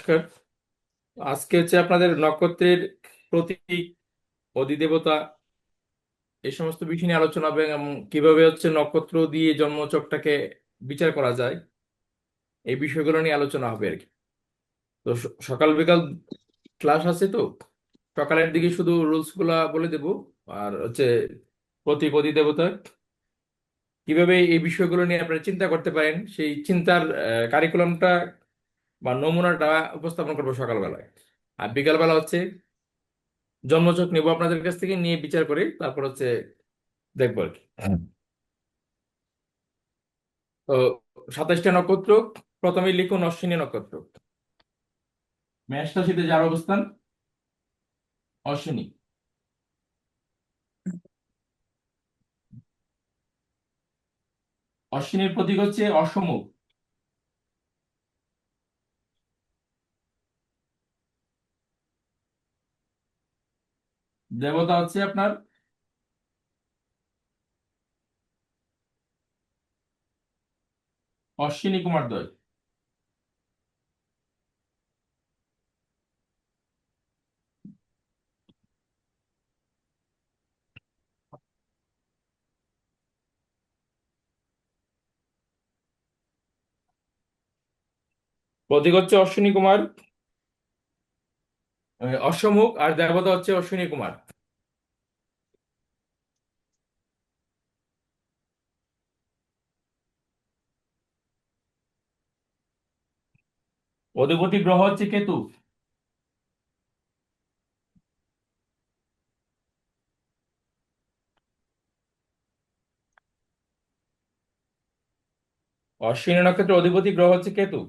নমস্কার। আজকে হচ্ছে আপনাদের নক্ষত্রের প্রতীক, অধিদেবতা, এই সমস্ত বিষয় নিয়ে আলোচনা হবে এবং কিভাবে হচ্ছে নক্ষত্র দিয়ে জন্মছকটাকে বিচার করা যায়, এই বিষয়গুলো নিয়ে আলোচনা হবে আর কি। তো সকাল বিকাল ক্লাস আছে, তো সকালের দিকে শুধু রুলস গুলা বলে দেব। আর হচ্ছে প্রতীক, অধিদেবতা, কিভাবে এই বিষয়গুলো নিয়ে আপনারা চিন্তা করতে পারেন, সেই চিন্তার কারিকুলামটা বা নমুনাটা উপস্থাপন করবো সকালবেলায়। আর বিকালবেলা হচ্ছে জন্মছক নেবো আপনাদের কাছ থেকে, নিয়ে বিচার করে তারপর হচ্ছে দেখবো আর কি। তো 27টা নক্ষত্র, প্রথমে লিখুন অশ্বিনী নক্ষত্র। মেষ রাশিতে যার অবস্থান অশ্বিনী। অশ্বিনীর প্রতীক হচ্ছে অশ্বমুখ। দেবতা হচ্ছে আপনার অশ্বিনী কুমার দ্বয়। প্রতীক হচ্ছে অশ্বিনী কুমার, অশ্বমুখ, আর দেবতা হচ্ছে অশ্বিনী কুমার। অধিপতি গ্রহ হচ্ছে কেতু। অশ্বিনী নক্ষত্রের অধিপতি গ্রহ হচ্ছে কেতু।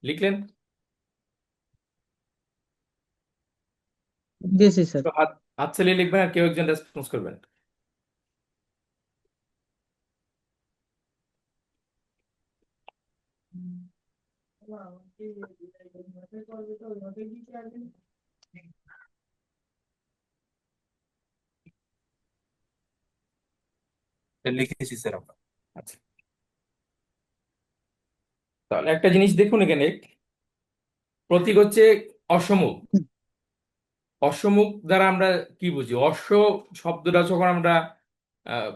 লিখলেন? দিয়েছি স্যার। তো হাত হাত চালিয়ে লিখবেন, আর কেউ একজন রেসপন্স করবেন। লিখেছি স্যার আমরা। আচ্ছা, তাহলে একটা জিনিস দেখুন এখানে, প্রতীক হচ্ছে অশ্বমুখ। অশ্বমুখ দ্বারা আমরা কি বুঝি? অশ্ব শব্দটা যখন আমরা আহ,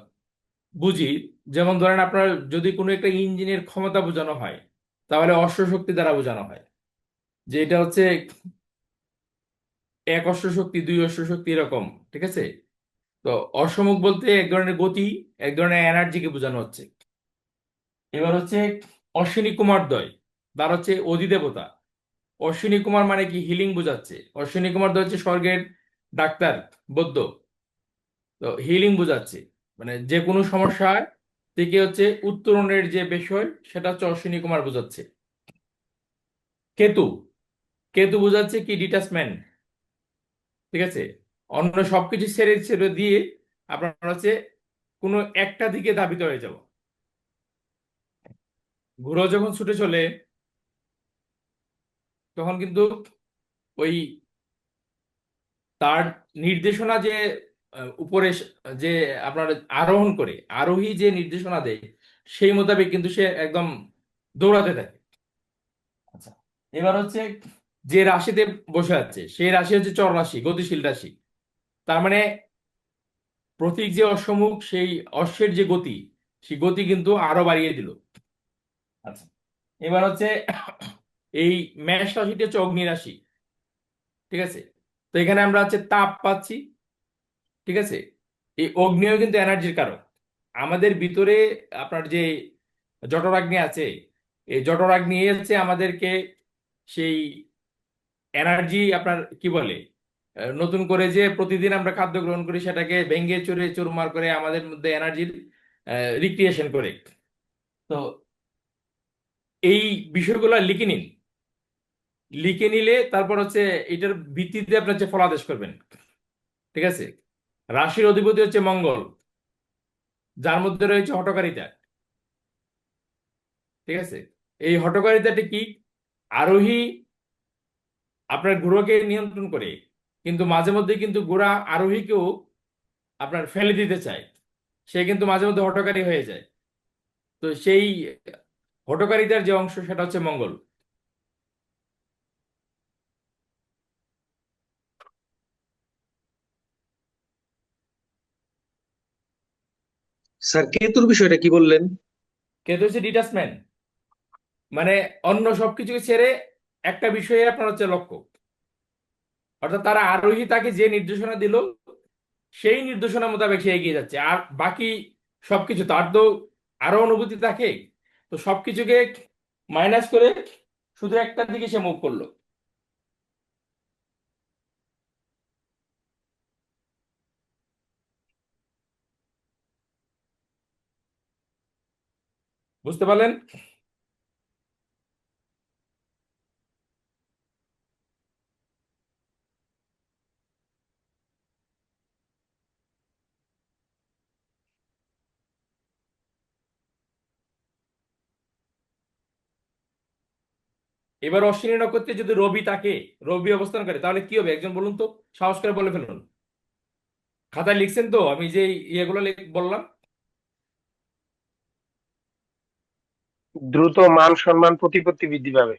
বুঝি, যেমন ধরেন আপনার যদি কোনো একটা ইঞ্জিনের ক্ষমতা বোঝানো হয়, তাহলে অশ্ব শক্তি দ্বারা বোঝানো হয়, যে এটা হচ্ছে এক অশ্ব শক্তি, দুই অশ্ব শক্তি, এরকম। ঠিক আছে? তো অশ্বমুখ বলতে এক ধরনের গতি, এক ধরনের এনার্জিকে বোঝানো হচ্ছে। এবার হচ্ছে অশ্বিনী কুমার দ্বয়, তার হচ্ছে অধিদেবতা। অশ্বিনী কুমার মানে কি? হিলিং বোঝাচ্ছে। অশ্বিনী কুমার দ্বয় হচ্ছে স্বর্গের ডাক্তার, বৈদ্য। তো হিলিং বোঝাচ্ছে, মানে যে কোনো সমস্যা থেকে হচ্ছে উত্তরণের যে বিষয়, সেটা হচ্ছে অশ্বিনী কুমার বোঝাচ্ছে। কেতু, কেতু বোঝাচ্ছে কি? ডিটাচমেন্ট। ঠিক আছে? অন্য সবকিছু ছেড়ে ছেড়ে দিয়ে আপনার হচ্ছে কোনো একটা দিকে ধাবিত হয়ে যাব। ঘোড়া যখন ছুটে চলে, তখন কিন্তু ওই তার নির্দেশনা যে উপরে যে আপনার আরোহণ করে, আরোহী যে নির্দেশনা দেয়, সেই মোতাবেক কিন্তু সে একদম দৌড়াতে থাকে। আচ্ছা, এবার হচ্ছে যে রাশিতে বসে আছে, সেই রাশি হচ্ছে চর রাশি, গতিশীল রাশি। তার মানে প্রতীক যে অশ্বমুখ, সেই অশ্বের যে গতি, সেই গতি কিন্তু আরো বাড়িয়ে দিল। আচ্ছা, এবার হচ্ছে এই মেষ রাশিটা হচ্ছে অগ্নি রাশি। ঠিক আছে? তো এখানে আমরা হচ্ছে তাপ পাচ্ছি। ঠিক আছে? এই অগ্নিও কিন্তু এনার্জির কারক আমাদের ভিতরে। আপনার যে জঠরাগ্নি আছে, এই জঠরাগ্নি হচ্ছে আমাদেরকে সেই এনার্জি, আপনার কি বলে, নতুন করে যে প্রতিদিন আমরা খাদ্য গ্রহণ করি, সেটাকে ভেঙে চুরে চুরমার করে আমাদের মধ্যে এনার্জির রিক্রিয়েশন করে। তো এই বিষয়গুলো লিখে নিন। লিখে নিলে তারপর হচ্ছে এটার ভিত্তিতে আপনি হচ্ছে ফলাদেশ করবেন। ঠিক আছে? রাশির অধিপতি হচ্ছে মঙ্গল। যার মধ্যে রয়েছে হঠকারিতা। ঠিক আছে, এই হঠকারিতাটি কি? আরোহী আপনার ঘোড়াকে নিয়ন্ত্রণ করে, কিন্তু মাঝে মধ্যে কিন্তু ঘোড়া আরোহীকেও আপনার ফেলে দিতে চায়, সে কিন্তু মাঝে মধ্যে হঠকারী হয়ে যায়। তো সেই হঠকারিতার যে অংশ সেটা হচ্ছে মঙ্গল। স্যার কেতুর বিষয়টা কি বললেন? কেতু হচ্ছে ডিটাচমেন্ট, মানে অন্য সবকিছুকে ছেড়ে একটা বিষয়ে আপনার হচ্ছে লক্ষ্য। অর্থাৎ তারা আরোহী তাকে যে নির্দেশনা দিল সেই নির্দেশনা মোতাবেক সে এগিয়ে যাচ্ছে, আর বাকি সবকিছু তার তো আরো অনুভূতি থাকে, তো সবকিছুকে মাইনাস করে শুধু একটার দিকে সে মুভ করলো। বুঝতে পারলেন? এবার অশ্বিনী নক্ষত্রে যদি রবি তাকে, রবি অবস্থান করে, তাহলে কি হবে একজন বলুন তো, সাহস করে বলে ফেলুন। খাতায় লিখছেন তো আমি যে ইয়েগুলো বললাম? দ্রুত মান সম্মান প্রতিপত্তি বৃদ্ধি পাবে,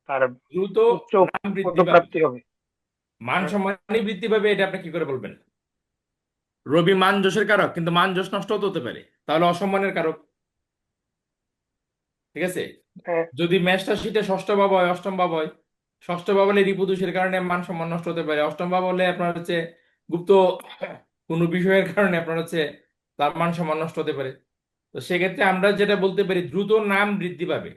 তার দ্রুত উচ্চ নাম বৃদ্ধি পাবে, পদপ্রাপ্তি হবে। মান হ্যাঁ, সম্মানই বৃদ্ধি পাবে, এটা আপনি কি করে বলবেন? রবি মান যশের কারক, কিন্তু মান যশ নষ্ট হতে হতে পারে, তাহলে অসম্মানের কারক। ঠিক আছে, হ্যাঁ, যদি মেষটা শীতে ষষ্ঠ ভাব হয়, অষ্টম ভাব হয়, ষষ্ঠ ভাব হলে রিপুদোষের কারণে মান সম্মান নষ্ট হতে পারে, অষ্টম ভাব হলে আপনার হচ্ছে গুপ্ত কোনো বিষয়ের কারণে আপনার হচ্ছে তার মান সম্মান নষ্ট হতে পারে। তো সেক্ষেত্রে আমরা যেটা বলতে পারি, দ্রুত নাম বৃদ্ধি পাবে।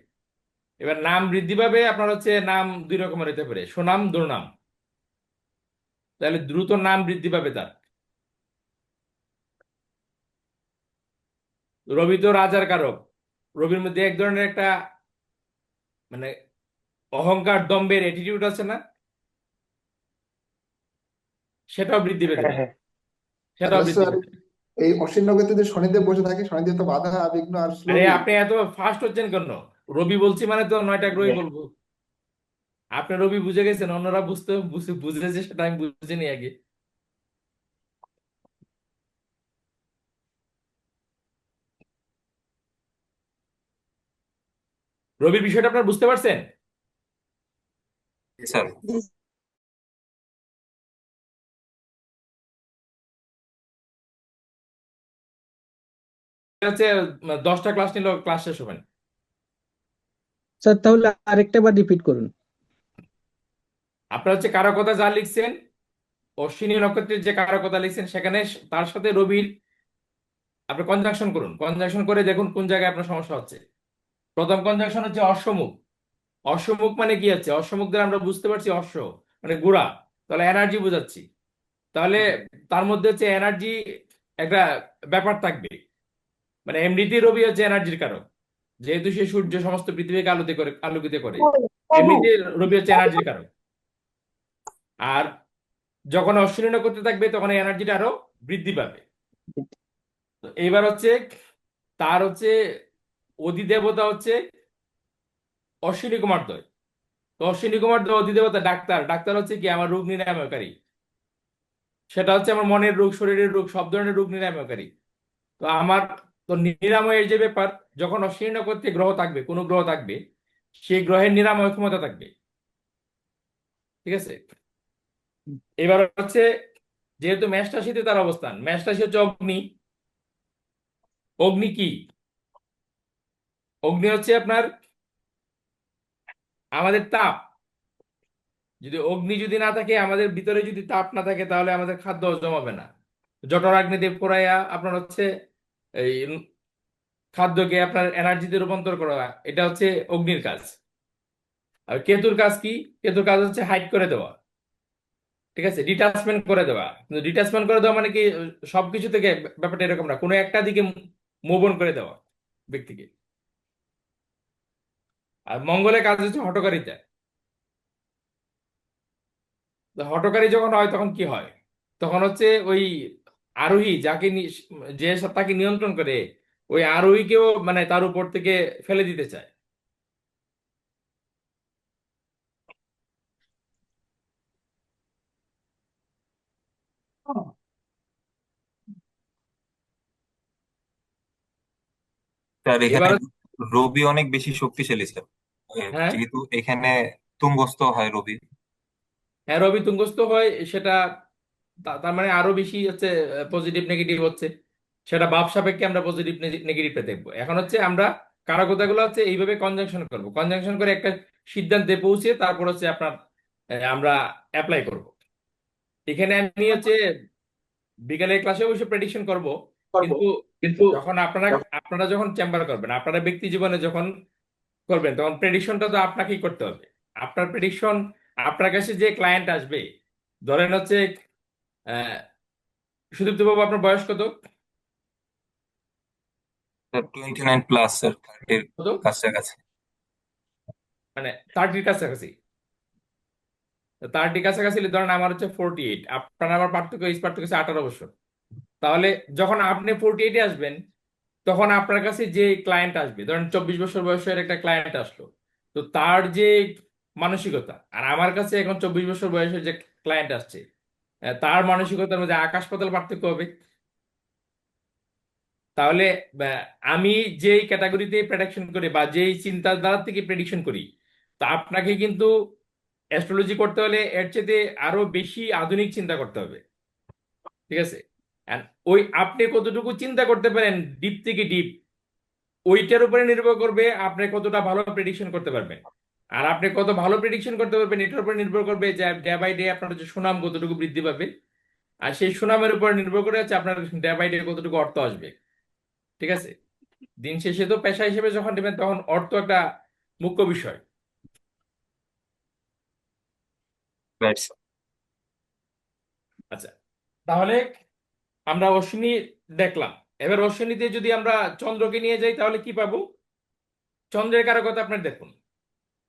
এবার নাম বৃদ্ধি পাবে আপনার হচ্ছে, নাম দুই রকমের হতে পারে, সুনাম দুর্নাম। তাহলে দ্রুত নাম বৃদ্ধি পাবে তার। রবি তো রাজার কারক, রবির মধ্যে এক ধরনের একটা মানে অহংকার দম্ভের অ্যাটিটিউড আছে না, সেটাও বৃদ্ধি পেতে হ্যাঁ, পারে, হ্যাঁ। সেটাও তাহলে বৃদ্ধি স্যার পেতে পারে। এই অশ্বিন নক্ষত্রে যে শনিদেব বসে থাকে, শনিদেব তো বাধা বিঘ্ন আর আরে স্লোলি। আপনি এত ফাস্ট হচ্ছেন কেন? রবি বলছি মানে তো 9টা গ্রহই বলবো। আপনি রবি বুঝে গেছেন, অন্যরা বুঝেছে সেটা আমি বুঝিনি আগে। রবির বিষয়টা আপনার বুঝতে পারছেন? স্যার। এটা হচ্ছে 10টা ক্লাস নিল, ক্লাস শেষ হবে না। স্যার তাহলে আরেকটা বার রিপিট করুন। আপনার হচ্ছে কারকতা যা লিখছেন, অশ্বিনী নক্ষত্রের যে কারকতা লিখছেন সেখানে তার সাথে রবির আপনি কনজাংশন করুন, কনজাংশন করে দেখুন কোন জায়গায় আপনার সমস্যা হচ্ছে। প্রথম কনজাংশন হচ্ছে অশ্বমুখ। অশ্বমুখ মানে কি হচ্ছে? অশ্বমুখ দ্বারা আমরা বুঝতে পারছি অশ্ব মানে ঘোড়া, তাহলে এনার্জি বোঝাচ্ছি। তাহলে তার মধ্যে হচ্ছে এনার্জি একটা ব্যাপার থাকবে, মানে এমনিতেই রবি হচ্ছে এনার্জির কারক, যেহেতু সে সূর্য সমস্ত পৃথিবীকে আলোকিত করে, এমনিতে রবি হচ্ছে এনার্জির কারক। আর যখন অশ্বিনী নক্ষত্রে থাকবে তখন এই এনার্জিটা আরো বৃদ্ধি পাবে। তো এইবার হচ্ছে তার হচ্ছে অধিদেবতা হচ্ছে অশ্বিনী কুমার দ্বয়। তো অশ্বিনী কুমার দ্বয় অধিদেবতা ডাক্তার, ডাক্তার হচ্ছে কি আমার রোগ নিরাময়কারী, সেটা হচ্ছে আমার মনের রোগ, শরীরের রোগ, সব ধরনের রোগ নিরাময়কারী। তো আমার তো নিরাময়ের যে ব্যাপার, যখন অশ্বিনী নক্ষত্রে গ্রহ থাকবে, কোনো গ্রহ থাকবে, সেই গ্রহের নিরাময় ক্ষমতা থাকবে। ঠিক আছে, এবার হচ্ছে যেহেতু মেষ রাশিতে তার অবস্থান, মেষ রাশি হচ্ছে অগ্নি। অগ্নি কি? অগ্নি হচ্ছে আপনার আমাদের তাপ। যদি অগ্নি যদি না থাকে, আমাদের ভিতরে যদি তাপ না থাকে, তাহলে আমাদের খাদ্য হজম হবে না। জঠরাগ্নিতে পোড়াইয়া আপনার হচ্ছে এই খাদ্যকে আপনার এনার্জিতে রূপান্তর করা, এটা হচ্ছে অগ্নির কাজ। আর কেতুর কাজ কি? কেতুর কাজ হচ্ছে হাইড করে দেওয়া। ঠিক আছে, ডিটাচমেন্ট করে দেওয়া। কিন্তু ডিটাচমেন্ট করে দেওয়া মানে কি সবকিছু থেকে, ব্যাপারটা এরকম না, কোনো একটা দিকে মুভ অন করে দেওয়া ব্যক্তিকে। আর মঙ্গলের কাজ হচ্ছে হঠকারিতা। তো হঠকারী যখন হয় তখন কি হয়? তখন হচ্ছে ওই আরোহী যে তাকে নিয়ন্ত্রণ করে ওই আরোহীকেও মানে তার উপর থেকে ফেলে দিতে চায়। স্যার এখানে এবার রবি অনেক বেশি শক্তিশালী স্যার। হ্যাঁ, যেহেতু এখানে তুঙ্গস্থ হয় রবি। হ্যাঁ, রবি তুঙ্গস্থ হয় সেটা তার মানে আরো বেশি হচ্ছে পজিটিভ নেগেটিভ হচ্ছে, সেটা ভাব সাপেক্ষে আমরা পজিটিভ নেগেটিভটা দেখবো। এখন হচ্ছে আমরা কারকতাগুলো হচ্ছে এইভাবে কনজাংশন করব, কনজাংশন করে একটা সিদ্ধান্তে পৌঁছে তারপর হচ্ছে আপনার আমরা অ্যাপ্লাই করব। এখানে আমি হচ্ছে বিকালের ক্লাসে অবশ্যই প্রেডিকশন করব, কিন্তু কিন্তু যখন আপনারা আপনারা যখন চেম্বার করবেন, আপনারা ব্যক্তি জীবনে যখন করবেন, তখন প্রেডিকশনটা তো আপনাকেই করতে হবে। আপনার প্রেডিকশন, আপনার কাছে যে ক্লায়েন্ট আসবে, ধরেন হচ্ছে আহ সুদীপ্ত বাবু, আপনার বয়স কত? স্যার 29+, স্যার 30-র কত? কাছাকাছি। মানে 30-র কাছাকাছি। 30-র কাছাকাছি হলে ধরেন আমার হচ্ছে 48, আপনার আমার পার্থক্য, এই পার্থক্য হচ্ছে 18 বছর। তাহলে যখন আপনি 48-এ আসবেন, তখন আপনার কাছে যে ক্লায়েন্ট আসবে, ধরেন 24 বছর বয়সের একটা ক্লায়েন্ট আসলো, তো তার যে মানসিকতা আর আমার কাছে এখন 24 বছর বয়সের যে ক্লায়েন্ট আসছে, তার মানসিকতার মধ্যে আকাশ পাতাল পার্থক্য হবে। তাহলে আহ, আমি যেই ক্যাটাগরিতে প্রেডিকশন করি বা যেই চিন্তাধারা থেকে প্রেডিকশন করি, তা আপনাকে কিন্তু অ্যাস্ট্রোলজি করতে হলে এর চেয়ে আরো বেশি আধুনিক চিন্তা করতে হবে। ঠিক আছে? And ওই আপনি কতটুকু চিন্তা করতে পারেন ডিপ থেকে ডিপ, ওইটার উপরে নির্ভর করবে আপনি কতটা ভালো প্রেডিকশন করতে পারবেন। আর আপনি কত ভালো প্রেডিকশন করতে পারবেন এটার উপর নির্ভর করবে যে ডে বাই ডে আপনার যে সুনাম কতটুকু বৃদ্ধি পাবে। আর সেই সুনামের উপর নির্ভর করে হচ্ছে আপনার ডে বাই ডে কতটুকু অর্থ আসবে। ঠিক আছে? দিন শেষে তো পেশা হিসেবে যখন নেবেন, তখন অর্থ একটা মুখ্য বিষয়। Right sir. আচ্ছা, তাহলে আমরা অশ্বিনী দেখলাম। এবার অশ্বিনীতে যদি আমরা চন্দ্রকে নিয়ে যাই, তাহলে কি পাবো? চন্দ্রের কারকতা আপনার দেখুন,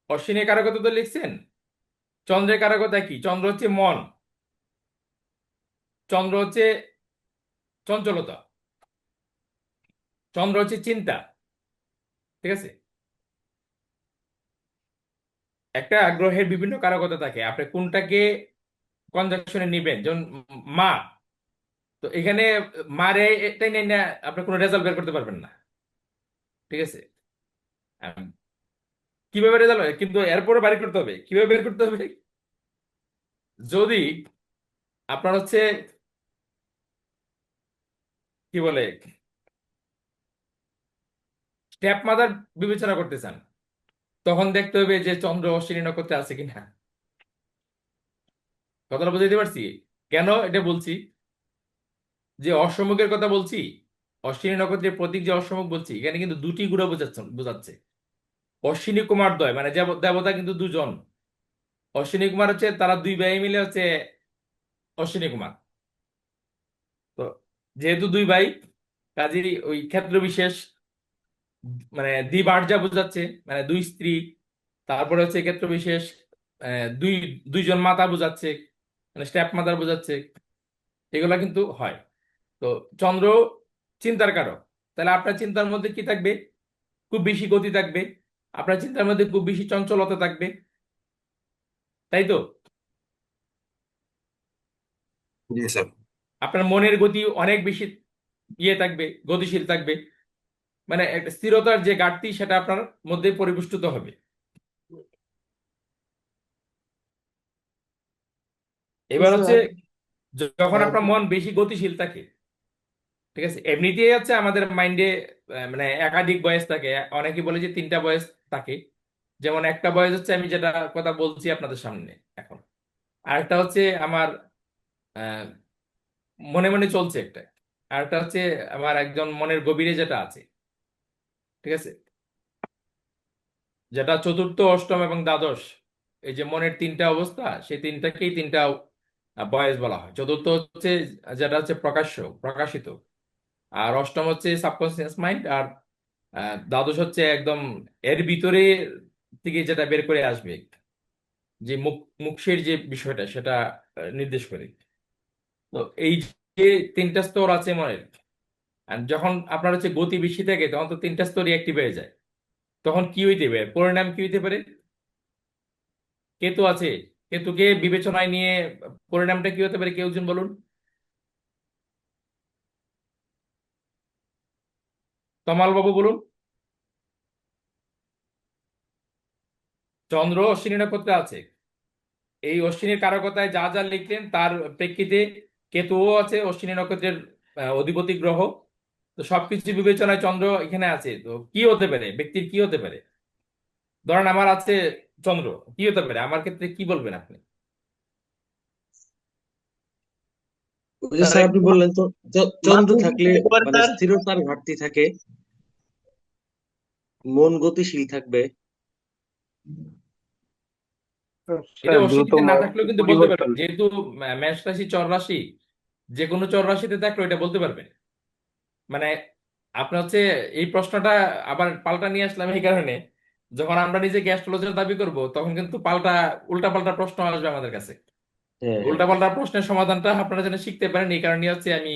অশ্বিনীর কারকতা তো লিখছেন। চন্দ্রের কারকতা কি? চন্দ্র হচ্ছে মন, চন্দ্র হচ্ছে চঞ্চলতা, চন্দ্র হচ্ছে চিন্তা। ঠিক আছে? একটা গ্রহের বিভিন্ন কারকতা থাকে, আপনি কোনটাকে কনজাংশনে নিবেন। যেমন মা, তো এখানে মারে এটাই নেই না, আপনি কোনো রেজাল্ট বের করতে পারবেন না। ঠিক আছে? আম, কিভাবে রেজাল্ট হয় কিন্তু এরপরে বের করতে হবে। কিভাবে বের করতে হবে? যদি আপনার হচ্ছে কি বলে স্টেপ মাদার বিবেচনা করতে চান, তখন দেখতে হবে যে চন্দ্র অশ্বিনী নক্ষত্রে আছে কিনা। কথাটা বুঝাইতে পারছি কেন এটা বলছি? যে অশ্বমুখের কথা বলছি, অশ্বিনী নক্ষত্রের প্রতীক যে অশ্বমুখ বলছি, এখানে কিন্তু দুটি গ্রহ বোঝাচ্ছে। অশ্বিনী কুমার দ্বয় মানে দেবতা কিন্তু দুজন। অশ্বিনী কুমার হচ্ছে তারা দুই ভাই মিলে হচ্ছে অশ্বিনী কুমার। তো যেহেতু দুই ভাই, কাজেই ওই ক্ষেত্র বিশেষ মানে দ্বিভার্যা বোঝাচ্ছে, মানে দুই স্ত্রী। তারপরে হচ্ছে ক্ষেত্র বিশেষ দুইজন মাতা বোঝাচ্ছে, মানে স্টেপ মাদার বোঝাচ্ছে। এগুলা কিন্তু হয়। তো চন্দ্র চিন্তার কারক। তাহলে আপনার চিন্তার মধ্যে কি থাকবে? খুব বেশি গতি থাকবে, আপনার চিন্তার মধ্যে খুব বেশি চঞ্চলতা থাকবে, তাই তো? জি স্যার। আপনার মনের গতি অনেক বেশি ইয়ে থাকবে, গতিশীল থাকবে, মানে একটা স্থিরতার যে ঘাটতি সেটা আপনার মধ্যে পরিপুষ্ট হবে। এবার হচ্ছে স্যার যখন আপনার মন বেশি গতিশীল থাকে, ঠিক আছে, এমনিতেই হচ্ছে আমাদের মাইন্ডে মানে একাধিক বয়স থাকে। অনেকে বলে যে 3টা বয়স থাকে। যেমন একটা বয়স হচ্ছে আমি যেটা কথা বলছি আপনাদের সামনে এখন, আরেকটা হচ্ছে আমার আহ, মনে মনে চলছে একটা, আরেকটা হচ্ছে আমার একজন মনের গভীরে যেটা আছে। ঠিক আছে? যেটা চতুর্থ, অষ্টম এবং দ্বাদশ, এই যে মনের 3টা অবস্থা, সেই তিনটাকেই 3টা বয়স বলা হয়। চতুর্থ হচ্ছে যেটা হচ্ছে প্রকাশিত, আর অষ্টম হচ্ছে সাবকনসিয়াস মাইন্ড, আর দ্বাদশ হচ্ছে একদম এর ভিতরে থেকে যেটা বের করে আসবে, যে মুখের যে বিষয়টা সেটা নির্দেশ করে। তো এই তিনটা স্তর আছে মনের, আর যখন আপনার হচ্ছে গতি বেশি থাকে তখন তো তিনটা স্তরই অ্যাক্টিভ হয়ে যায়, তখন কি হইতে পারে, পরিণাম কি হইতে পারে? কেতু আছে, কেতুকে বিবেচনায় নিয়ে পরিণামটা কি হতে পারে, কেউ একজন বলুন। তমাল বাবু বলুন। চন্দ্র অশ্বিনী নক্ষত্রে আছে, এই অশ্বিনীর কারকতায় যা যা লিখলেন তার প্রেক্ষিতে কেতুও আছে অশ্বিনী নক্ষত্রের অধিপতি গ্রহ। তো সবকিছু বিবেচনায় চন্দ্র এখানে আছে, তো কি হতে পারে, ব্যক্তির কি হতে পারে? ধরেন আমার আছে চন্দ্র, কি হতে পারে আমার ক্ষেত্রে, কি বলবেন আপনি? ওই যে স্যার স্যার আপনি একটু বললেন তো, চন্দ্র মাধ্যমিক থাকলে দিতে পারে মানে স্যার। স্থিরতার ঘাটতি থাকে, মন গতিশীল থাকবে। এটা স্যার দ্রুত অশ্বিনীতে না থাকলেও কিন্তু বলতে পরিবর্তন। পারবেন, যেহেতু মেষ রাশি চর রাশি, যে কোনো চর রাশিতে থাকলেও এটা বলতে পারবেন। মানে আপনার হচ্ছে এই প্রশ্নটা আবার পাল্টা নিয়ে আসলাম এই কারণে, যখন আমরা নিজেকে অ্যাস্ট্রোলজার দাবি করব তখন কিন্তু উল্টা পাল্টা প্রশ্ন আসবে আমাদের কাছে। হ্যাঁ হ্যাঁ। উল্টা পাল্টা প্রশ্নের সমাধানটা আপনারা যেন শিখতে পারেন, এই কারণে হচ্ছে আমি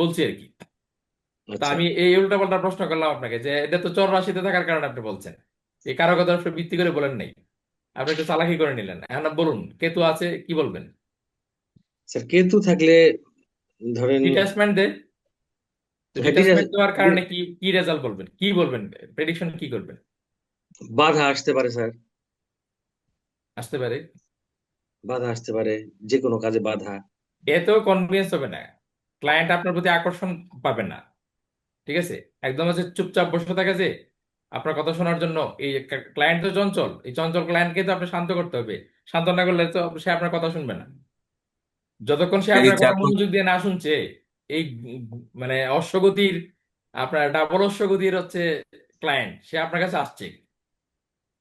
বলছি আর কি। তা আচ্ছা আমি এই উল্টা পাল্টা প্রশ্ন করলাম আপনাকে, যে এটা তো চর রাশিতে থাকার কারণে আপনি বলছেন, এই কারকতার উপর ভিত্তি করে বলেন নাই, আপনি একটু চালাকি করে নিলেন। এখন বলুন, কেতু আছে, কি বলবেন? স্যার, কেতু থাকলে ধরেন, ডিটাচমেন্ট দেয়, তো হ্যাঁ, ডিটাচমেন্ট দেওয়ার কারণে কি কি রেজাল্ট বলবেন, কি বলবেন, প্রেডিকশন কি করবেন? বাধা আসতে পারে স্যার, আসতে পারে। বাধা আসতে পারে, যে কোনো কাজে বাধা। এতেও কনভিন্স হবে না, ক্লায়েন্ট আপনার প্রতি আকর্ষণ পাবে না, ঠিক আছে? একদম হচ্ছে চুপচাপ বসে থাকে যে আপনার কথা শোনার জন্য। এই ক্লায়েন্ট তো চঞ্চল, এই চঞ্চল ক্লায়েন্টকে তো আপনি শান্ত করতে হবে, শান্ত না করলে তো সে আপনার কথা শুনবে না। যতক্ষণ সে এই আপনার কথা জাতক মনোযোগ দিয়ে না শুনছে, এই মানে অশ্বগতির, আপনার ডাবল অশ্বগতির হচ্ছে ক্লায়েন্ট, সে আপনার কাছে আসছে,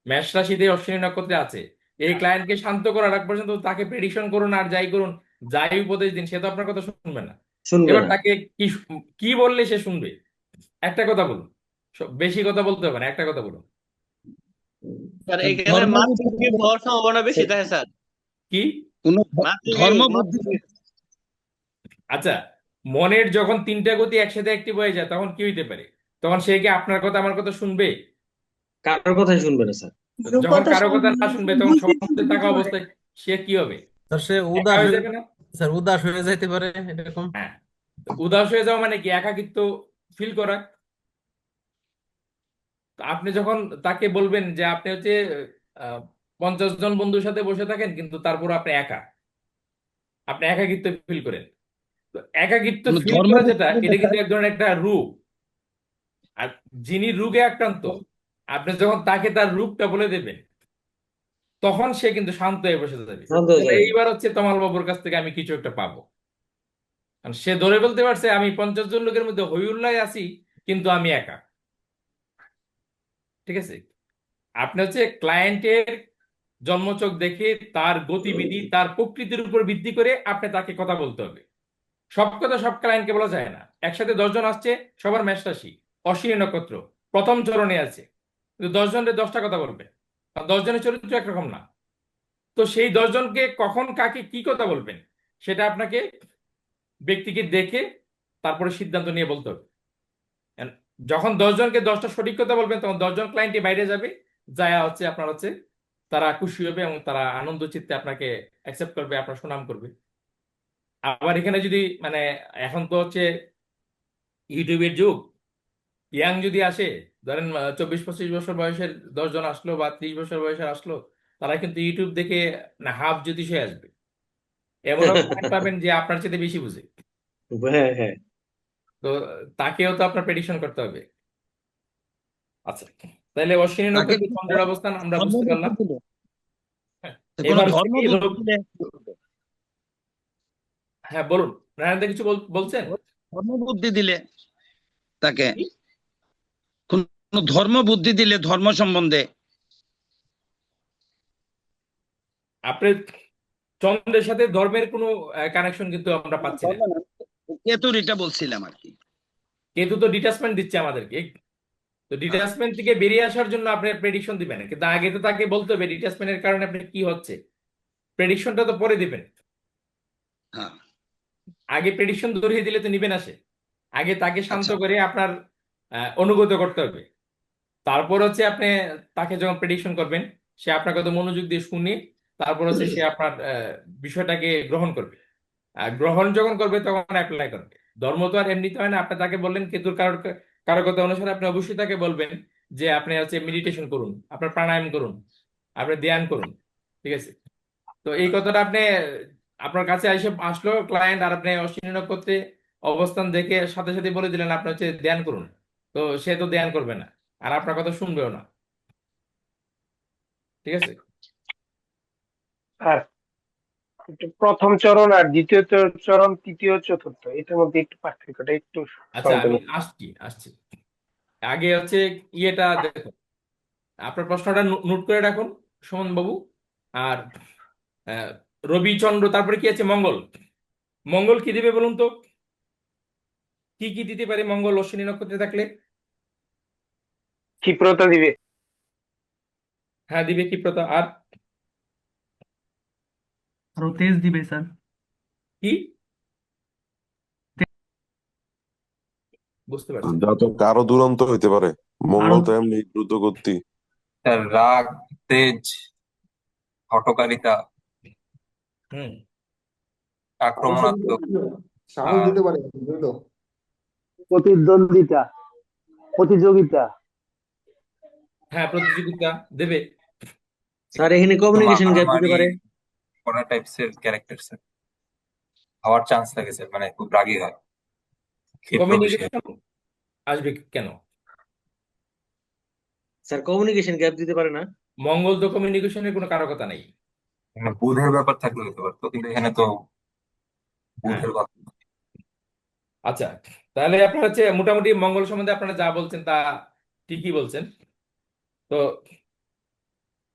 মেষ রাশিতে অশ্বিনী নক্ষত্রে আছে, এই ক্লায়েন্টকে শান্ত করার আগ পর্যন্ত তাকে প্রেডিকশন করুন আর যাই করুন, যাই উপদেশ দিন, সে তো আপনার কথা শুনবে না। শুনবে এবার না। তাকে কি কি বললে সে শুনবে? একটা কথা বলুন, বেশি কথা বলতে হবে না, একটা কথা বলুন। স্যার এখানে ধর্ম মাধ্যমিক হওয়ার সম্ভাবনা বেশি থাকে স্যার। কি? কোন মাধ্যমিক ধর্ম বুদ্ধি আচ্ছা, মনের যখন তিনটা গতি একসাথে অ্যাক্টিভ হয়ে যায় তখন কি হইতে পারে? তখন সে কি আপনার কথা আমার কথা শুনবে? কারোর কথাই শুনবে না স্যার। যখন কারো কথা না শুনবে তখন সমস্ত থাকা অবস্থায় সে কি হবে? স্যার সে একা উদাস হয়ে হয়ে, যাবে না? স্যার উদাস হয়ে যাইতে পারে এরকম। হ্যাঁ, তো উদাস হয়ে যাওয়া মানে কি, একাকিত্ব ফিল করা। তো আপনি যখন তাকে বলবেন যে আপনি হচ্ছে 50 জন বন্ধুর সাথে বসে থাকেন কিন্তু তারপর আপনি একা, আপনি একাকিত্ব ফিল করেন, তো একাকিত্ব কোন ফিল ধর্ম করা যেটা, বুদ্ধি এটা কিন্তু এক ধরনের একটা রোগ। আর যিনি রোগে আক্রান্ত, আপনি যখন তাকে তার রোগটা বলে দেবেন তখন সে কিন্তু শান্ত হয়ে বসে যাবে। শান্ত হয়ে তাহলে যাবে। এইবার হচ্ছে তমাল বাবুর কাছ থেকে আমি কিছু একটা পাবো, কারণ সে ধরে বলতে পারছে আমি 50 জন লোকের মধ্যে হই হুল্লায় আছি কিন্তু আমি একা, ঠিক আছে? আপনি হচ্ছে ক্লায়েন্টের জন্মছক দেখে তার গতিবিধি তার প্রকৃতির উপর ভিত্তি করে আপনি তাকে কথা বলতে হবে। সব কথা সব ক্লায়েন্টকে বলা যায় না। একসাথে 10 জন আসছে, সবার মেষ রাশি অশ্বিনী নক্ষত্র প্রথম চরণে আছে, কিন্তু 10 জনের 10টা কথা বলবে, আর 10 জনের চরিত্র একরকম না। তো সেই 10 জনকে কখন কাকে কি কথা বলবেন সেটা আপনাকে ব্যক্তিকে দেখে তারপরে সিদ্ধান্ত নিয়ে বলতে হবে। And যখন 10 জনকে 10টা সঠিক কথা বলবেন তখন 10 জন ক্লায়েন্টই বাইরে যাবে, যায় হচ্ছে আপনার হচ্ছে তারা খুশি হবে এবং তারা আনন্দ চিত্তে আপনাকে অ্যাকসেপ্ট করবে, আপনার সুনাম করবে। আবার এখানে যদি মানে এখন তো হচ্ছে ইউটিউবের যুগ, ইয়াং যদি আসে, ধরেন 24-25 বছর বয়সের 10 জন আসলো বা 30 বছর বয়সের আসলো, তারা কিন্তু ইউটিউব দেখে না হাফ জ্যোতিষ হয়ে আসবে, এমনও client পাবেন যে আপনার চেয়ে বেশি বুঝে। হ্যাঁ হ্যাঁ। তো তাকেও তো আপনার প্রেডিকশন করতে হবে। আচ্ছা, তাহলে অশ্বিনী তাকে নক্ষত্রে চন্দ্রের অবস্থান আমরা ধর্ম বুঝতে বুদ্ধি পারলাম। দিলে, হ্যাঁ, কোন এবার হচ্ছে ধর্ম কি বুদ্ধি দিলে, হ্যাঁ বলুন, রায়নদা কিছু বলছেন? ধর্ম বুদ্ধি দিলে তাকে, কি? কোন ধর্ম বুদ্ধি দিলে ধর্ম সম্বন্ধে আপনার চন্দ্রের সাথে ধর্মের কোনো কানেকশন কিন্তু আমরা পাচ্ছি না। কেতুর এটা বলছিলাম আর কি। কিন্তু তো ডিটাচমেন্ট দিচ্ছে আমাদেরকে, তো ডিটাচমেন্ট থেকে বেরিয়ে আসার জন্য আপনি প্রেডিকশন দিবেন, কিন্তু আগে তো তাকে বলতে হবে ডিটাচমেন্টের কারণে আপনি কি হচ্ছে, প্রেডিকশনটা তো পরে দিবেন। হ্যাঁ আগে প্রেডিকশন ধরিয়ে দিলে তো নিবে না সে। আগে তাকে শান্ত আচ্ছা করে আপনার অনুগত করতে হবে। তারপর হচ্ছে আপনি তাকে যখন প্রেডিকশন করবেন, সে আপনার কথা মনোযোগ দিয়ে শুনে তারপর হচ্ছে সে আপনার বিষয়টাকে গ্রহণ করবে। আর গ্রহণ যখন করবে তখন অ্যাপ্লাই করবে। ধর্ম তো আর এমনিতে হয় না, আপনি তাকে বললেন কেতুর কারকতা অনুসারে আপনি অবশ্যই তাকে বলবেন যে আপনি হচ্ছে মেডিটেশন করুন, আপনার প্রাণায়াম করুন, আপনি ধ্যান করুন। ঠিক আছে? তো এই কথাটা আপনি আপনার কাছে এসে আসলো ক্লায়েন্ট, আর আপনি অশ্বিনী নক্ষত্রে অবস্থান দেখে সাথে সাথে বলে দিলেন আপনি হচ্ছে ধ্যান করুন, তো সে তো ধ্যান করবে না, আর আপনার কথা শুনবেও না। ঠিক আছে? আর একটু প্রথম চরণ আর দ্বিতীয় চরণ, তৃতীয় চতুর্থ, এটার মধ্যে একটু পার্থক্যটা একটু আচ্ছা, আমি সংক্ষেপে। আসছি। আগে হচ্ছে ইয়েটা দেখুন, আপনার প্রশ্নটা নোট করে রাখুন সুমন বাবু। আর আহ, রবি চন্দ্র, তারপরে কি আছে মঙ্গল। মঙ্গল কি দিবে বলুন তো? কি কি দিতে পারে মঙ্গল অশ্বিনী নক্ষত্রে থাকলে? ক্ষিপ্রতা দিবে। হ্যাঁ, দিবে ক্ষিপ্রতা। আর আরো তেজ দিবে স্যার। কি? বুঝতে পারছি না। জাতক আরো দুরন্ত হইতে পারে, আরো মঙ্গল তো এমনি দ্রুতগতি। স্যার রাগ, তেজ, হঠকারিতা, হুম। আক্রমণাত্মক, সাহস আর দিতে পারে, বুঝলো? প্রতিদ্বন্দ্বিতা, প্রতিযোগিতা। হ্যাঁ, প্রতিযোগিতা দেবে। স্যার এখানে কমিউনিকেশন গ্যাপ দিতে মারামারি পারে। করা টাইপসের ক্যারেক্টার স্যার হওয়ার চান্স থাকে স্যার, মানে খুব রাগী হয়, ক্ষিপ্র বিষয়ে। কমিউনিকেশন আসবে কেন? স্যার কমিউনিকেশন গ্যাপ দিতে পারে না। মঙ্গল তো কমিউনিকেশনের কোনো কারকতা নেই। এখানে বুধের ব্যাপার থাকলে হতে পারতো, কিন্তু এখানে তো হ্যাঁ। বুধের কথা। আচ্ছা, তাহলে আপনার হচ্ছে মোটামুটি মঙ্গল সম্বন্ধে আপনারা যা বলছেন তা ঠিকই বলছেন। তো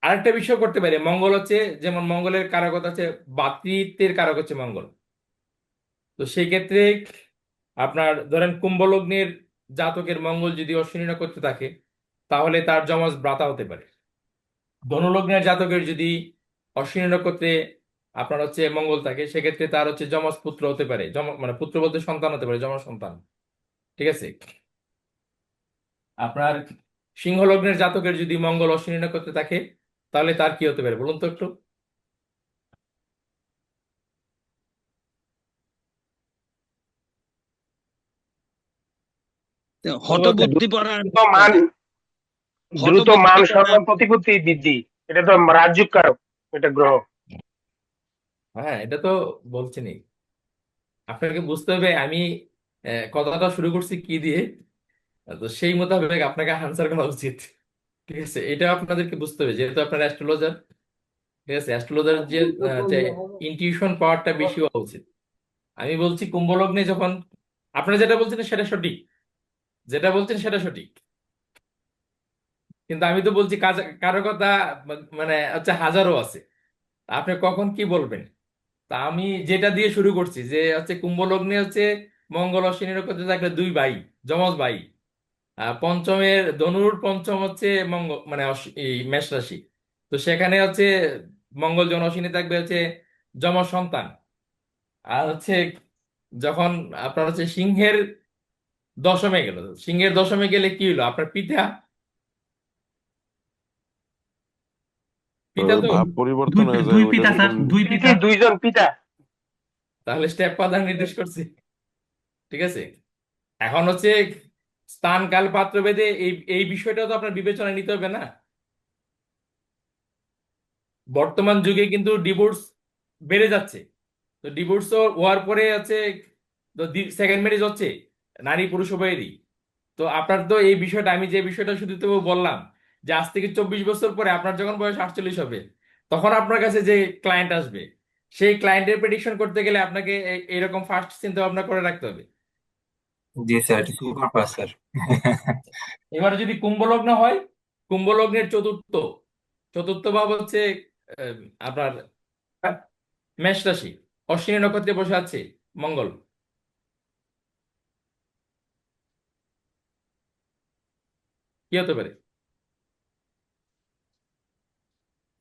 আরেকটা বিষয় করতে পারে, মঙ্গল হচ্ছে যেমন মঙ্গলের কারকতা হচ্ছে বাতৃত্বের কারক হচ্ছে মঙ্গল। তো সেই ক্ষেত্রে আপনার ধরেন কুম্ভ লগ্নের জাতকের মঙ্গল যদি অশ্বিনী নক্ষত্রে থাকে তাহলে তার যমজ ভ্রাতা হতে পারে। ধনু লগ্নের জাতকের যদি অশ্বিনী নক্ষত্রে আপনার হচ্ছে মঙ্গল থাকে সেক্ষেত্রে তার হচ্ছে যমজ পুত্র হতে পারে, মানে পুত্র বলতে সন্তান হতে পারে, যমজ সন্তান। ঠিক আছে? আপনার সিংহ লগ্নের জাতকের যদি মঙ্গল অশ্বিনী নক্ষত্রে থাকে তাহলে তার কি হতে পারে বলুন তো একটু? হঠবুদ্ধি পরায়ণ দ্রুত মান, দ্রুত মান হঠবুদ্ধি সম্মান পরায়ণ প্রতিপত্তি বৃদ্ধি। এটা তো রাজযোগ কারক, এটা গ্রহ। হ্যাঁ, এটা তো বলছেনই। আপনাকে বুঝতে হবে আমি কথাটা শুরু করছি কি দিয়ে, তো সেই মোতাবেক আপনাকে আনসার করা উচিত। ঠিক আছে? এটা আপনাদেরকে বুঝতে হবে যেহেতু আপনার অ্যাস্ট্রোলজার। ঠিক আছে? অ্যাস্ট্রোলজার যে ইনটিউশন পাওয়ারটা বেশি হওয়া উচিত। আমি বলছি কুম্ভ লগ্নে যখন আপনারা যেটা বলছেন সেটা সঠিক, যেটা বলছেন সেটা সঠিক, কিন্তু আমি তো বলছি কারো কথা মানে হচ্ছে হাজারো আছে। আপনি কখন কি বলবেন? তা আমি যেটা দিয়ে শুরু করছি যে হচ্ছে কুম্ভ লগ্নে হচ্ছে মঙ্গল অশ্বিনী নক্ষত্রে থাকলে দুই ভাই, যমজ ভাই। পঞ্চমের ধনুর পঞ্চম হচ্ছে মঙ্গল মানে এই মেষ রাশি। তো সেখানে হচ্ছে মঙ্গল যখন অশ্বিনী থাকবে হচ্ছে যমজ সন্তান। আর হচ্ছে যখন আপনার হচ্ছে সিংহের দশমে গেল, সিংহের দশমে গেলে কি হলো আপনার পিতা, পিতা তো। ভাব পরিবর্তন দুই হয়ে যায় দুই ওইটা পিতা স্যার, যখন। দুই পিতা। দুইজন পিতা। তাহলে স্টেপ ফাদার নির্দেশ করছে। ঠিক আছে? এখন হচ্ছে স্থান কাল পাত্র ভেদে এই এই বিষয়টা তো আপনার বিবেচনায় নিতে হবে না? বর্তমান যুগে কিন্তু ডিভোর্স বেড়ে যাচ্ছে। তো ডিভোর্স হওয়ার পরে আছে তো সেকেন্ড ম্যারেজ হচ্ছে নারী পুরুষ উভয়েরই। তো আপনার তো এই বিষয়টা আমি যে বিষয়টা শুধু তো বললাম যে আজ থেকে 24 বছর পরে আপনার যখন বয়স 48 হবে তখন আপনার কাছে যে ক্লায়েন্ট আসবে সেই ক্লায়েন্টের প্রেডিকশন করতে গেলে আপনাকে এরকম ফার্স্ট চিন্তা ভাবনা করে রাখতে হবে। জি স্যার, এটা সুপার ফাস্ট স্যার। এবারে যদি কুম্ভ লগ্ন হয়, কুম্ভ লগ্নের চতুর্থ চতুর্থ ভাব হচ্ছে আহ, আপনার মেষ রাশি, অশ্বিনী নক্ষত্রে বসে আছে মঙ্গল। কি হতে পারে?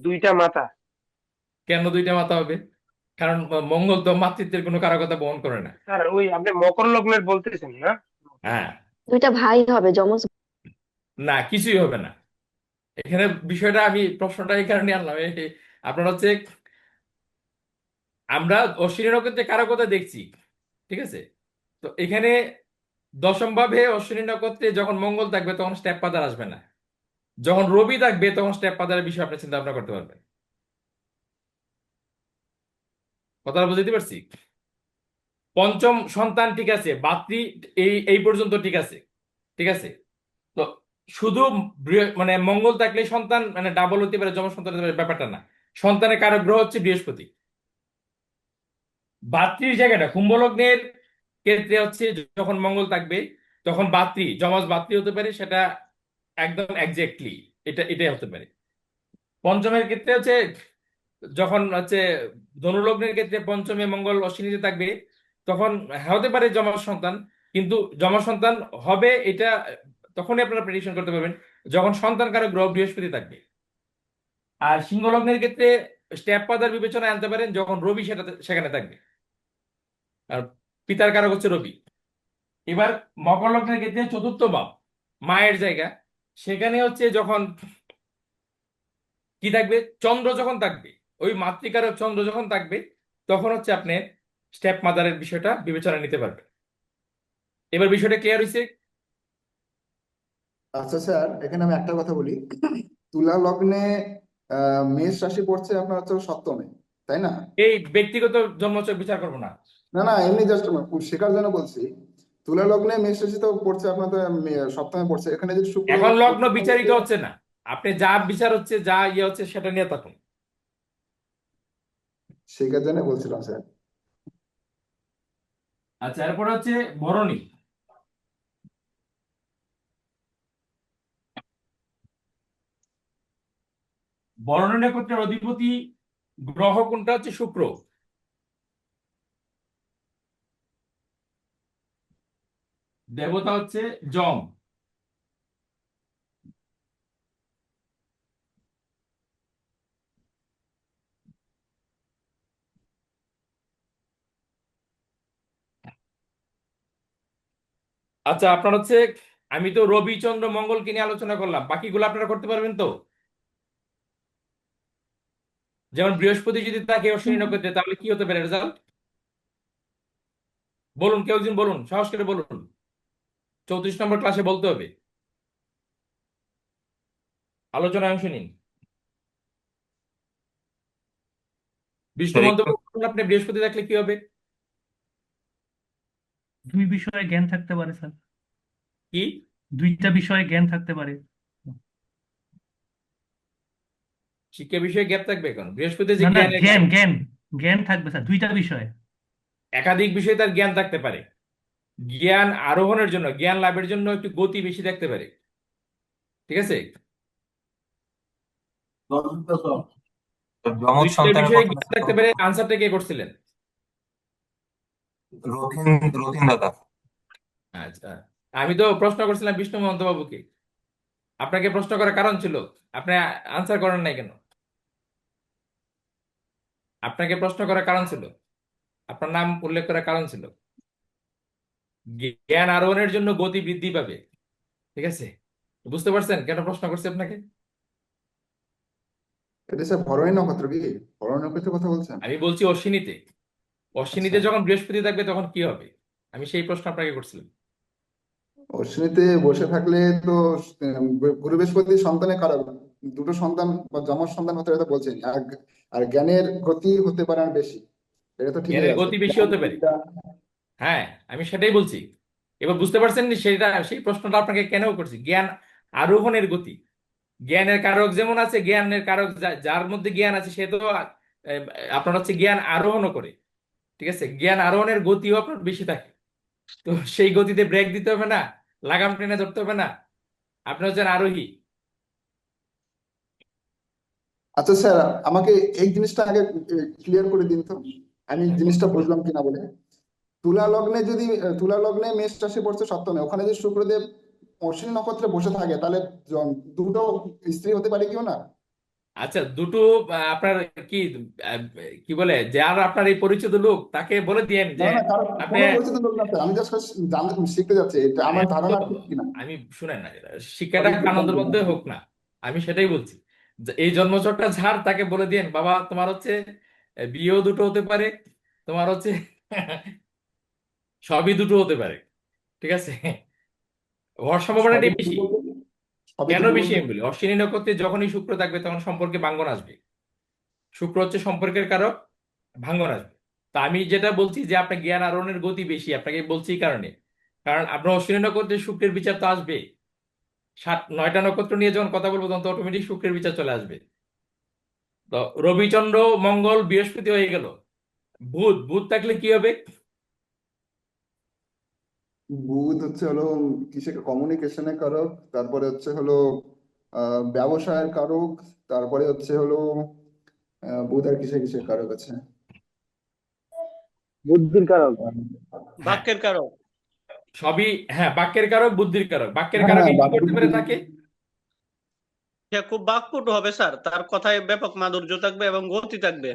দুইটা মাথা। কেন দুইটা মাথা হবে? কারণ মঙ্গল তো মাতৃত্বের কোনো কারকতা বহন করে না। স্যার ওই আপনি মকর লগ্নের বলতেছেন না? হ্যাঁ, দুইটা ভাই হবে, যমজ। না কিছুই হবে না এখানে। বিষয়টা আমি প্রশ্নটা এই কারণে আনলাম, আপনার হচ্ছে আমরা অশ্বিনী নক্ষত্রে কারকতা দেখছি, ঠিক আছে? তো এখানে দশম ভাবে অশ্বিনী নক্ষত্রে যখন মঙ্গল থাকবে তখন স্টেপ ফাদার আসবে না, যখন রবি থাকবে তখন স্টেপ ফাদারের বিষয়ে আপনি চিন্তা ভাবনা করতে পারবেন। কথাটা বুঝতে পারছি? পঞ্চম সন্তান ঠিক আছে, ভাতৃ এই এই পর্যন্ত ঠিক আছে, ঠিক আছে। তো শুধু মানে মঙ্গল থাকলে সন্তান মানে ডাবল হতে পারে, যমজ সন্তান হতে পারে, ব্যাপারটা না। সন্তানের কারক গ্রহ হচ্ছে বৃহস্পতি। ভাতৃর জায়গাটা কুম্ভলগ্নের ক্ষেত্রে হচ্ছে যখন মঙ্গল থাকবে তখন ভাতৃ যমজ ভাতৃ হতে পারে, সেটা একদম এক্স্যাক্টলি এটাই হতে পারে। পঞ্চমের ক্ষেত্রে হচ্ছে যখন হচ্ছে ধনুলগ্নের ক্ষেত্রে পঞ্চমে মঙ্গল অশ্বিনীতে থাকবে তখন হতে পারে যমজ সন্তান, কিন্তু যমজ সন্তান হবে এটা তখনই আপনারা প্রেডিকশন করতে পারবেন যখন সন্তান কারক গ্রহ বৃহস্পতি থাকবে। আর সিংহ লগ্নের ক্ষেত্রে স্টেপ ফাদার বিবেচনায় আনতে পারেন যখন রবি সেখানে থাকবে, আর পিতার কারক হচ্ছে রবি। এবার মকর লগ্নের ক্ষেত্রে চতুর্থ ভাব মায়ের জায়গা, সেখানে হচ্ছে যখন কি থাকবে, চন্দ্র যখন থাকবে, ওই মাতৃকারক চন্দ্র যখন থাকবে তখন হচ্ছে আপনি স্টেপ মাদারের বিষয়টা বিবেচনা নিতে পারবেন। এবার বিষয়টা ক্লিয়ার হয়েছে? আচ্ছা স্যার, এখানে আমি একটা কথা বলি। তুলা লগ্নে মেষ রাশি পড়ছে আপনার হচ্ছে সপ্তমে, তাই না? এই ব্যক্তিগত জন্মছক বিচার করবো না। না না, এমনি জাস্ট শেখার জন্য বলছি। তুলা লগ্নে মেষ রাশি তো পড়ছে আপনার, তো সপ্তমে পড়ছে, এখানে যদি শুক্র এখন লগ্ন বিচারিত হচ্ছে না, আপনি যা বিচার হচ্ছে যা ইয়ে হচ্ছে সেটা নিয়ে থাকুন। শেখার জন্য বলছিলাম স্যার। আচ্ছা, এরপরে হচ্ছে ভরণী। ভরণী নক্ষত্রের অধিপতি গ্রহ কোনটা হচ্ছে শুক্র। দেবতা হচ্ছে যম। আচ্ছা, আপনার হচ্ছে আমি তো রবি চন্দ্র মঙ্গলকে নিয়ে আলোচনা করলাম, বাকিগুলো আপনারা করতে পারবেন তো? যেমন বৃহস্পতি যদি থাকে অশ্বিনী নক্ষত্রে তাহলে কি হতে পারে রেজাল্ট? বলুন, কেউ একজন বলুন, সাহস করে বলুন। 34 নম্বর ক্লাসে বলতে হবে, আলোচনায় অংশ নিন। বিষ্ণু স্যার মন্তব্য করুন, আপনি বৃহস্পতি থাকলে কি হবে? দুই বিষয়ে জ্ঞান থাকতে পারে স্যার, কি? দুইটা বিষয়ে জ্ঞান থাকতে পারে। শিক্ষা বিষয়ে গ্যাপ থাকবে? এখন বৃহস্পতি যে না না, জ্ঞানের জ্ঞান কারক, জ্ঞান জ্ঞান থাকবে স্যার, দুইটা বিষয়ে। একাধিক বিষয়ে তার জ্ঞান থাকতে পারে। জ্ঞান আরোহণের জন্য, জ্ঞান লাভের জন্য একটু গতি বেশি থাকতে পারে, ঠিক আছে? যমজ দুইটা সন্তানের বিষয়ে কথা জ্ঞান থাকতে পারে। আনসারটা কে করছিলেন? রথিন রথিন দাদা। আচ্ছা, আমি তো প্রশ্ন করছিলাম বিষ্ণু মহন্ত বাবুকে। আপনাকে প্রশ্ন করার কারণ ছিল, আপনি আনসার করেন নাই কেন? আপনাকে প্রশ্ন করার কারণ ছিল, আপনার নাম উল্লেখ করার কারণ ছিল। জ্ঞান আরোহণের জন্য গতি বৃদ্ধি পাবে, ঠিক আছে? বুঝতে পারছেন কেন প্রশ্ন করছে আপনাকে? এটা স্যার ভরণী নক্ষত্র কি? ভরণী নক্ষত্রের কথা বলছেন? আমি বলছি অশ্বিনীতে। অশ্বিনীতে আচ্ছা, যখন বৃহস্পতি থাকবে তখন কি হবে, আমি সেই প্রশ্ন আপনাকে করছিলাম। অশ্বিনীতে বসে থাকলে তো গুরু বৃহস্পতি সন্তানের কারক, দুটো সন্তান বা যমজ সন্তান হতে হয়তো বলছেন। আর আর জ্ঞানের গতি হতে পারে আর বেশি, এটা তো ঠিকই জ্ঞানের আছে। গতি বেশি হতে পারে, হ্যাঁ, আমি সেটাই বলছি। এবার বুঝতে পারছেন নি সেটা, সেই প্রশ্নটা আপনাকে কেন করছি? জ্ঞান আরোহণের গতি, জ্ঞানের কারক যেমন আছে, জ্ঞানের কারক যার মধ্যে জ্ঞান আছে সে তো আহ, আপনার হচ্ছে জ্ঞান আরোহণও করে, ঠিক আছে? জ্ঞান আরোহণের গতিও আপনার বেশি থাকে। তো সেই গতিতে ব্রেক দিতে হবে না, লাগাম টেনে ধরতে হবে না, আপনি হচ্ছেন আরোহী। আচ্ছা স্যার, আমাকে এই জিনিসটা আগে ক্লিয়ার করে দিন তো, আমি জিনিসটা বুঝলাম কিনা বলে। তুলা লগ্নে যদি তুলা লগ্নে মেষ রাশি পড়ছে সপ্তমে, ওখানে যদি শুক্রদেব অশ্বিনী নক্ষত্রে বসে থাকে তাহলে দুটো স্ত্রী হতে পারে কেউ না? আচ্ছা, দুটো আপনার কি আহ, কি বলে, যার আপনার এই পরিচিত লোক তাকে বলে দিয়েন না যে না কারো আপনি কোনো পরিচিত লোক না স্যার, আমি জাস্ট জানতে শিখতে যাচ্ছি, এটা আমার হ্যাঁ, ধারণা তো ঠিক কিনা। আমি শুনেন না, শিক্ষাটা সঠিক আনন্দের সিদ্ধান্ত মধ্যে নেন। হোক না, আমি সেটাই বলছি। যে এই জন্মছকটা ঝাড়, তাকে বলে দিয়েন বাবা তোমার হচ্ছে বিয়েও দুটো হতে পারে, তোমার হচ্ছে সবই দুটো হতে পারে, ঠিক আছে? হওয়ার সম্ভাবনাটাই সবই দুটো বেশি। বলতে, সবই কেন দুটো বেশি বলতে আমি বলি, অশ্বিনী নক্ষত্রে যখনই শুক্র থাকবে তখন সম্পর্কে ভাঙ্গন আসবে। শুক্র হচ্ছে সম্পর্কের কারক, ভাঙ্গন আসবে। তা আমি যেটা বলছি যে আপনার জ্ঞান আহরণের গতি বেশি, আপনাকে বলছি এই কারণে, কারণ আপনার অশ্বিনী নক্ষত্রে শুক্রের বিচার তো আসবে। 7-9টা নক্ষত্র নিয়ে যখন কথা বলবো তখন তো অটোমেটিক শুক্রের বিচার চলে আসবে। তো রবিচন্দ্র মঙ্গল বৃহস্পতি হয়ে গেল, বুধ বুধ থাকলে কি হবে? বুধ হচ্ছে হলো কিসে কমিউনিকেশনের কারক, তারপরে হচ্ছে হলো ব্যবসায়ের কারক, তারপরে হচ্ছে হলো বুধ আর কিসে কিসের কারক আছে। বুদ্ধির কারক। হ্যাঁ, বাক্যের কারক। সবই। হ্যাঁ, বাক্যের কারক, বুদ্ধির কারক। বাক্যের হ্যাঁ কারক হ্যাঁ কি করতে পারে বুদ্ধি। তাকে? সে খুব বাকপটু হবে স্যার, তার কথায় ব্যাপক মাধুর্য থাকবে এবং গতি থাকবে।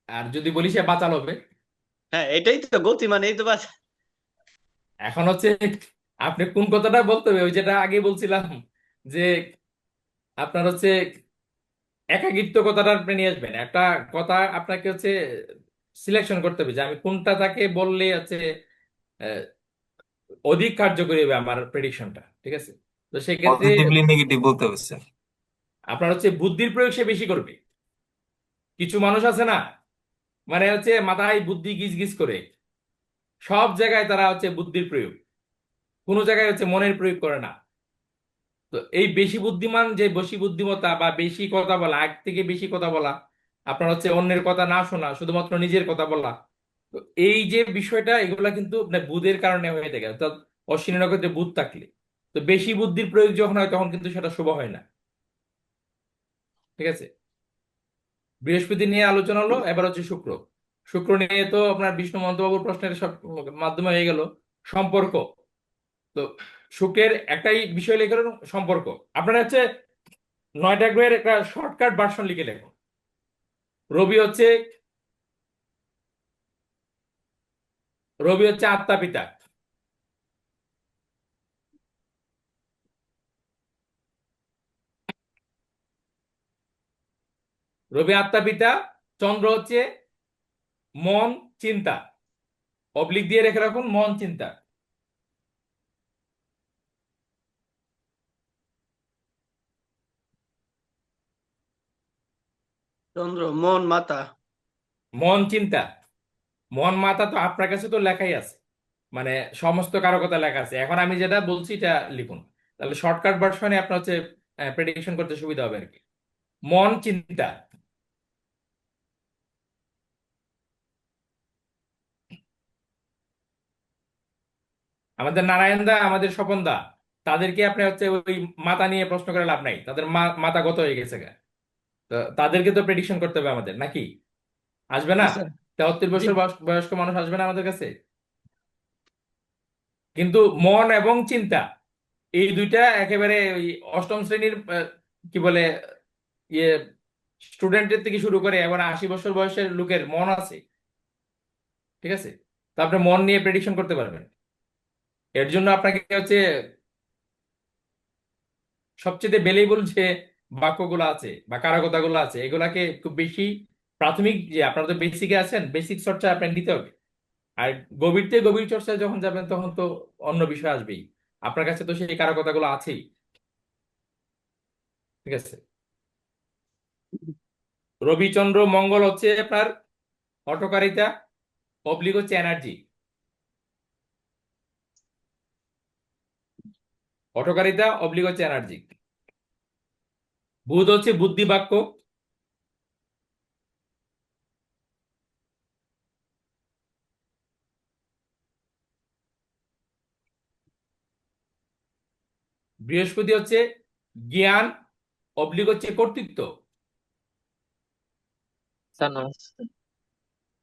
আর যদি বলি সে বাচাল হবে। হ্যাঁ, এটাই তো গতি, মানে এই তো বাস। এখন হচ্ছে আপনি কোন কথাটা বলতে হবে, ওই যেটা আগে বলছিলাম যে আপনার হচ্ছে একাকিত্ব কথাটা আপনি নিয়ে আসবেন। একটা কথা আপনাকে হচ্ছে সিলেকশন করতে হবে যে আমি কোনটা তাকে বললে হচ্ছে আহ, অধিক কার্যকরী হবে আমার প্রেডিকশনটা, ঠিক আছে? তো সেক্ষেত্রে পজিটিভলি নেগেটিভ বলতে হবে স্যার। আপনার হচ্ছে বুদ্ধির প্রয়োগ সে বেশি করবে। কিছু মানুষ আছে না, মানে হচ্ছে মাথায় বুদ্ধি গিজ গিজ করে, সব জায়গায় তারা হচ্ছে বুদ্ধির প্রয়োগ, কোনো জায়গায় হচ্ছে মনের প্রয়োগ করে না। তো এই বেশি বুদ্ধিমান, যে বেশি বুদ্ধিমত্তা বা বেশি কথা বলা, আগ থেকে বেশি কথা বলা, আপনার হচ্ছে অন্যের কথা না শোনা, শুধুমাত্র নিজের কথা বলা, তো এই যে বিষয়টা, এগুলা কিন্তু আপনার বুধের কারণে হয়ে থাকে। অর্থাৎ অশ্বিনী নক্ষত্রে বুধ থাকলে, তো বেশি বুদ্ধির প্রয়োগ যখন হয় তখন কিন্তু সেটা শুভ হয় না, ঠিক আছে? বৃহস্পতি নিয়ে আলোচনা হলো, এবার হচ্ছে শুক্র। শুক্র নিয়ে তো আপনার বিষ্ণু মন্তবাবুর প্রশ্নের সব মাধ্যমে হয়ে গেল সম্পর্ক। তো শুক্রের একটাই বিষয় লিখে রাখুন, সম্পর্ক। আপনারা হচ্ছে 9টা গ্রহের একটা শর্টকাট ভার্সন লিখে লেখুন। রবি হচ্ছে রবি হচ্ছে আত্মা পিতা। রবি আত্মা পিতা। চন্দ্র হচ্ছে মন, চিন্তা। অবলিক দিয়ে রেখে রাখুন, মন চিন্তা। চন্দ্র মন মাতা। মন চিন্তা, মন মাথা তো আপনার কাছে তো লেখাই আছে, মানে সমস্ত কারকতা লেখা আছে। এখন আমি যেটা বলছি এটা লিখুন, তাহলে শর্টকাট ভার্সনে আপনার হচ্ছে প্রেডিকশন করতে সুবিধা হবে আর কি। মন চিন্তা। আমাদের নারায়ণ দা, আমাদের স্বপন দা, তাদেরকে আপনি হচ্ছে ওই মাথা নিয়ে প্রশ্ন করে লাভ নাই, তাদের মাথা গত হয়ে গেছে গা। তো তাদেরকে তো প্রেডিকশন করতে হবে আমাদের, নাকি? আসবে না? জি স্যার। 73 বছর বয়স্ক মানুষ আসবে না আমাদের কাছে? কিন্তু মন এবং চিন্তা, এই দুইটা একেবারে ওই অষ্টম শ্রেণীর কি বলে ইয়ে স্টুডেন্টের থেকে শুরু করে এবার 80 বছর বয়সের লোকের মন আছে, ঠিক আছে? তো আপনি মন নিয়ে প্রেডিকশন করতে পারবেন। এর জন্য আপনাকে হচ্ছে সবচেয়ে ভ্যালুয়েবল যে বাক্যগুলো আছে বা কারকতাগুলো আছে, এগুলাকে খুব বেশি প্রাথমিক, যে আপনারা তো বেসিকে আছেন, বেসিক চর্চা আপনার নিতে হবে। আর গভীর থেকে গভীর চর্চায় যখন যাবেন তখন তো অন্য বিষয় আসবেই। আপনার কাছে তো সেই কারকতাগুলো আছেই, ঠিক আছে? রবিচন্দ্র মঙ্গল হচ্ছে আপনার হঠকারিতা, অবলিক হচ্ছে এনার্জি। হঠকারিতা, অবলিক হচ্ছে এনার্জি। বুধ হচ্ছে বুদ্ধি বাক্য। বৃহস্পতি হচ্ছে জ্ঞান, অবলিক হচ্ছে কর্তৃত্ব। স্যার নমস্কার।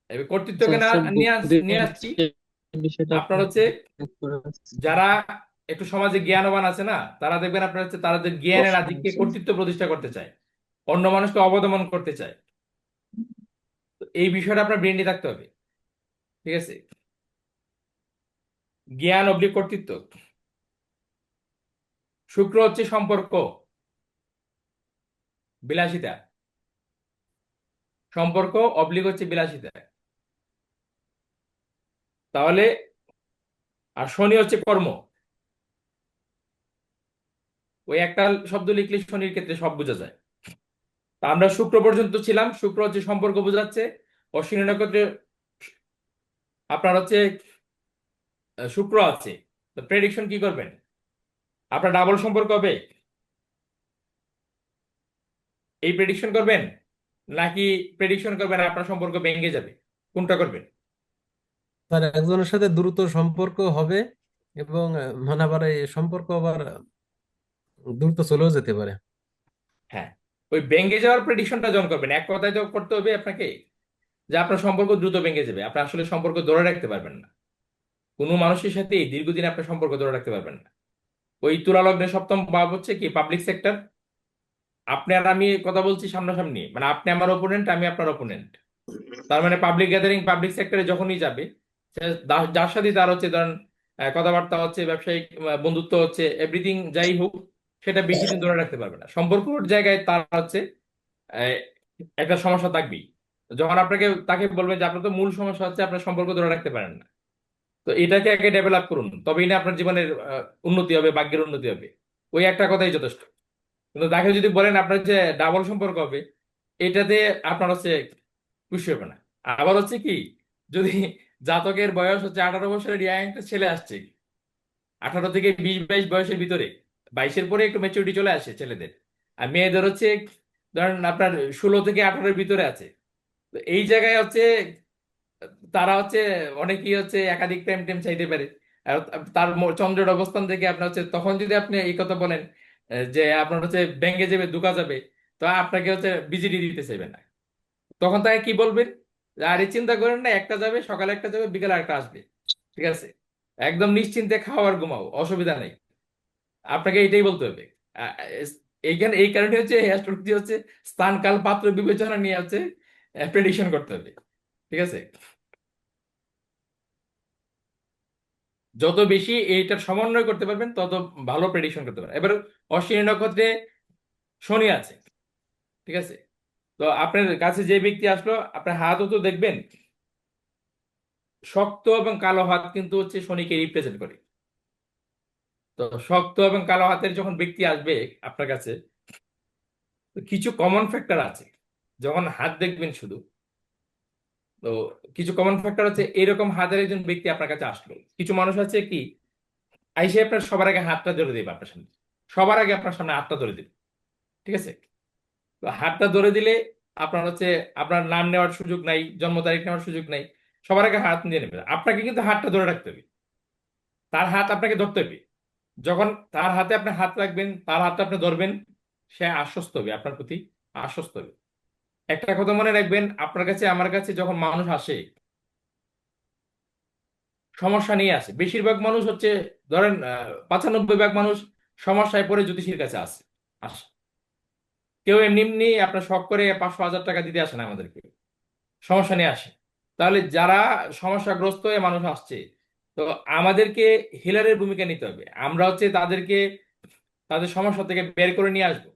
এবার কর্তৃত্বকে না স্যার নিয়ে বুদ্ধির আসছি। যে বিষয়টা আপনার আপনি হচ্ছে উল্লেখ করেছেন, যারা একটু সমাজে জ্ঞানবান আছে না, তারা দেখবেন আপনার হচ্ছে তাদের জ্ঞানের দর্শন আধিক্যে আছে। কর্তৃত্ব প্রতিষ্ঠা করতে চায়। অন্য মানুষকে অবদমন করতে চায়। তো এই বিষয়টা আপনার ব্রেনে থাকতে হবে, ঠিক আছে? জ্ঞান অবলিক কর্তৃত্ব। শুক্র হচ্ছে সম্পর্ক, বিলাসিতা। সম্পর্ক অবলিক হচ্ছে বিলাসিতা। তাহলে আর শনি হচ্ছে কর্ম। ওই একটা শব্দ লিখলে শনির ক্ষেত্রে সব বোঝা যায়। তা আমরা শুক্র পর্যন্ত ছিলাম। শুক্র হচ্ছে সম্পর্ক বোঝাচ্ছে। অশ্বিনী নক্ষত্রে আপনার হচ্ছে শুক্র আছে। তো প্রেডিকশন কি করবেন? আপনার ডাবল সম্পর্ক হবে, এই প্রেডিকশন করবেন, নাকি প্রেডিকশন করবেন আপনার সম্পর্ক ভেঙে যাবে? কোনটা করবেন? স্যার একজনের সাথে দ্রুত সম্পর্ক হবে এবং মানে আবার এই সম্পর্ক আবার দ্রুত চলেও যেতে পারে। হ্যাঁ, ওই ভেঙে যাওয়ার প্রেডিকশনটা যখন করবেন, এক কথায় তো করতে হবে আপনাকে যে আপনার সম্পর্ক দ্রুত ভেঙে যাবে। আপনি আসলে সম্পর্ক ধরে রাখতে পারবেন না। কোনো মানুষের সাথে দীর্ঘদিন আপনার সম্পর্ক ধরে রাখতে পারবেন না। ওই তুলা লগ্নের সপ্তম ভাব হচ্ছে কি পাবলিক সেক্টর। আপনি আর আমি কথা বলছি সামনাসামনি, মানে আপনি আমার ওপোনেন্ট, আমি আপনার ওপোনেন্ট। তার মানে পাবলিক গ্যাদারিং, পাবলিক সেক্টরে যখনই যাবে, যার সাথে তার হচ্ছে ধরেন কথাবার্তা হচ্ছে, ব্যবসায়িক বন্ধুত্ব হচ্ছে, এভরিথিং যাই হোক, সেটা বেশি দিন ধরে রাখতে পারবে না। সম্পর্কর জায়গায় তার হচ্ছে আহ, একটা সমস্যা থাকবেই। যখন আপনাকে তাকে বলবেন যে আপনার তো মূল সমস্যা হচ্ছে আপনার সম্পর্ক ধরে রাখতে পারেন না, তো এটাকে আগে ডেভেলপ করুন, তবেই না আপনার জীবনের উন্নতি হবে, ভাগ্যের উন্নতি হবে। ওই একটা কথাই যথেষ্ট। কিন্তু তাকে যদি বলেন আপনার যে ডাবল সম্পর্ক হবে, এটাতে আপনার হচ্ছে খুশি হবে না। আবার হচ্ছে কি, যদি জাতকের বয়স হচ্ছে 18 বছরের ইয়াং একটা ছেলে আসছে, 18 থেকে 20-22 বয়সের ভিতরে, 22-এর পরে একটু ম্যাচুরিটি চলে আসে ছেলেদের, আর মেয়েদের হচ্ছে ধরেন আপনার 16 থেকে 18-এর ভিতরে আছে। তো এই জায়গায় হচ্ছে তারা হচ্ছে অনেকেই হচ্ছে একাধিক প্রেম টেম চাইতে পারে। আর তার চন্দ্রের অবস্থান থেকে আপনার হচ্ছে, তখন যদি আপনি এই কথা বলেন যে আপনার হচ্ছে ব্যাংকে যাবে, ঢুকা যাবে, তো আপনাকে হচ্ছে বিজিটি দিতে চাইবে না। তখন তাকে কি বলবেন? যে, আরে চিন্তা করেন না, একটা যাবে সকালে, একটা যাবে বিকালে, একটা আসবে, ঠিক আছে? একদম নিশ্চিন্তে খাও আর ঘুমাও, অসুবিধা নেই। আপনাকে এটাই বলতে হবে। আহ, এইখানে এই কারণে হচ্ছে অ্যাস্ট্রোলজি হচ্ছে স্থান কাল পাত্র বিবেচনা নিয়ে হচ্ছে প্রেডিকশন করতে হবে, ঠিক আছে? যত বেশি এইটার সমন্বয় করতে পারবেন, তত ভালো প্রেডিকশন করতে পারবেন। এবার অশ্বিনী নক্ষত্রে শনি আছে, ঠিক আছে? তো আপনার কাছে যে ব্যক্তি আসলো, আপনার হাতও তো দেখবেন, শক্ত এবং কালো হাত কিন্তু হচ্ছে শনিকে রিপ্রেজেন্ট করে। তো শক্ত এবং কালো হাতের যখন ব্যক্তি আসবে আপনার কাছে, তো কিছু কমন ফ্যাক্টর আছে। যখন হাত দেখবেন শুধু, তো কিছু কমন ফ্যাক্টর হচ্ছে এরকম হাতের একজন ব্যক্তি আপনার কাছে আসলো। কিছু মানুষ আছে কি, আইসে আপনার সবার আগে হাতটা ধরে দেবে আপনার সামনে, সবার আগে আপনার সামনে হাতটা ধরে দেবে, ঠিক আছে? তো হাতটা ধরে দিলে আপনার হচ্ছে আপনার নাম নেওয়ার সুযোগ নাই, জন্ম তারিখ নেওয়ার সুযোগ নাই, সবার আগে হাত নিয়ে নেবে। আপনাকে কিন্তু হাতটা ধরে রাখতে হবে, তার হাত আপনাকে ধরতে হবে। যখন তার হাতে আপনি হাত রাখবেন, তার হাতটা আপনি ধরবেন, সে আশ্বস্ত হবে আপনার প্রতি, আশ্বস্ত হবে। একটা কথা মনে রাখবেন, আপনার কাছে আমার কাছে যখন মানুষ আসে সমস্যা নিয়ে আসে, বেশিরভাগ মানুষ হচ্ছে ধরেন 95 ভাগ মানুষ সমস্যায় পড়ে জ্যোতিষীর কাছে আসে। আসে কেউ এমনি এমনি আপনার শখ করে 500-1000 টাকা দিতে আসে না আমাদেরকে, সমস্যা নিয়ে আসে। তাহলে যারা সমস্যাগ্রস্ত হয়ে মানুষ আসছে, তো আমাদেরকে হিলারের ভূমিকা নিতে হবে। আমরা হচ্ছে তাদেরকে তাদের সমস্যা থেকে বের করে নিয়ে আসবো,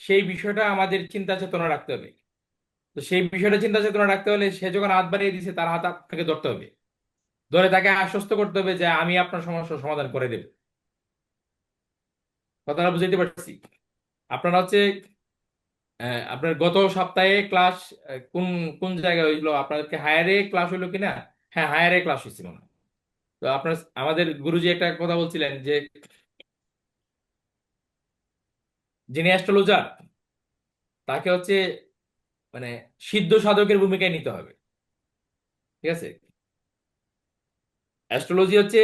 সেই বিষয়টা আমাদের চিন্তা চেতনা রাখতে হবে। তো সেই বিষয়টা চিন্তা চেতনা রাখতে হলে সে যখন হাত বাড়িয়ে দিছে, তার হাত আপনাকে ধরতে হবে, ধরে তাকে আশ্বস্ত করতে হবে যে আমি আপনার সমস্যার সমাধান করে দেব। কথাটা বুঝাইতে পারছি? আপনারা হচ্ছে আপনার গত সপ্তাহে ক্লাস কোন কোন জায়গায় হইলো, আপনাদেরকে হায়ারে ক্লাস হইলো কিনা? হ্যাঁ, হায়ারে ক্লাস হয়েছিল না। তো আপনার আমাদের গুরুজি একটা কথা বলছিলেন যে যিনি অ্যাস্ট্রোলজার, তাকে হচ্ছে মানে সিদ্ধ সাধকের ভূমিকায় নিতে হবে, ঠিক আছে? অ্যাস্ট্রোলজি হচ্ছে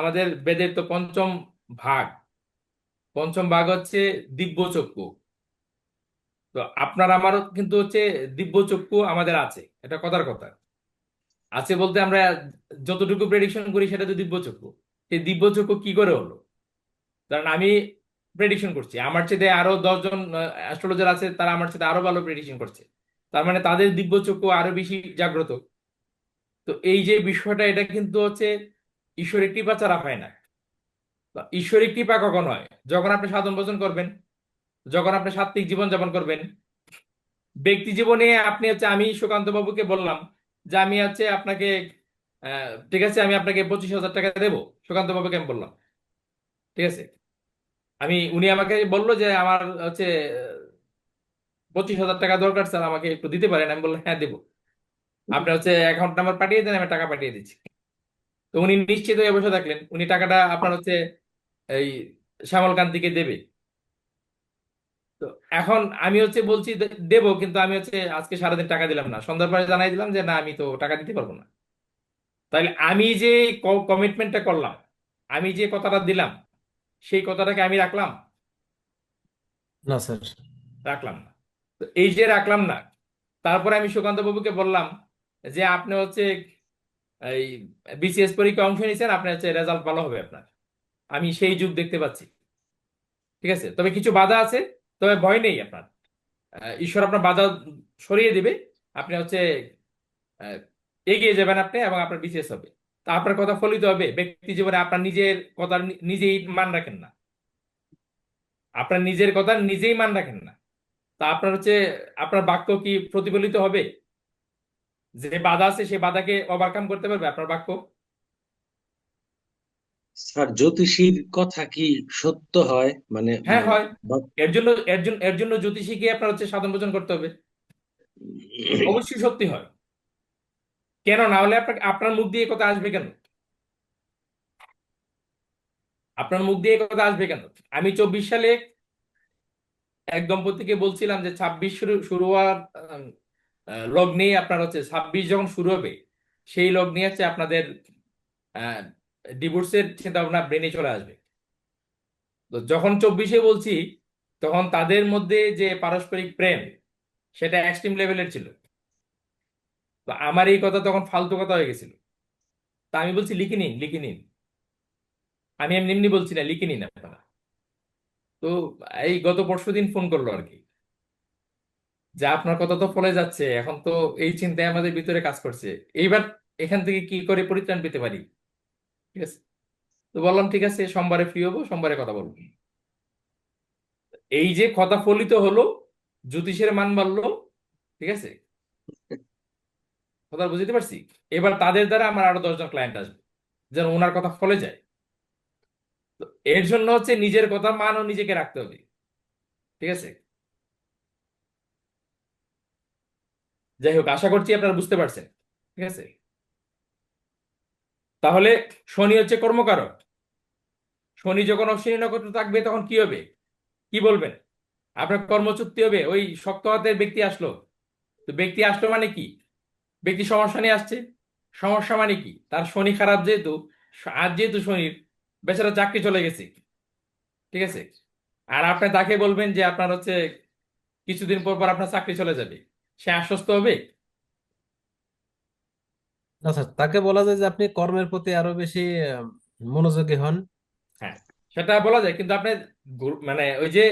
আমাদের বেদের তো ভাগ পঞ্চম ভাগ হচ্ছে দিব্য চক্ষু। তো আপনার আমারও কিন্তু হচ্ছে দিব্য চক্ষু আমাদের আছে, এটা কথার কথা। আছে বলতে আমরা যতটুকু প্রেডিকশন করি সেটা তো দিব্য চক্ষু। সেই দিব্য চক্ষু কি করে হলো? কারণ আমি প্রেডিকশন করছি। আমার চেয়ে আরো 10 জন অ্যাস্ট্রোলজার আছে, তারা আমার চেয়ে আরো ভালো প্রেডিকশন করছে। তার মানে তাদের দিব্য চক্ষু আরো বেশি জাগ্রত। তো এই যে বিষয়টা, এটা কিন্তু হচ্ছে ঈশ্বরের কৃপা ছাড়া হয় না। তো ঈশ্বরের কৃপা কখন হয়? যখন আপনি সাধন ভজন করবেন, যখন আপনি সাত্বিক জীবন যাপন করবেন। ব্যক্তি জীবনে আপনি হচ্ছে, আমি সুকান্ত বাবুকে বললাম যে আমি হচ্ছে আপনাকে ঠিক আছে, আমি আপনাকে 25,000 টাকা দেবো। সুকান্ত বাবুকে আমি বললাম, ঠিক আছে। উনি আমাকে বললো যে আমার হচ্ছে 25,000 টাকা দরকার স্যার, আমাকে একটু দিতে পারেন? আমি বললাম হ্যাঁ দেবো, আপনি হচ্ছে অ্যাকাউন্ট নাম্বার পাঠিয়ে দেন, আমি টাকা পাঠিয়ে দিচ্ছি। তো উনি নিশ্চিত হয়ে বসে থাকলেন, উনি টাকাটা আপনার হচ্ছে এই শ্যামল কান্তিকে দেবে। তো এখন আমি হচ্ছে বলছি দেবো, কিন্তু আমি হচ্ছে আজকে সারাদিন টাকা দিলাম না, সন্ধ্যার পরে জানাই দিলাম যে না, আমি তো টাকা দিতে পারবো না। তাহলে আমি যে কমিটমেন্টটা করলাম, আমি যে কথাটা দিলাম, সেই কথাটাকে আমি রাখলাম? না স্যার। রাখলাম না। তো এই যে রাখলাম না, তারপরে আমি সুকান্ত বাবুকে বললাম যে আপনি হচ্ছে এই বিসিএস পরীক্ষায় অংশ নিয়েছেন, আপনার হচ্ছে রেজাল্ট ভালো হবে আপনার। আমি সেই যুগ দেখতে পাচ্ছি, ঠিক আছে। তবে কিছু বাধা আছে, তবে ভয় নেই আপনার। ঈশ্বর আপনার বাধা সরিয়ে দিবে, আপনি হচ্ছে আহ, এগিয়ে যাবেন আপনি, এবং আপনার বিসিএস হবে। তা আপনার কথা ফলিত হবে ব্যক্তি জীবনে। আপনার নিজের কথা নিজেই মান রাখেন না, আপনার নিজের কথা নিজেই মান রাখেন না। তা আপনার হচ্ছে আপনার বাক্য কি প্রতিফলিত হবে? যে বাধা আছে সেই বাধাকে ওভারকাম করতে পারবে আপনার বাক্য? স্যার জ্যোতিষীর কথা কি সত্য হয় মানে হ্যাঁ হয়। বা- এর জন্য জ্যোতিষীকে আপনার হচ্ছে সাধন ভোজন করতে হবে। অবশ্যই সত্যি হয়। কেন না হলে আপনার মুখ দিয়ে এ কথা আসবে কেন? আপনার মুখ দিয়ে এ কথা আসবে কেন? আমি 24 সালে এক দম্পতিকে বলছিলাম যে 26 শুরু শুরু হওয়ার লগ্নে আপনার হচ্ছে 26 যখন শুরু হবে, সেই লগ্নে হচ্ছে আপনাদের ডিভোর্সের চিন্তা ভাবনা ব্রেনে চলে আসবে। তো যখন 24-এ বলছি, তখন তাদের মধ্যে যে পারস্পরিক প্রেম, সেটা এক্সট্রিম লেভেলের ছিল। তো আমার এই কথা তখন ফালতু কথা হয়ে গেছিল। তা আমি বলছি লিখে নিন, লিখে নিন। আমি এমনি এমনি বলছি না, লিখে নিন আপনারা। তো এই গত পরশুদিন ফোন করলো আর কি, যে আপনার কথা তো ফলে যাচ্ছে, এখন তো এই চিন্তায় আমাদের ভিতরে কাজ করছে, এইবার এখান থেকে কি করে পরিত্রাণ পেতে পারি। ঠিক আছে। তো বললাম ঠিক আছে, সোমবারে ফ্রি হবো, সোমবারে কথা বলবো। এই যে কথা ফলিত হলো, জ্যোতিষের মান বাড়লো, ঠিক আছে, কথা বুঝতে পারছি। এবার তাদের দ্বারা আমার আরো 10 জন ক্লায়েন্ট আসবে, যেন ওনার কথা ফলে যায়। তো এর জন্য হচ্ছে নিজের কথা মানও নিজেকে রাখতে হবে, ঠিক আছে। যাই হোক, আশা করছি আপনারা বুঝতে পারছেন, ঠিক আছে। তাহলে শনি হচ্ছে কর্মকারক। শনি যখন অশ্বিনী নক্ষত্র থাকবে তখন কি হবে, কি বলবেন? আপনার কর্মচ্যুতি হবে। ওই শক্ত হাতের ব্যক্তি আসলো, তো ব্যক্তি আসলো মানে কি? ব্যক্তি সমস্যা নিয়ে আসছে। সমস্যা মানে কি? তার শনি খারাপ যেহেতু, আজ যেহেতু শনির, বেচারা চাকরি চলে গেছে, ঠিক আছে। আর আপনি তাকে বলবেন যে আপনার হচ্ছে কিছুদিন পর পর আপনার চাকরি চলে যাবে, সে আশ্বস্ত হবে? না স্যার, তাকে বলা যায় যে আপনি কর্মের প্রতি আরো বেশি মনোযোগী হন। হ্যাঁ, সেটা বলা যায়, কিন্তু আপনি মানে ওই যে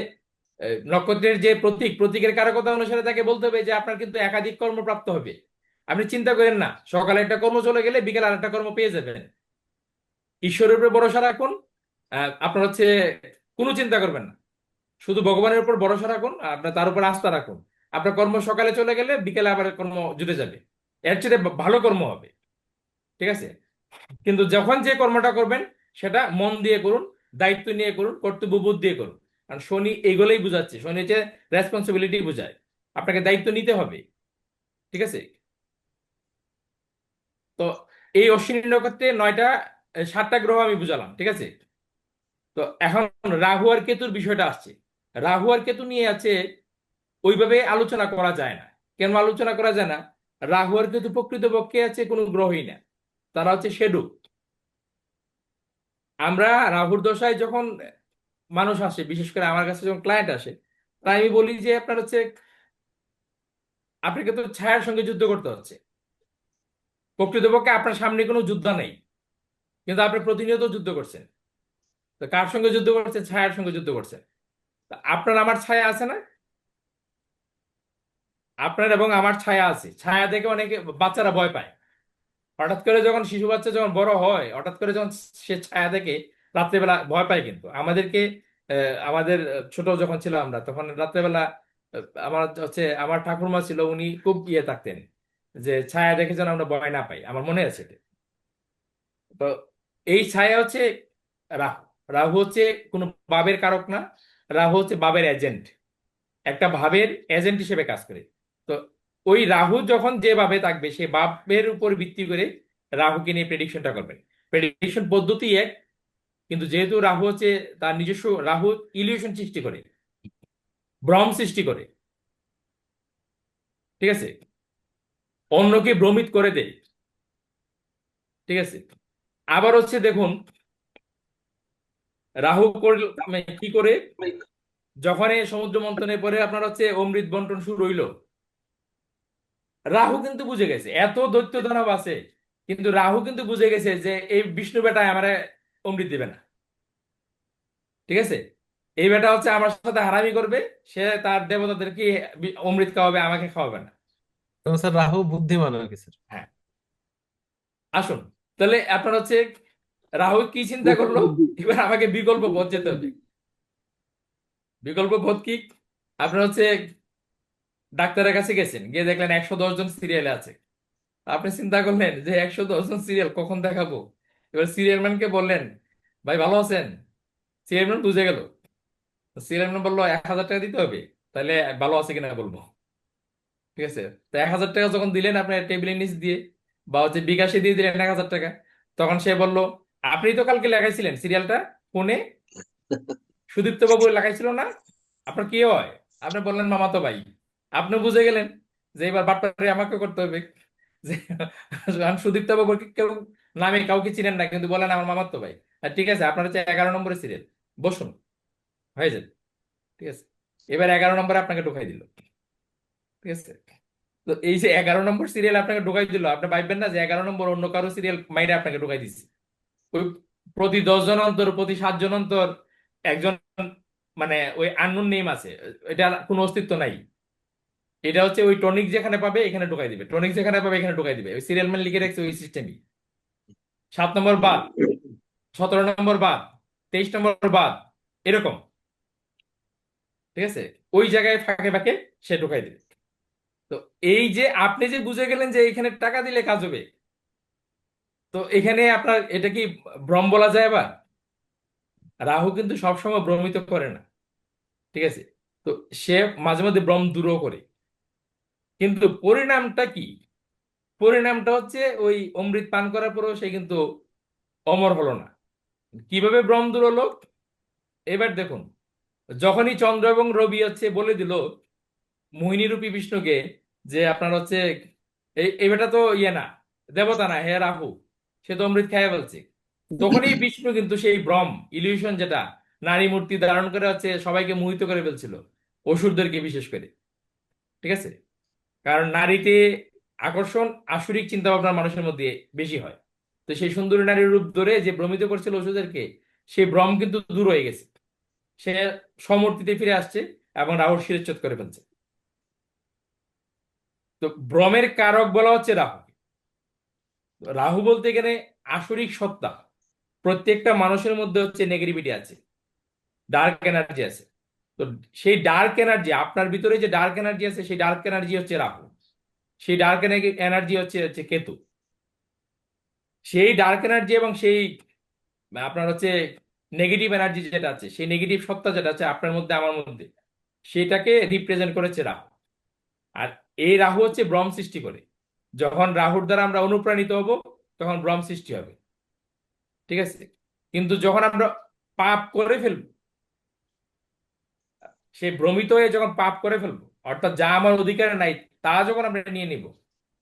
নক্ষত্রের যে প্রতীকের কারকতা অনুসারে তাকে বলতে হবে যে আপনার কিন্তু একাধিক কর্ম প্রাপ্ত হবে। আপনি চিন্তা করেন না, সকালে একটা কর্ম চলে গেলে বিকেলে আরেকটা কর্ম পেয়ে যাবেন। ঈশ্বরের উপরে ভরসা রাখুন। আপনার হচ্ছে কোনো চিন্তা করবেন না, শুধু ভগবানের উপর ভরসা রাখুন, আপনার তার উপর আস্থা রাখুন। আপনার কর্ম সকালে চলে গেলে বিকেলে আবার কর্ম জুটে যাবে, এর চেয়ে ভালো কর্ম হবে, ঠিক আছে। কিন্তু যখন যে কর্মটা করবেন সেটা মন দিয়ে করুন, দায়িত্ব নিয়ে করুন, কর্তব্যবোধ দিয়ে করুন। কারণ শনি এইগুলোই বুঝাচ্ছে, শনি হচ্ছে রেসপন্সিবিলিটি বুঝায়, আপনাকে দায়িত্ব নিতে হবে, ঠিক আছে। তো এই অশ্বিনী নক্ষত্রে 7টা গ্রহ আমি বুঝালাম, ঠিক আছে। তো এখন রাহু আর কেতুর বিষয়টা আসছে। রাহু আর কেতু নিয়ে আছে, ওইভাবে আলোচনা করা যায় না। কেন আলোচনা করা যায় না? রাহু আর কেতু প্রকৃতপক্ষে আছে কোনো গ্রহই না, তারা হচ্ছে শ্যাডো। আমরা রাহুর দশায় যখন মানুষ আসে, বিশেষ করে আমার কাছে যখন ক্লায়েন্ট আসে, তাই আমি বলি যে আপনার হচ্ছে আপনাকে তো ছায়ার সঙ্গে যুদ্ধ করতে হচ্ছে। প্রকৃতপক্ষে আপনার সামনে কোনো যুদ্ধ নেই, কিন্তু আপনি প্রতিনিয়ত যুদ্ধ করছেন। তো কার সঙ্গে যুদ্ধ করছেন? ছায়ার সঙ্গে যুদ্ধ করছেন। তা আপনার আমার ছায়া আছে না? আপনার এবং আমার ছায়া আছে, ছায়া দেখে অনেকে বাচ্চারা ভয় পায়। হঠাৎ করে যখন শিশু বাচ্চা যখন বড় হয়, হঠাৎ করে যখন সে ছায়া দেখে রাত্রেবেলা ভয় পায়। কিন্তু আমাদেরকে আমাদের ছোট যখন ছিল আমরা, তখন রাত্রেবেলা আমার হচ্ছে আমার ঠাকুরমা ছিল, উনি খুব ইয়ে থাকতেন যে ছায়া দেখে যেন আমরা ভয় না পাই। আমার মনে আছে এটা। তো এই ছায়া হচ্ছে রাহু। রাহু হচ্ছে কোনো ভাবের কারক না, রাহু হচ্ছে ভাবের এজেন্ট, একটা ভাবের এজেন্ট হিসেবে কাজ করে। তো ওই রাহু যখন যে ভাবে থাকবে, সে ভাবের উপর ভিত্তি করে রাহুকে নিয়ে প্রেডিকশনটা করবেন। প্রেডিকশন পদ্ধতি এক, কিন্তু যেহেতু রাহু হচ্ছে তার নিজস্ব, রাহু ইলিউশন সৃষ্টি করে, ভ্রম সৃষ্টি করে, ঠিক আছে, অন্যকে ভ্রমিত করে দেয়, ঠিক আছে। আবার হচ্ছে দেখুন রাহু কি করে, যখন এই সমুদ্র মন্থনের পরে আপনার হচ্ছে অমৃত বন্টন শুরু হইলো, রাহু কিন্তু বুঝে গেছে, এত দৈত্য দানব আছে, কিন্তু রাহু কিন্তু বুঝে গেছে যে এই বিষ্ণু বেটায় আমারে অমৃত দিবে না, ঠিক আছে। এই বেটা হচ্ছে আমার সাথে হারামি করবে, সে তার দেবতাদেরকে অমৃত খাওয়াবে, আমাকে খাওয়াবে না। তো স্যার রাহু বুদ্ধিমান আর কি স্যার। হ্যাঁ, আসুন তাহলে আপনার হচ্ছে রাহু কি চিন্তা করলো, এবার আমাকে বিকল্প পথ যেতে হবে। বিকল্প পথ কি? আপনার হচ্ছে ডাক্তারের কাছে গেছেন, গিয়ে দেখলেন 110 জন সিরিয়ালে আছে। আপনি চিন্তা করলেন যে 110 জন সিরিয়াল কখন দেখাবো। এবার সিরিয়াল ম্যানকে বললেন, ভাই ভালো আছেন? সিরিয়াল ম্যান বুঝে গেল। সিরিয়াল ম্যান বললো 1000 টাকা দিতে হবে, তাহলে ভালো আছে কিনা বলবো, ঠিক আছে। তো 1000 টাকা যখন দিলেন আপনার টেবিলের নিচ দিয়ে, বা হচ্ছে বিকাশে দিয়ে দিলেন 1000 টাকা, তখন সে বলল, আপনি তো কালকে লেখাইছিলেন সিরিয়ালটা ফোনে, সুদীপ্ত বাবু লেখাইছিল না, আপনার কি হয়? আপনি বললেন মামাতো ভাই। আপনি বুঝে গেলেন যে এবার বাটপারে আমাকে করতে হবে, যে আমি সুদীপ্ত বাবুর কেউ নামে কাউকে চিনেন না, কিন্তু বলেন আমার মামাতো ভাই। আর ঠিক আছে, আপনার হচ্ছে 11 নম্বরের সিরিয়াল, বসুন, হয়ে যাবে, ঠিক আছে। এবার 11 নম্বরে আপনাকে ঢুকাই দিল, ঠিক আছে। তো এই যে 11 নম্বর সিরিয়াল আপনাকে ঢুকাই দিল, আপনি ভাববেন না যে 11 নম্বর অন্য কারো সিরিয়াল মাইরে আপনাকে ঢুকাই দিচ্ছে। ওই প্রতি 10 জন অন্তর, প্রতি 7 জন অন্তর একজন, মানে ওই আননোন নেম আছে, এটা কোনো অস্তিত্ব নাই। এটা হচ্ছে ওই টনিক যেখানে পাবে এখানে ঢুকাই দিবে, টনিক যেখানে পাবে এখানে ঢুকাই দিবে, ওই সিরিয়াল ম্যান লিখে রাখছে ওই সিস্টেমই। 7 নম্বর বাদ, 17 নম্বর বাদ, 23 নম্বর বাদ, এরকম, ঠিক আছে। ওই জায়গায় ফাঁকে ফাঁকে সে ঢুকাই দিবে। তো এই যে আপনি যে বুঝে গেলেন যে এখানে টাকা দিলে কাজ হবে, তো এখানে আপনার এটা কি ভ্রম বলা যায়? আবার রাহু কিন্তু সবসময় ভ্রমিত করে না, ঠিক আছে। তো সে মাঝে মধ্যে ভ্রম দূরও করে, কিন্তু পরিণামটা কি? পরিণামটা হচ্ছে ওই অমৃত পান করার পরেও সে কিন্তু অমর হলো না। কিভাবে ভ্রম দূর হলো? এবার দেখুন, যখনই চন্দ্র এবং রবি হচ্ছে বলে দিল মোহিনী রূপী বিষ্ণুকে যে আপনার হচ্ছে এই বেটা তো ইয়ে না, দেবতা না, হে রাহু, সে তো অমৃত খেয়ে ফেলছে, তখনই বিষ্ণু কিন্তু সেই ভ্রম, ইলিউশন, যেটা নারী মূর্তি ধারণ করে হচ্ছে সবাইকে মোহিত করে ফেলছিল, অসুরদেরকে বিশেষ করে, ঠিক আছে। কারণ নারীতে আকর্ষণ আসুরিক চিন্তা ভাবনা মানুষের মধ্যে বেশি হয়। তো সেই সুন্দরী নারীর রূপ ধরে যে ভ্রমিত করছিল অসুরদেরকে, সেই ভ্রম কিন্তু দূর হয়ে গেছে, সে সমূর্তিতে ফিরে আসছে এবং রাহুর শিরচ্ছেদ করে ফেলছে। তো ভ্রমের কারক বলা হচ্ছে রাহু। রাহু বলতে গেলে আসরিক সত্তা, প্রত্যেকটা মানুষের মধ্যে হচ্ছে নেগেটিভিটি আছে, ডার্ক এনার্জি আছে। তো সেই ডার্ক এনার্জি, আপনার ভিতরে যে ডার্ক এনার্জি আছে, সেই ডার্ক এনার্জি হচ্ছে রাহু, সেই ডার্ক এনার্জি হচ্ছে হচ্ছে কেতু। সেই ডার্ক এনার্জি এবং সেই আপনার হচ্ছে নেগেটিভ এনার্জি যেটা আছে, সেই নেগেটিভ সত্তা যেটা আছে আপনার মধ্যে আমার মধ্যে, সেটাকে রিপ্রেজেন্ট করেছে রাহু। আর এই রাহু হচ্ছে ভ্রম সৃষ্টি করে। যখন রাহুর দ্বারা আমরা অনুপ্রাণিত হব, তখন ভ্রম সৃষ্টি হবে, ঠিক আছে। কিন্তু যখন আমরা পাপ করে ফেলবো, সেই ভ্রমিত হয়ে যখন পাপ করে ফেলবো, অর্থাৎ যা আমার অধিকার নাই তা যখন আমরা নিয়ে নিব,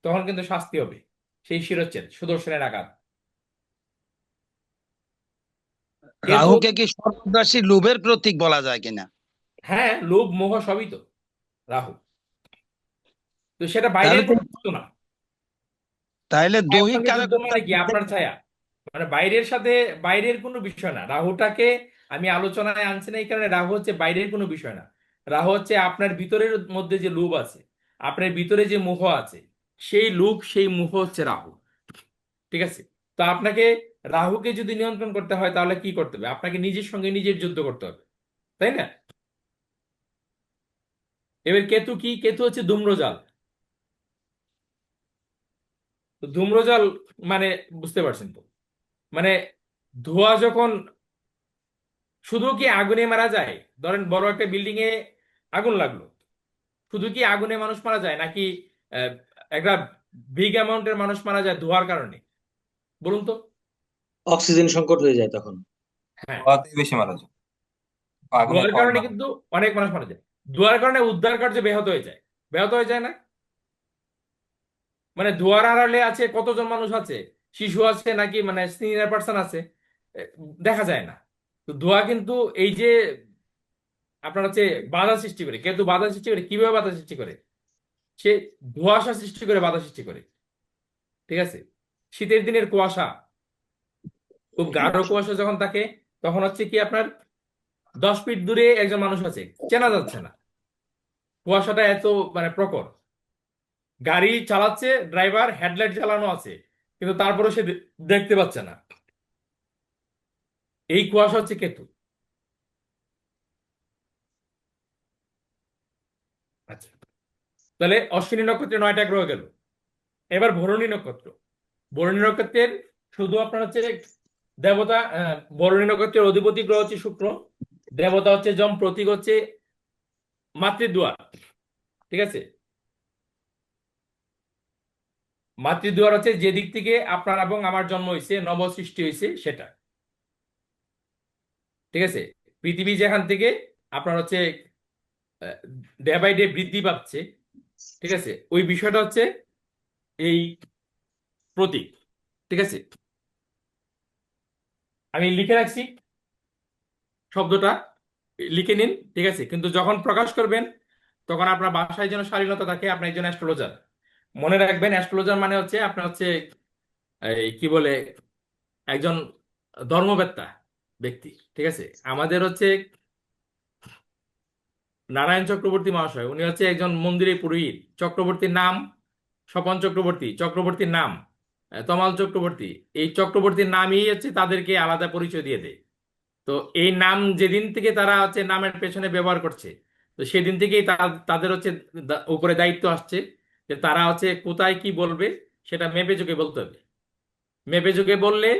তখন কিন্তু শাস্তি হবে, সেই শিরচ্ছেদ, সুদর্শনের আঘাত। কেতু, রাহুকে কি সর্বগ্রাসী লোভের প্রতীক বলা যায় কিনা? হ্যাঁ, লোভ মোহ সবই তো রাহু। তো সেটা তাহলে বাইরের তো কোনো বস্তু না। তাহলে ছায়ার দৈহিক সঙ্গে কারক যুদ্ধ মানে কি? আপনার ছায়া, মানে বাইরের সাথে বাইরের কোনো বিষয় না রাহুটাকে আমি আলোচনায় আনছি না এই কারণে রাহু হচ্ছে বাইরের কোনো বিষয় না। রাহু হচ্ছে আপনার ভিতরের মধ্যে যে লোভ আছে, আপনার ভিতরে যে মোহ আছে, সেই লোভ সেই মোহ হচ্ছে রাহু। ঠিক আছে? তো আপনাকে রাহুকে যদি নিয়ন্ত্রণ করতে হয় তাহলে কি করতে হবে? আপনাকে নিজের সঙ্গে নিজের যুদ্ধ করতে হবে, তাই না? এবার কেতু কি? কেতু হচ্ছে ধূম্রজাল। তো ধূম্রজাল মানে বুঝতে পারছেন তো? মানে ধোঁয়া যখন, শুধু কি আগুনে মারা যায়? ধরেন বড় একটা বিল্ডিং এ আগুন লাগলো, শুধু কি আগুনে মানুষ মারা যায় নাকি আহ, একটা বিগ অ্যামাউন্টের মানুষ মারা যায় ধোঁয়ার কারণে? বলুন তো। অক্সিজেন সংকট হয়ে যায় তখন। হ্যাঁ, ধোঁয়াতেই বেশি মারা যায়, আগুনে ধোঁয়ার কম কারণে মারা যায়। কিন্তু অনেক মানুষ মারা যায়। ধোঁয়ার কারণে উদ্ধার কার্য ব্যাহত হয়ে যায়, ব্যাহত হয়ে যায় না? মানে ধোঁয়ার আড়ালে আছে কতজন মানুষ আছে, শিশু আছে নাকি মানে সিনিয়র পার্সন আছে, এ, দেখা যায় না। তো ধোঁয়া কিন্তু এই যে আপনার হচ্ছে বাধা সৃষ্টি করে, কিন্তু বাধা সৃষ্টি করে কিভাবে বাধা সৃষ্টি করে? সে ধোঁয়াশা সৃষ্টি করে বাধা সৃষ্টি করে। ঠিক আছে? শীতের দিনের কুয়াশা, খুব গাঢ় কুয়াশা যখন থাকে, তখন হচ্ছে কি আপনার 10 ফিট দূরে একজন মানুষ আছে, চেনা যাচ্ছে না, কুয়াশাটা এত মানে প্রখর। গাড়ি চালাচ্ছে ড্রাইভার, হেডলাইট জ্বালানো আছে, কিন্তু তারপরে সে দেখতে পাচ্ছে না। এই কুয়াশা হচ্ছে কেতু। আচ্ছা, তাহলে অশ্বিনী নক্ষত্রে 9টা গ্রহ গেল। এবার ভরণী নক্ষত্র। ভরণী নক্ষত্রের শুধু আপনার হচ্ছে দেবতা, ভরণী নক্ষত্রের অধিপতি গ্রহ হচ্ছে শুক্র, দেবতা হচ্ছে যম, প্রতীক হচ্ছে মাতৃদুয়ার। ঠিক আছে? মাতৃদুয়ার হচ্ছে যে দিক থেকে আপনার এবং আমার জন্ম হয়েছে, নব সৃষ্টি হয়েছে সেটা। ঠিক আছে? পৃথিবী যেখান থেকে আপনার হচ্ছে ডে বাই ডে বৃদ্ধি পাচ্ছে, ঠিক আছে, ওই বিষয়টা হচ্ছে এই প্রতীক। ঠিক আছে? আমি লিখে রাখছি শব্দটা, লিখে নিন। ঠিক আছে? কিন্তু যখন প্রকাশ করবেন তখন আপনার ভাষায় যেন শালীনতা থাকে। আপনি একজন অ্যাস্ট্রোলজার, মনে রাখবেন অ্যাস্ট্রোলজার মানে হচ্ছে আপনার হচ্ছে এই কি বলে একজন ধর্মবেত্তা ব্যক্তি। ঠিক আছে? আমাদের হচ্ছে নারায়ণ চক্রবর্তী মহাশয়, উনি হচ্ছে একজন মন্দিরের পুরোহিত। চক্রবর্তীর নাম স্বপন চক্রবর্তী, চক্রবর্তীর নাম তমাল চক্রবর্তী। এই চক্রবর্তীর নামই হচ্ছে তাদেরকে আলাদা পরিচয় দিয়ে দেয়। তো এই নাম যেদিন থেকে তারা হচ্ছে নামের পেছনে ব্যবহার করছে, তো সেদিন থেকেই তাদের হচ্ছে উপরে দায়িত্ব আসছে যে তারা হচ্ছে কোথায় কি বলবে সেটা মেপে চুকে বলতে হবে। মেপে চুকে বললে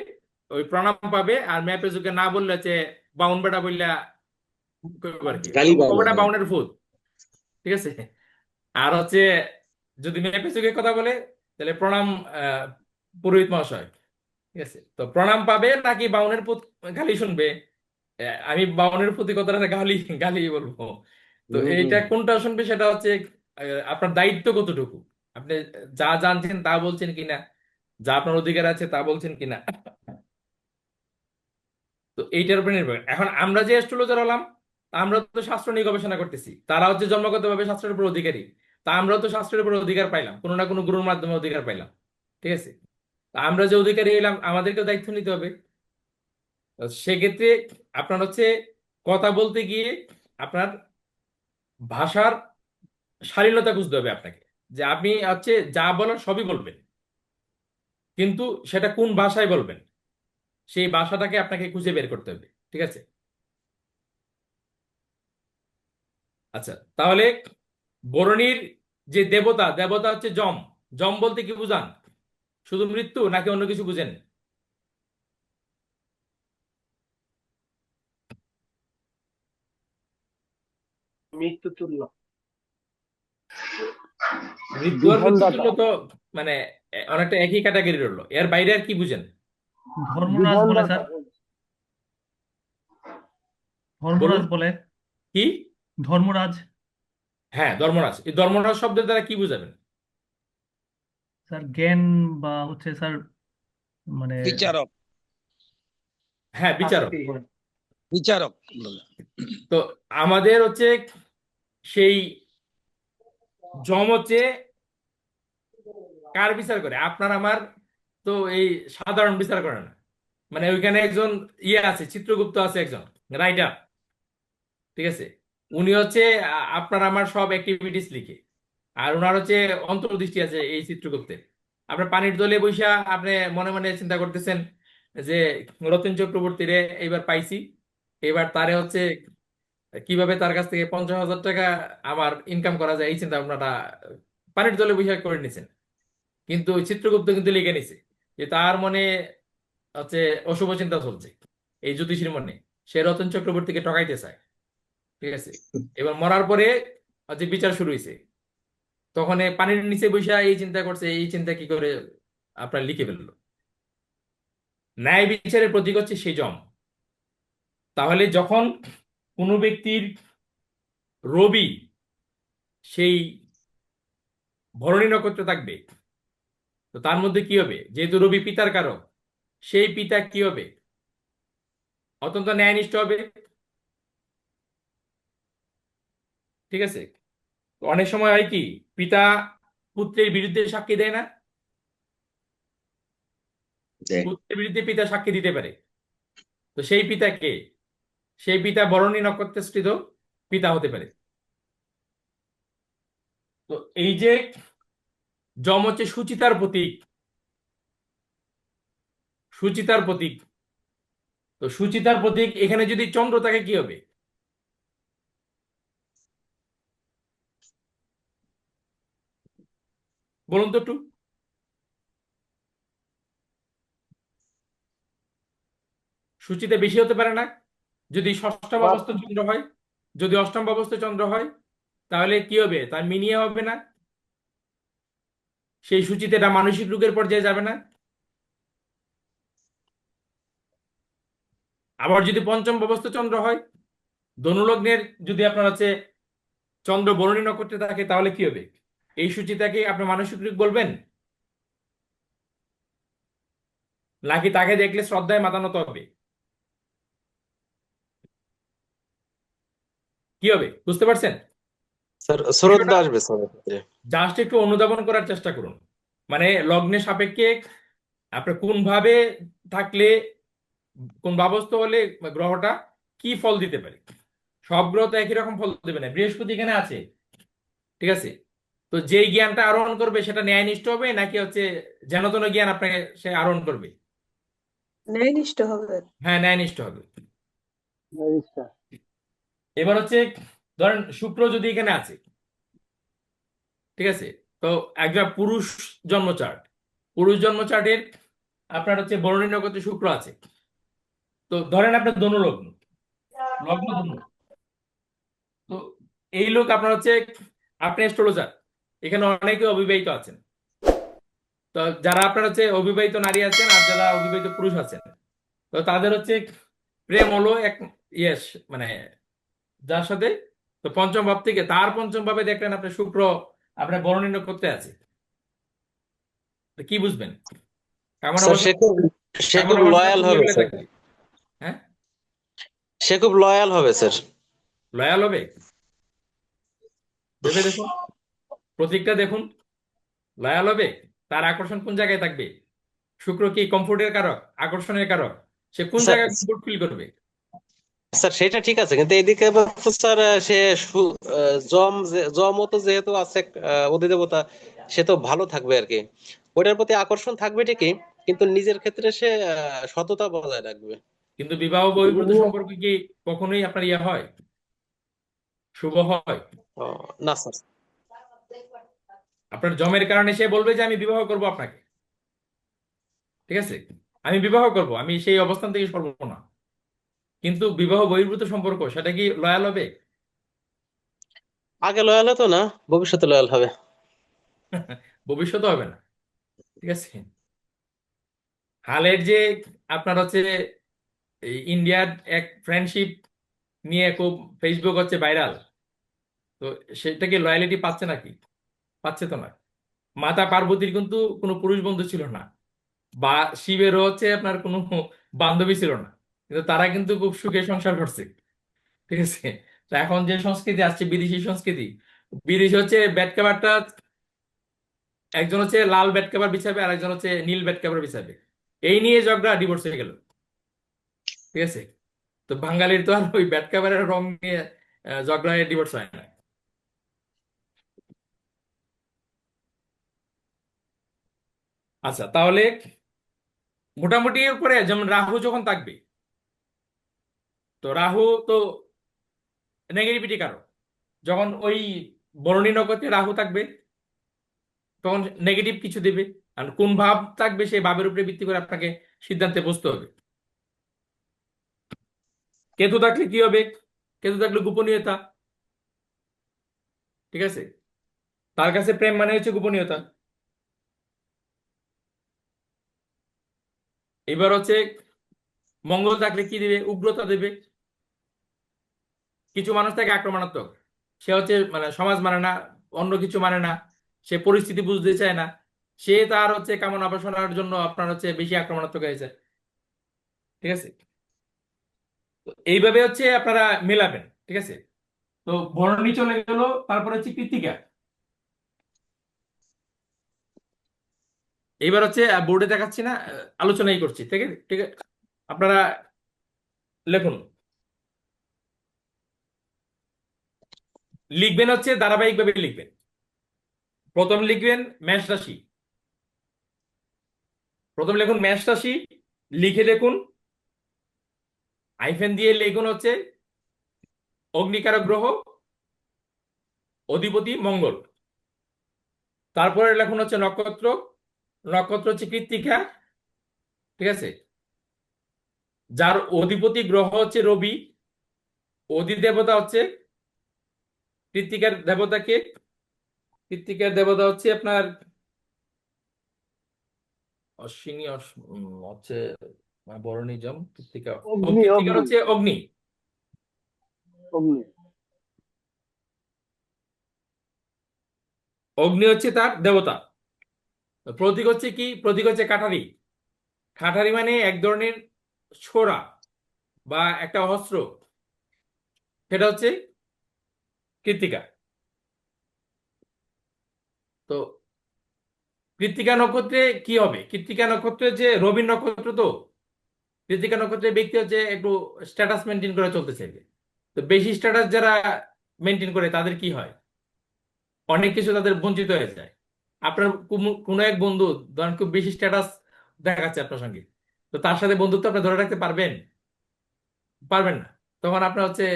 ওই প্রণাম পাবে, আর মেপে চুকে না বললে হচ্ছে বাউন বেটা বললা আর কি, গালি পাবে, বেটা হ্যাঁ। বাউনের ভূত। ঠিক আছে? আর হচ্ছে যদি মেপে চুকে কথা বলে তাহলে প্রণাম আহ, পুরোহিত মহাশয়। ঠিক আছে? তো প্রণাম পাবে নাকি বাউনের পুত গালি শুনবে? আমি বাউনের প্রতি কথাটা গালি গালি বলবো। তো হম এইটা হম। কোনটা শুনবে সেটা হচ্ছে আপনার দায়িত্ব কতটুকু, আপনি যা জানছেন তা বলছেন কিনা, যা আপনার অধিকার আছে তা বলছেন কিনা। তো এইটার উপর নির্ভর। এখন আমরা যে অ্যাস্ট্রোলজার হলাম, তা আমরা তো শাস্ত্র নিয়ে গবেষণা করতেছি, তারা হচ্ছে জন্মগতভাবে শাস্ত্রের উপর অধিকারী। তা আমরাও তো শাস্ত্রের উপর অধিকার পাইলাম, কোনো না কোনো গুরুর মাধ্যমে অধিকার পাইলাম। ঠিক আছে? তা আমরা যে অধিকারী এলাম আমাদেরকেও দায়িত্ব নিতে হবে। তো সেক্ষেত্রে আপনার হচ্ছে কথা বলতে গিয়ে আপনার ভাষার শালীনতা বুঝতে হবে আপনাকে, যে আপনি হচ্ছে যা বলার সবই বলবেন, কিন্তু সেটা কোন ভাষায় বলবেন সেই ভাষাটাকে আপনাকে খুঁজে বের করতে হবে। ঠিক আছে? আচ্ছা, তাহলে বরণীর যে দেবতা, দেবতা হচ্ছে যম। যম বলতে কি বুঝান? শুধু মৃত্যু নাকি অন্য কিছু বুঝেন? মৃত্যু তুল্য, মৃত্যু আর মৃত্যু বিধানদাতা, তুল্য তো মানে অনেকটা একই ক্যাটাগরি রইলো, এর বাইরে আর কি বুঝেন? ধর্মরাজ বলে বিধানদাতা। স্যার, বলুন। ধর্মরাজ বলে। কি? ধর্মরাজ। হ্যাঁ, ধর্মরাজ। এই ধর্মরাজ শব্দের দ্বারা কি বুঝাবেন? স্যার জ্ঞান বা হচ্ছে স্যার মানে বিচারক। হ্যাঁ, বিচারক। শাস্তি। বিচারক বলে। তো আমাদের হচ্ছে সেই যম হচ্ছে কার বিচার করে? আপনার আমার তো এই সাধারণ বিচার করে না। মানে ওইখানে একজন ইয়ে আছে, চিত্রগুপ্ত আছে, একজন রাইটার, ঠিক আছে। উনি হচ্ছে আপনার আমার সব অ্যাক্টিভিটিস লিখে, আর ওনার হচ্ছে অন্তর্দৃষ্টি আছে এই চিত্রগুপ্তের। আপনার পানির তলে বৈশা আপনি মনে মনে চিন্তা করতেছেন যে রতন চক্রবর্তীরে এইবার পাইছি, এবার তারে হচ্ছে কিভাবে তার কাছ থেকে 50,000 টাকা আমার ইনকাম করা যায়, এই চিন্তা ভাবনাটা পানির তলে বৈশা করে নিছেন। কিন্তু ওই চিত্রগুপ্ত কিন্তু লিখে নিছে যে তার মনে হচ্ছে অশুভ চিন্তা চলছে, এই জ্যোতিষীর মনে সে রতন চক্রবর্তীকে ঠকাইতে চায়, ঠিক আছে। এবার মরার পরে হচ্ছে বিচার শুরু হয়েছে, তখন এ পানির নিচে বসে এই চিন্তা করছে, এই চিন্তা কি করে আপনার লিখে ফেললো। ন্যায় বিচারের প্রতীক হচ্ছে সেই জম। তাহলে যখন কোনো ব্যক্তির রবি সেই ভরণী নক্ষত্রে থাকবে, তো তার মধ্যে কি হবে, যেহেতু রবি পিতার কারক, সেই পিতা কি হবে, অত্যন্ত ন্যায়নিষ্ঠ হবে, ঠিক আছে। তো অনেক সময় হয় কি, পিতা পুত্রের বিরুদ্ধে সাক্ষী দেয় না, দেখ পুত্রের বিরুদ্ধে পিতা সাক্ষী দিতে পারে। তো সেই পিতা কে? সেই পিতা ভরণী নক্ষত্রস্থিত পিতা হতে পারে। তো এই যে যম হচ্ছে সুচিতার প্রতীক, সুচিতার প্রতীক। তো সুচিতার প্রতীক এখানে যদি চন্দ্র থাকে কি হবে? বলুন তো একটু। সুচিতে বেশি হতে পারে না? যদি ষষ্ঠম অবস্থা চন্দ্র হয়, যদি অষ্টম অবস্থা চন্দ্র হয়, তাহলে কি হবে, তার মিনিয়ে হবে না? সেই সুচিতেটা মানসিক রোগের পর্যায়ে যাবে না? আবার যদি পঞ্চম অবস্থা চন্দ্র হয়, ধনুলগ্নের যদি আপনার হচ্ছে চন্দ্র বরণী নক্ষত্রে থাকে, তাহলে কি হবে? এই সুচিতাকে আপনি মানসিক রোগ বলবেন, নাকি তাকে দেখলে শ্রদ্ধায় মাথা নত হবে? কি হবে, বুঝতে পারছেন? স্যার শ্রদ্ধা আসবে স্যার এক্ষেত্রে। জাস্ট একটু অনুধাবন করার চেষ্টা করুন, মানে লগ্নের সাপেক্ষে আপনি কোন ভাবে থাকলে, কোন ভাবস্থ হলে গ্রহটা কি ফল দিতে পারে। সব গ্রহ তো একই রকম ফল দেবে না। বৃহস্পতি এখানে আছে, ঠিক আছে, তো যেই জ্ঞানটা আরোহণ করবে সেটা ন্যায়নিষ্ঠ হবে, নাকি হচ্ছে যেনতেন জ্ঞান আপনাকে সে আরোহণ করবে? ন্যায়নিষ্ঠ হবে। হ্যাঁ, ন্যায়নিষ্ঠ হবে। আচ্ছা। এবার হচ্ছে ধরেন শুক্র যদি এখানে আছে, ঠিক আছে, তো একটা পুরুষ জন্ম চার্ট, পুরুষ জন্ম চার্টের আপনার হচ্ছে বরণী নক্ষত্রে শুক্র আছে, তো ধরেন আপনার ধনু লগ্ন, লগ্ন ধনু, তো এই লোক আপনার হচ্ছে, আপনি অ্যাস্ট্রোলজার, এখানে অনেকে অবিবাহিত আছেন, তো যারা আপনার হচ্ছে অবিবাহিত নারী আছেন আর যারা অবিবাহিত পুরুষ আছেন, তো তাদের হচ্ছে প্রেম হলো এক ইয়েস, মানে যার সাথে, তো পঞ্চম ভাব থেকে তার পঞ্চম ভাবে দেখলেন আপনার শুক্র আপনার বরণী নক্ষত্রে আছে, তো কি বুঝবেন? কেমন স্যার অবস্থা, সে কেমন খুব অবস্থা লয়াল কোন হবে লেভেলে স্যার, থাকবে? হ্যাঁ, সে খুব লয়াল হবে স্যার। লয়াল হবে। ভেবে দেখুন, প্রতীকটা দেখুন, লয়াল হবে। তার আকর্ষণ কোন জায়গায় থাকবে? শুক্র কি কমফোর্টের কারক, আকর্ষণের কারক? সে কোন স্যার জায়গায় কমফোর্ট ফিল করবে? স্যার সেটা ঠিক আছে, কিন্তু এদিকে আবার তো স্যার সে জমও তো যেহেতু আছে অধিদেবতা, সে তো ভালো থাকবে আর কি, ওটার প্রতি আকর্ষণ থাকবে ঠিকই, কিন্তু নিজের ক্ষেত্রে সে সততা বজায় রাখবে। কিন্তু বিবাহ বহির্ভূত সম্পর্ক কি কখনোই আপনার ইয়ে হয়, শুভ হয়? ও, না স্যার। আপনার জমের কারণে সে বলবে যে আমি বিবাহ করব আপনাকে, ঠিক আছে, আমি বিবাহ করব, আমি সেই অবস্থান থেকে সরব না। কিন্তু বিবাহ বহির্ভূত সম্পর্ক, সেটা কি লয়াল হবে? আগে লয়াল হতো না, ভবিষ্যতে লয়াল হবে। ভবিষ্যতে হবে না, ঠিক আছে। হালের যে আপনার হচ্ছে এই ইন্ডিয়ার এক ফ্রেন্ডশিপ নিয়ে খুব ফেসবুক হচ্ছে ভাইরাল, তো সেটা কি লয়ালিটি পাচ্ছে নাকি? পাচ্ছে তো না। মাতা পার্বতীর কিন্তু কোনো পুরুষ বন্ধু ছিল না, বা শিবেরও হচ্ছে আপনার কোনো বান্ধবী ছিল না, কিন্তু তারা কিন্তু খুব সুখে সংসার করছে, ঠিক আছে। তো এখন যে সংস্কৃতি আসছে, বিদেশি সংস্কৃতি, বিদেশি হচ্ছে বেড কভারটা একজন হচ্ছে লাল বেড কভার বিছাবে আর একজন হচ্ছে নীল বেড কভার বিছাবে, এই নিয়ে ঝগড়া, ডিভোর্স হয়ে গেল। ঠিক আছে? তো বাঙালির তো আর ওই ব্যাট কাভারের রং নিয়ে ঝগড়ায় ডিভোর্স হয় না। আচ্ছা, তাহলে মোটামুটি এর পরে যেমন রাহু যখন থাকবে, তো রাহু তো নেগেটিভিটি কারণ। যখন ওই বরণী নক্ষত্রে রাহু থাকবে তখন নেগেটিভ কিছু দেবে। আর কোন ভাব থাকবে সেই ভাবের উপরে ভিত্তি করে আপনাকে সিদ্ধান্তে বসতে হবে। কেতু থাকলে কি হবে? কেতু থাকলে গোপনীয়তা। ঠিক আছে? তার কাছে প্রেম মানে হচ্ছে গোপনীয়তা। এবার হচ্ছে মঙ্গল থাকলে কি দেবে? উগ্রতা দেবে। কিছু মানুষ থাকে আক্রমণাত্মক, সে হচ্ছে মানে সমাজ মানে না, অন্য কিছু মানে না, সে পরিস্থিতি বুঝতে চায় না, সে তার হচ্ছে কামনা বাসনার জন্য আপনার হচ্ছে বেশি আক্রমণাত্মক হয়ে যায়। ঠিক আছে? তো এইভাবে হচ্ছে আপনারা মেলাবেন। ঠিক আছে? তো বরণী চলে গেল, তারপর হচ্ছে কৃত্তিকা। এইবার হচ্ছে বোর্ডে দেখাচ্ছি না, আলোচনাই করছি। ঠিক আছে? ঠিক আছে, আপনারা লিখুন। লিখবেন হচ্ছে ধারাবাহিকভাবে লিখবেন। প্রথম লিখবেন মেষ রাশি। প্রথম লিখুন মেষ রাশি, লিখে দেখুন হাইফেন দিয়ে লিখুন হচ্ছে অগ্নিকারক গ্রহ অধিপতি মঙ্গল। তারপরে লেখুন হচ্ছে নক্ষত্র, নক্ষত্র হচ্ছে কৃত্তিকা। ঠিক আছে? যার অধিপতি গ্রহ হচ্ছে রবি, অধিদেবতা হচ্ছে কৃত্তিকার দেবতাকে, কৃত্তিকার দেবতা হচ্ছে আপনার অশ্বিনী হচ্ছে বরণী যম কৃত্তিকা। ও অগ্নি কৃত্তিকার অগ্নি হচ্ছে অগ্নি। অগ্নি অগ্নি হচ্ছে তার দেবতা। প্রতীক হচ্ছে কি? প্রতীক হচ্ছে কাঠারি। কাঠারি মানে এক ধরনের ছোরা বা একটা অস্ত্র, সেটা হচ্ছে কৃত্তিকা। তো কৃত্তিকা নক্ষত্রে কি হবে? কৃত্তিকা নক্ষত্রে যে রবি নক্ষত্র, তো কৃত্তিকা নক্ষত্রের ব্যক্তি হচ্ছে একটু স্ট্যাটাস মেনটেন করে চলতে চাইবে। তো বেশি স্ট্যাটাস যারা মেনটেন করে তাদের কি হয়? অনেক কিছু তাদের বঞ্চিত হয়ে যায়। আপনার কোনো এক বন্ধু ধরেন খুব বেশি স্ট্যাটাস দেখাচ্ছে আপনার সঙ্গে, তো তার সাথে বন্ধুত্ব আপনি ধরে রাখতে পারবেন? পারবেন না। তখন আপনার হচ্ছে,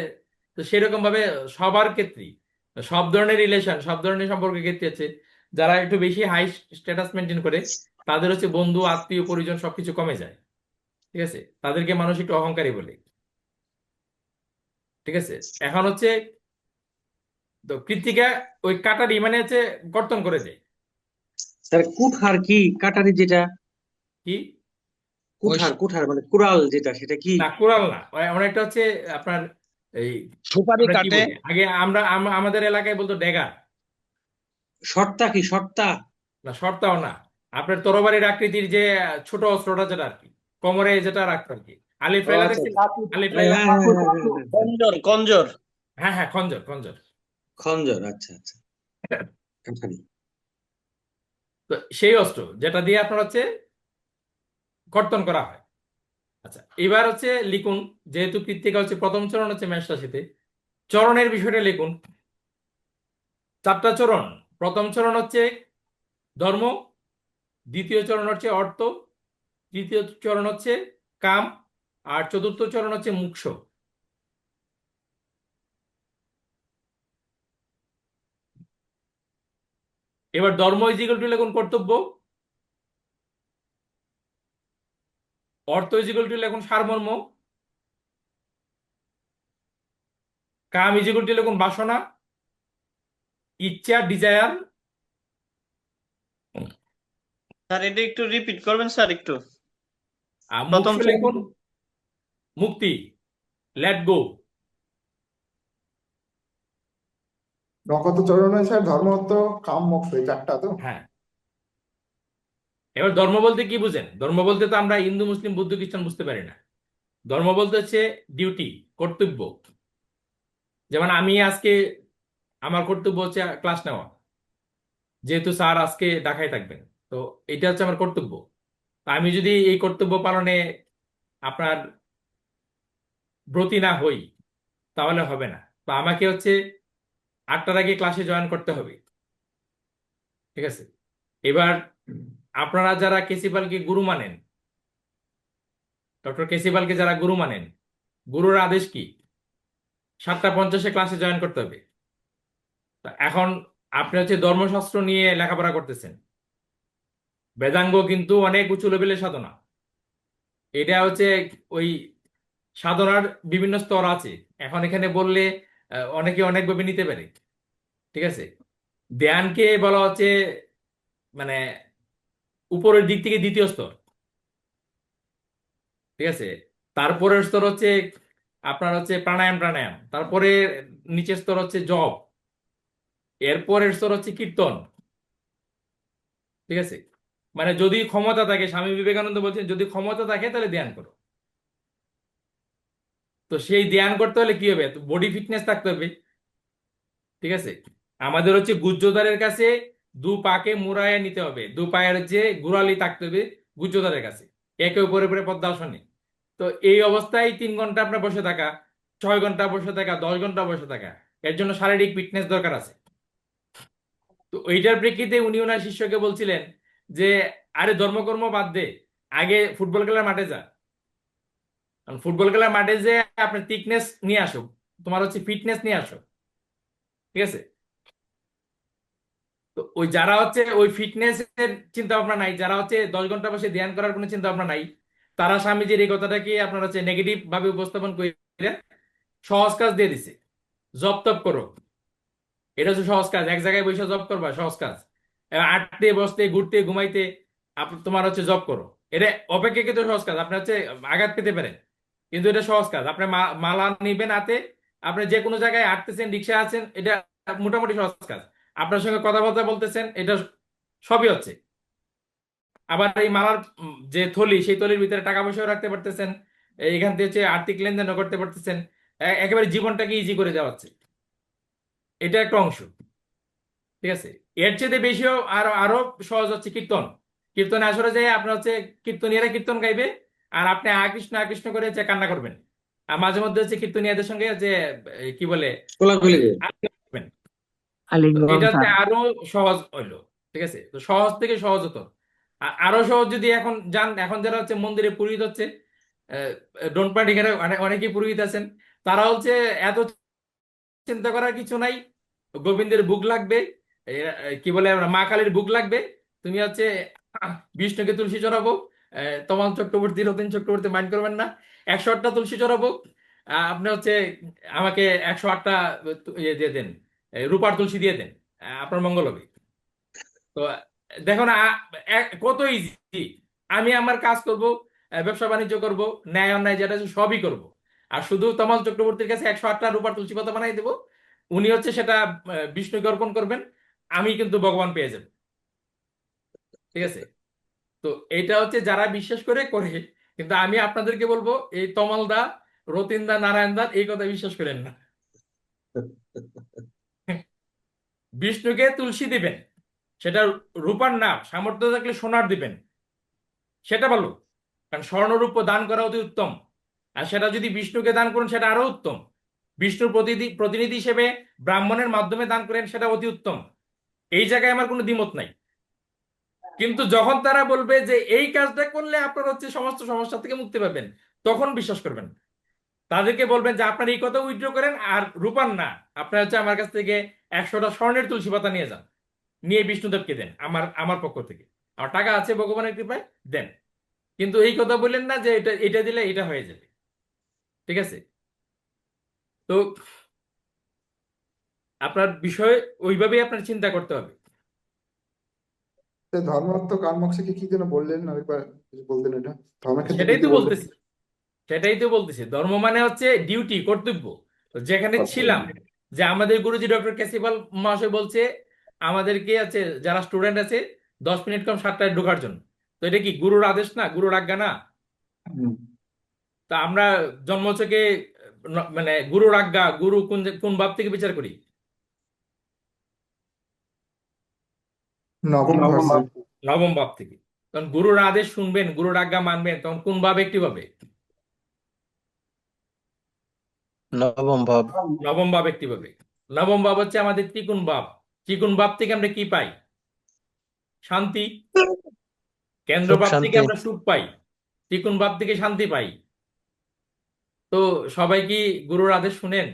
তো সেরকম ভাবে সবার ক্ষেত্রেই সব ধরনের রিলেশন, সব ধরনের সম্পর্কের ক্ষেত্রে হচ্ছে যারা একটু বেশি হাই স্ট্যাটাস মেনটেন করে তাদের হচ্ছে বন্ধু আত্মীয় পরিজন সবকিছু কমে যায়। ঠিক আছে? তাদেরকে মানুষ একটু অহংকারী বলে। ঠিক আছে? এখন হচ্ছে তো কৃত্তিকা ওই কাটারি মানে হচ্ছে কর্তন করে দেয়। স্যার কুঠার কি কাটারি যেটা কি? কুঠার কুঠার মানে কুড়াল যেটা সেটা কি? না, কোরাল না, অনেকটা হচ্ছে আপনার এই সুপারি আমরা কি কাটে। বলি আগে আমরা আমাদের এলাকায় বলতো ড্যাগার। সর্তা কি সর্তা? না, শর্তাও না। আপনার তরবারির আকৃতির যে ছোট অস্ত্রটা, যেটা আর কি কোমরে যেটা রাখতো আর কি। আলিফ ও লাইলা আচ্ছা দেখছেন? আচ্ছা। আলিফ হ্যাঁ লাইলা। হ্যাঁ হ্যাঁ হ্যাঁ হ্যাঁ হ্যাঁ। কঞ্জর কঞ্জর। হ্যাঁ হ্যাঁ, খঞ্জর খঞ্জর। খঞ্জর, আচ্ছা আচ্ছা। কাঠারি। তো সেই অস্ত্র যেটা দিয়ে আপনার হচ্ছে কর্তন করা হয়। আচ্ছা, এবার হচ্ছে লিখুন, যেহেতু কৃত্তিকা হচ্ছে প্রথম চরণ হচ্ছে মেষ রাশিতে, চরণের বিষয়টা লিখুন। 4টা চরণ। প্রথম চরণ হচ্ছে ধর্ম, দ্বিতীয় চরণ হচ্ছে অর্থ, তৃতীয় চরণ হচ্ছে কাম, আর চতুর্থ চরণ হচ্ছে মোক্ষ। এবার ধর্ম ইজ ইকুয়াল টু লিখুন কর্তব্য, অর্থ ইজ ইকুয়াল টু লিখুন সারমর্ম, কাম ইজ ইকুয়াল টু লিখুন বাসনা, ইচ্ছা ডিজায়ার, স্যার এটা একটু রিপিট করবেন স্যার একটু। আর প্রথম মোক্ষ লিখুন মুক্তি, লেট গো। নক্ষত্র চরণ হয়েছে আর ধর্ম অর্থ কাম মোক্ষ, এই 4টা তো। হ্যাঁ, এবার ধর্ম বলতে কি বুঝেন? ধর্ম বলতে তো আমরা হিন্দু মুসলিম বৌদ্ধ খ্রিস্টান বুঝতে পারি না। ধর্ম বলতে হচ্ছে ডিউটি, কর্তব্য। যেমন আমি আজকে আমার কর্তব্য হচ্ছে ক্লাস নেওয়া, যেহেতু স্যার আজকে ঢাকায় থাকবেন, তো এটা হচ্ছে আমার কর্তব্য। তা আমি যদি এই কর্তব্য পালনে আপনার ব্রতী না হই তাহলে হবে না। তো আমাকে হচ্ছে 8টার আগে ক্লাসে জয়েন করতে হবে। ঠিক আছে, এবার আপনারা যারা কেসিপালকে গুরু মানেন, ডক্টর কেসিপালকে যারা গুরু মানেন, গুরুর আদেশ কি? 7টা 50-এ ক্লাসে জয়েন করতে হবে। তা এখন আপনি হচ্ছে ধর্মশাস্ত্র নিয়ে লেখাপড়া করতেছেন, বেদাঙ্গ কিন্তু অনেক উঁচু লেভেলের সাধনা। এটা হচ্ছে ওই সাধনার বিভিন্ন স্তর আছে, এখন এখানে বললে অনেকে অনেকভাবে নিতে পারে। ঠিক আছে, ধ্যানকে বলা হচ্ছে মানে উপরের দিক থেকে দ্বিতীয় স্তর। ঠিক আছে, তারপরের স্তর হচ্ছে আপনার হচ্ছে প্রাণায়াম, তারপরে নিচের স্তর হচ্ছে জপ, এরপরের স্তর হচ্ছে কীর্তন। ঠিক আছে, মানে যদি ক্ষমতা থাকে, স্বামী বিবেকানন্দ বলছেন যদি ক্ষমতা থাকে তাহলে ধ্যান করো। তো সেই ধ্যান করতে হলে কি হবে? বডি ফিটনেস থাকতে হবে। ঠিক আছে, আমাদের হচ্ছে গুহ্যদ্বারের কাছে দু পাকে মুড়াইয়া নিতে হবে, দু পায়ের যে গোড়ালি থাকতে হবে গুহ্যদ্বারের কাছে, একে উপরে উপরে পদ্মাসনে। তো এই অবস্থায় 3 ঘন্টা আপনার বসে থাকা, 6 ঘন্টা বসে থাকা, 10 ঘন্টা বসে থাকা, এর জন্য শারীরিক ফিটনেস দরকার আছে। তো ওইটার প্রেক্ষিতে উনি ওনার শিষ্যকে বলছিলেন যে আরে ধর্মকর্ম বাদ দে, আগে ফুটবল খেলার মাঠে যা। কারণ ফুটবল খেলার মাঠে যে আপনার থিকনেস নিয়ে আসো, তোমার হচ্ছে ফিটনেস নিয়ে আসো। ঠিক আছে, তো ওই যারা হচ্ছে ওই ফিটনেস এর চিন্তা ভাবনা নাই, যারা হচ্ছে 10 ঘন্টা বসে ধ্যান করার কোনো চিন্তা ভাবনা নাই, তারা স্বামীজির এই কথাটাকে আপনার হচ্ছে নেগেটিভ ভাবে উপস্থাপন করে সহজ কাজ দিয়ে দিছে, জপ তপ করো। এটা হচ্ছে সহজ কাজ, এক জায়গায় বসে জব করবা, সহজ কাজ। এবার আটতে বসতে ঘুরতে ঘুমাইতে তোমার হচ্ছে জব করো, এটা অপেক্ষাকৃত সহজ কাজ। আপনি হচ্ছে আঘাত পেতে পারেন, কিন্তু এটা সহজ কাজ। আপনি মালা নিবেন হাতে, আপনি যে কোনো জায়গায় হাঁটতেছেন, রিক্সায় আছেন, এটা মোটামুটি সহজ কাজ। আপনার সঙ্গে কথাবার্তা বলতেছেন, এটা সবই হচ্ছে। আবার এই মালার যে থলি, সেই থলির ভিতরে টাকা পয়সাও রাখতে পারতেছেন, এখান থেকে হচ্ছে আর্থিক লেনদেনও করতে পারতেছেন, একেবারে জীবনটাকে ইজি করে যাওয়াচ্ছে। এটা একটা অংশ। ঠিক আছে, এর চেয়ে বেশিও আরো আরো সহজ হচ্ছে কীর্তন। কীর্তনে আসলে যে আপনার হচ্ছে কীর্তনীয়রা কীর্তন গাইবে, আর আপনি আকৃষ্ণ আকৃষ্ণ করে হচ্ছে কান্না করবেন, আর মাঝে মধ্যে হচ্ছে কীর্তনীয়দের সঙ্গে যে কি বলে কোলাকুলি আলিঙ্গন করবেন। তো আলিঙ্গন এটা হচ্ছে স্যার। আরো সহজ হইলো। ঠিক আছে, তো সহজ থেকে সহজ হতো। আরো সহজ যদি এখন যান, এখন যারা হচ্ছে মন্দিরে পুরোহিত হচ্ছে, ডোন্ট পার্টি এখানে অনেকেই পুরোহিত আছেন, তারা হচ্ছে এত চিন্তা করার কিছু নাই। গোবিন্দের বুক লাগবে, কি বলে আমরা মা কালীর বুক লাগবে, তুমি হচ্ছে বিষ্ণুকে তুলসী চড়াবো, তমাল চক্রবর্তী রতীন চক্রবর্তী মাইন্ড করবেন না, 108টা তুলসী চড়াবো, আপনি হচ্ছে আমাকে 108টা ইয়ে দিয়ে দেন, রূপার তুলসী দিয়ে দেন, আপনার মঙ্গল হবে। তো দেখো না, কত ইজি। আমি আমার কাজ করব, ব্যবসা বাণিজ্য করব, ন্যায় অন্যায় যেটা আছে সবই করব, আর শুধু তমাল চক্রবর্তীর কাছে 108টা রূপার তুলসী পাতা বানাই দেবো, উনি হচ্ছে সেটা বিষ্ণুকে অর্পণ করবেন, আমি কিন্তু ভগবান পেয়ে যাব। ঠিক আছে, তো এটা হচ্ছে যারা বিশ্বাস করে করে। কিন্তু আমি আপনাদেরকে বলবো এই তমাল দা, রতিন দা, নারায়ণ দা এই কথা বিশ্বাস করেন না। বিষ্ণুকে তুলসী দিবেন, সেটা রূপার না, সামর্থ্য থাকলে সোনার দিবেন, সেটা ভালো। কারণ স্বর্ণরূপ দান করা অতি উত্তম, আর সেটা যদি বিষ্ণুকে দান করেন সেটা আরো উত্তম। বিষ্ণুর প্রতিনিধি হিসেবে ব্রাহ্মণের মাধ্যমে দান করেন, সেটা অতি উত্তম। এই জায়গায় আমার কোনো দ্বিমত নাই। কিন্তু যখন তারা বলবে যে এই কাজটা করলে আপনার হচ্ছে সমস্ত সমস্যা থেকে মুক্তি পাবেন, তখন বিশ্বাস করবেন। তাদেরকে বলবেন যে আপনার এই কথা উইথড্র করেন, আর রূপার না, আপনার হচ্ছে আমার কাছ থেকে 100টা স্বর্ণের তুলসী পাতা নিয়ে যান, নিয়ে বিষ্ণুদেবকে দেন, আমার আমার পক্ষ থেকে, আমার টাকা আছে ভগবানের কৃপায়, দেন। কিন্তু এই কথা বললেন না যে এটা এটা দিলে এটা হয়ে যাবে। ঠিক আছে, তো আপনার বিষয় ওইভাবেই আপনার চিন্তা করতে হবে। ধর্মার্থ কামমোক্ষে কি যেন বললেন, আরেকবার কিছু বলতেন এটা, ধর্মের ক্ষেত্রে কি সেটাই কি তো বললেন? বলতেছি, সেটাই তো বলতেছি, ধর্ম মানে হচ্ছে ডিউটি, কর্তব্য। তো যেখানে ছিলাম, যে আমাদের গুরুজি ডক্টর কেসিপাল মহাশয় বলছে আমাদেরকে আছে যারা স্টুডেন্ট আছে 10 মিনিট কম 7টায় ঢোকার জন্য। তো এটা কি গুরুর আদেশ না, গুরুর আজ্ঞা না? তা আমরা জন্ম থেকে মানে গুরুর আজ্ঞা, গুরু কোন কোন ভাব থেকে বিচার করি? নবম ভার্সে। নবম ভাব থেকে। কারণ গুরুর আদেশ শুনবেন, গুরুর আজ্ঞা মানবেন, তখন কোন ভাব একটি ভাবে? নবম ভাব। নবম ভাব একটি ভাবে। নবম ভাব হচ্ছে আমাদের ত্রিকোণ ভাব। ত্রিকোণ ভাব থেকে আমরা কি পাই? শান্তি। কেন্দ্র সুখ ভাব থেকে শান্তি। আমরা সুখ পাই। ত্রিকোণ ভাব থেকে শান্তি পাই। তো সবাই কি গুরুর আদেশ শুনেন?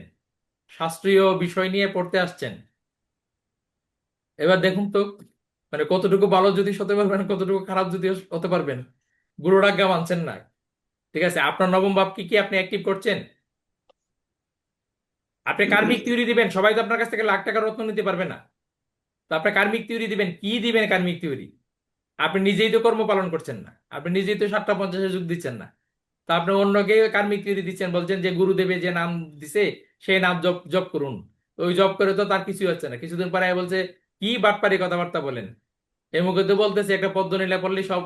শাস্ত্রীয় বিষয় নিয়ে পড়তে আসছেন। এবার দেখুন তো, মানে কতটুকু ভালো যদি হতে পারবেন, কতটুকু খারাপ যদি হতে পারবেন। গুরুর আজ্ঞা মানছেন না। ঠিক আছে, আপনার নবম ভাব কি আপনি অ্যাক্টিভ করছেন? আপনি কার্মিক থিওরি দিবেন, সবাই তো আপনার কাছ থেকে লাখ টাকা রত্ন নিতে পারবে না। তো আপনি কার্মিক থিওরি দিবেন, কি দিবেন কার্মিক থিওরি? আপনি নিজেই তো কর্ম পালন করছেন না, আপনি নিজেই তো 7টা 50-এ যোগ দিচ্ছেন না। তা আপনি অন্যকে কার্মিক থিওরি দিচ্ছেন, বলছেন যে গুরুদেবে যে নাম দিছে সেই নাম জপ জপ করুন। তো ওই জপ করে তো তার কিছুই হচ্ছে না। কিছুদিন পরে বলছে কি বাটপারি কথাবার্তা বলেন। এর মুখে তো বলতেছে একটা পদ্ম নীলা পড়লে সব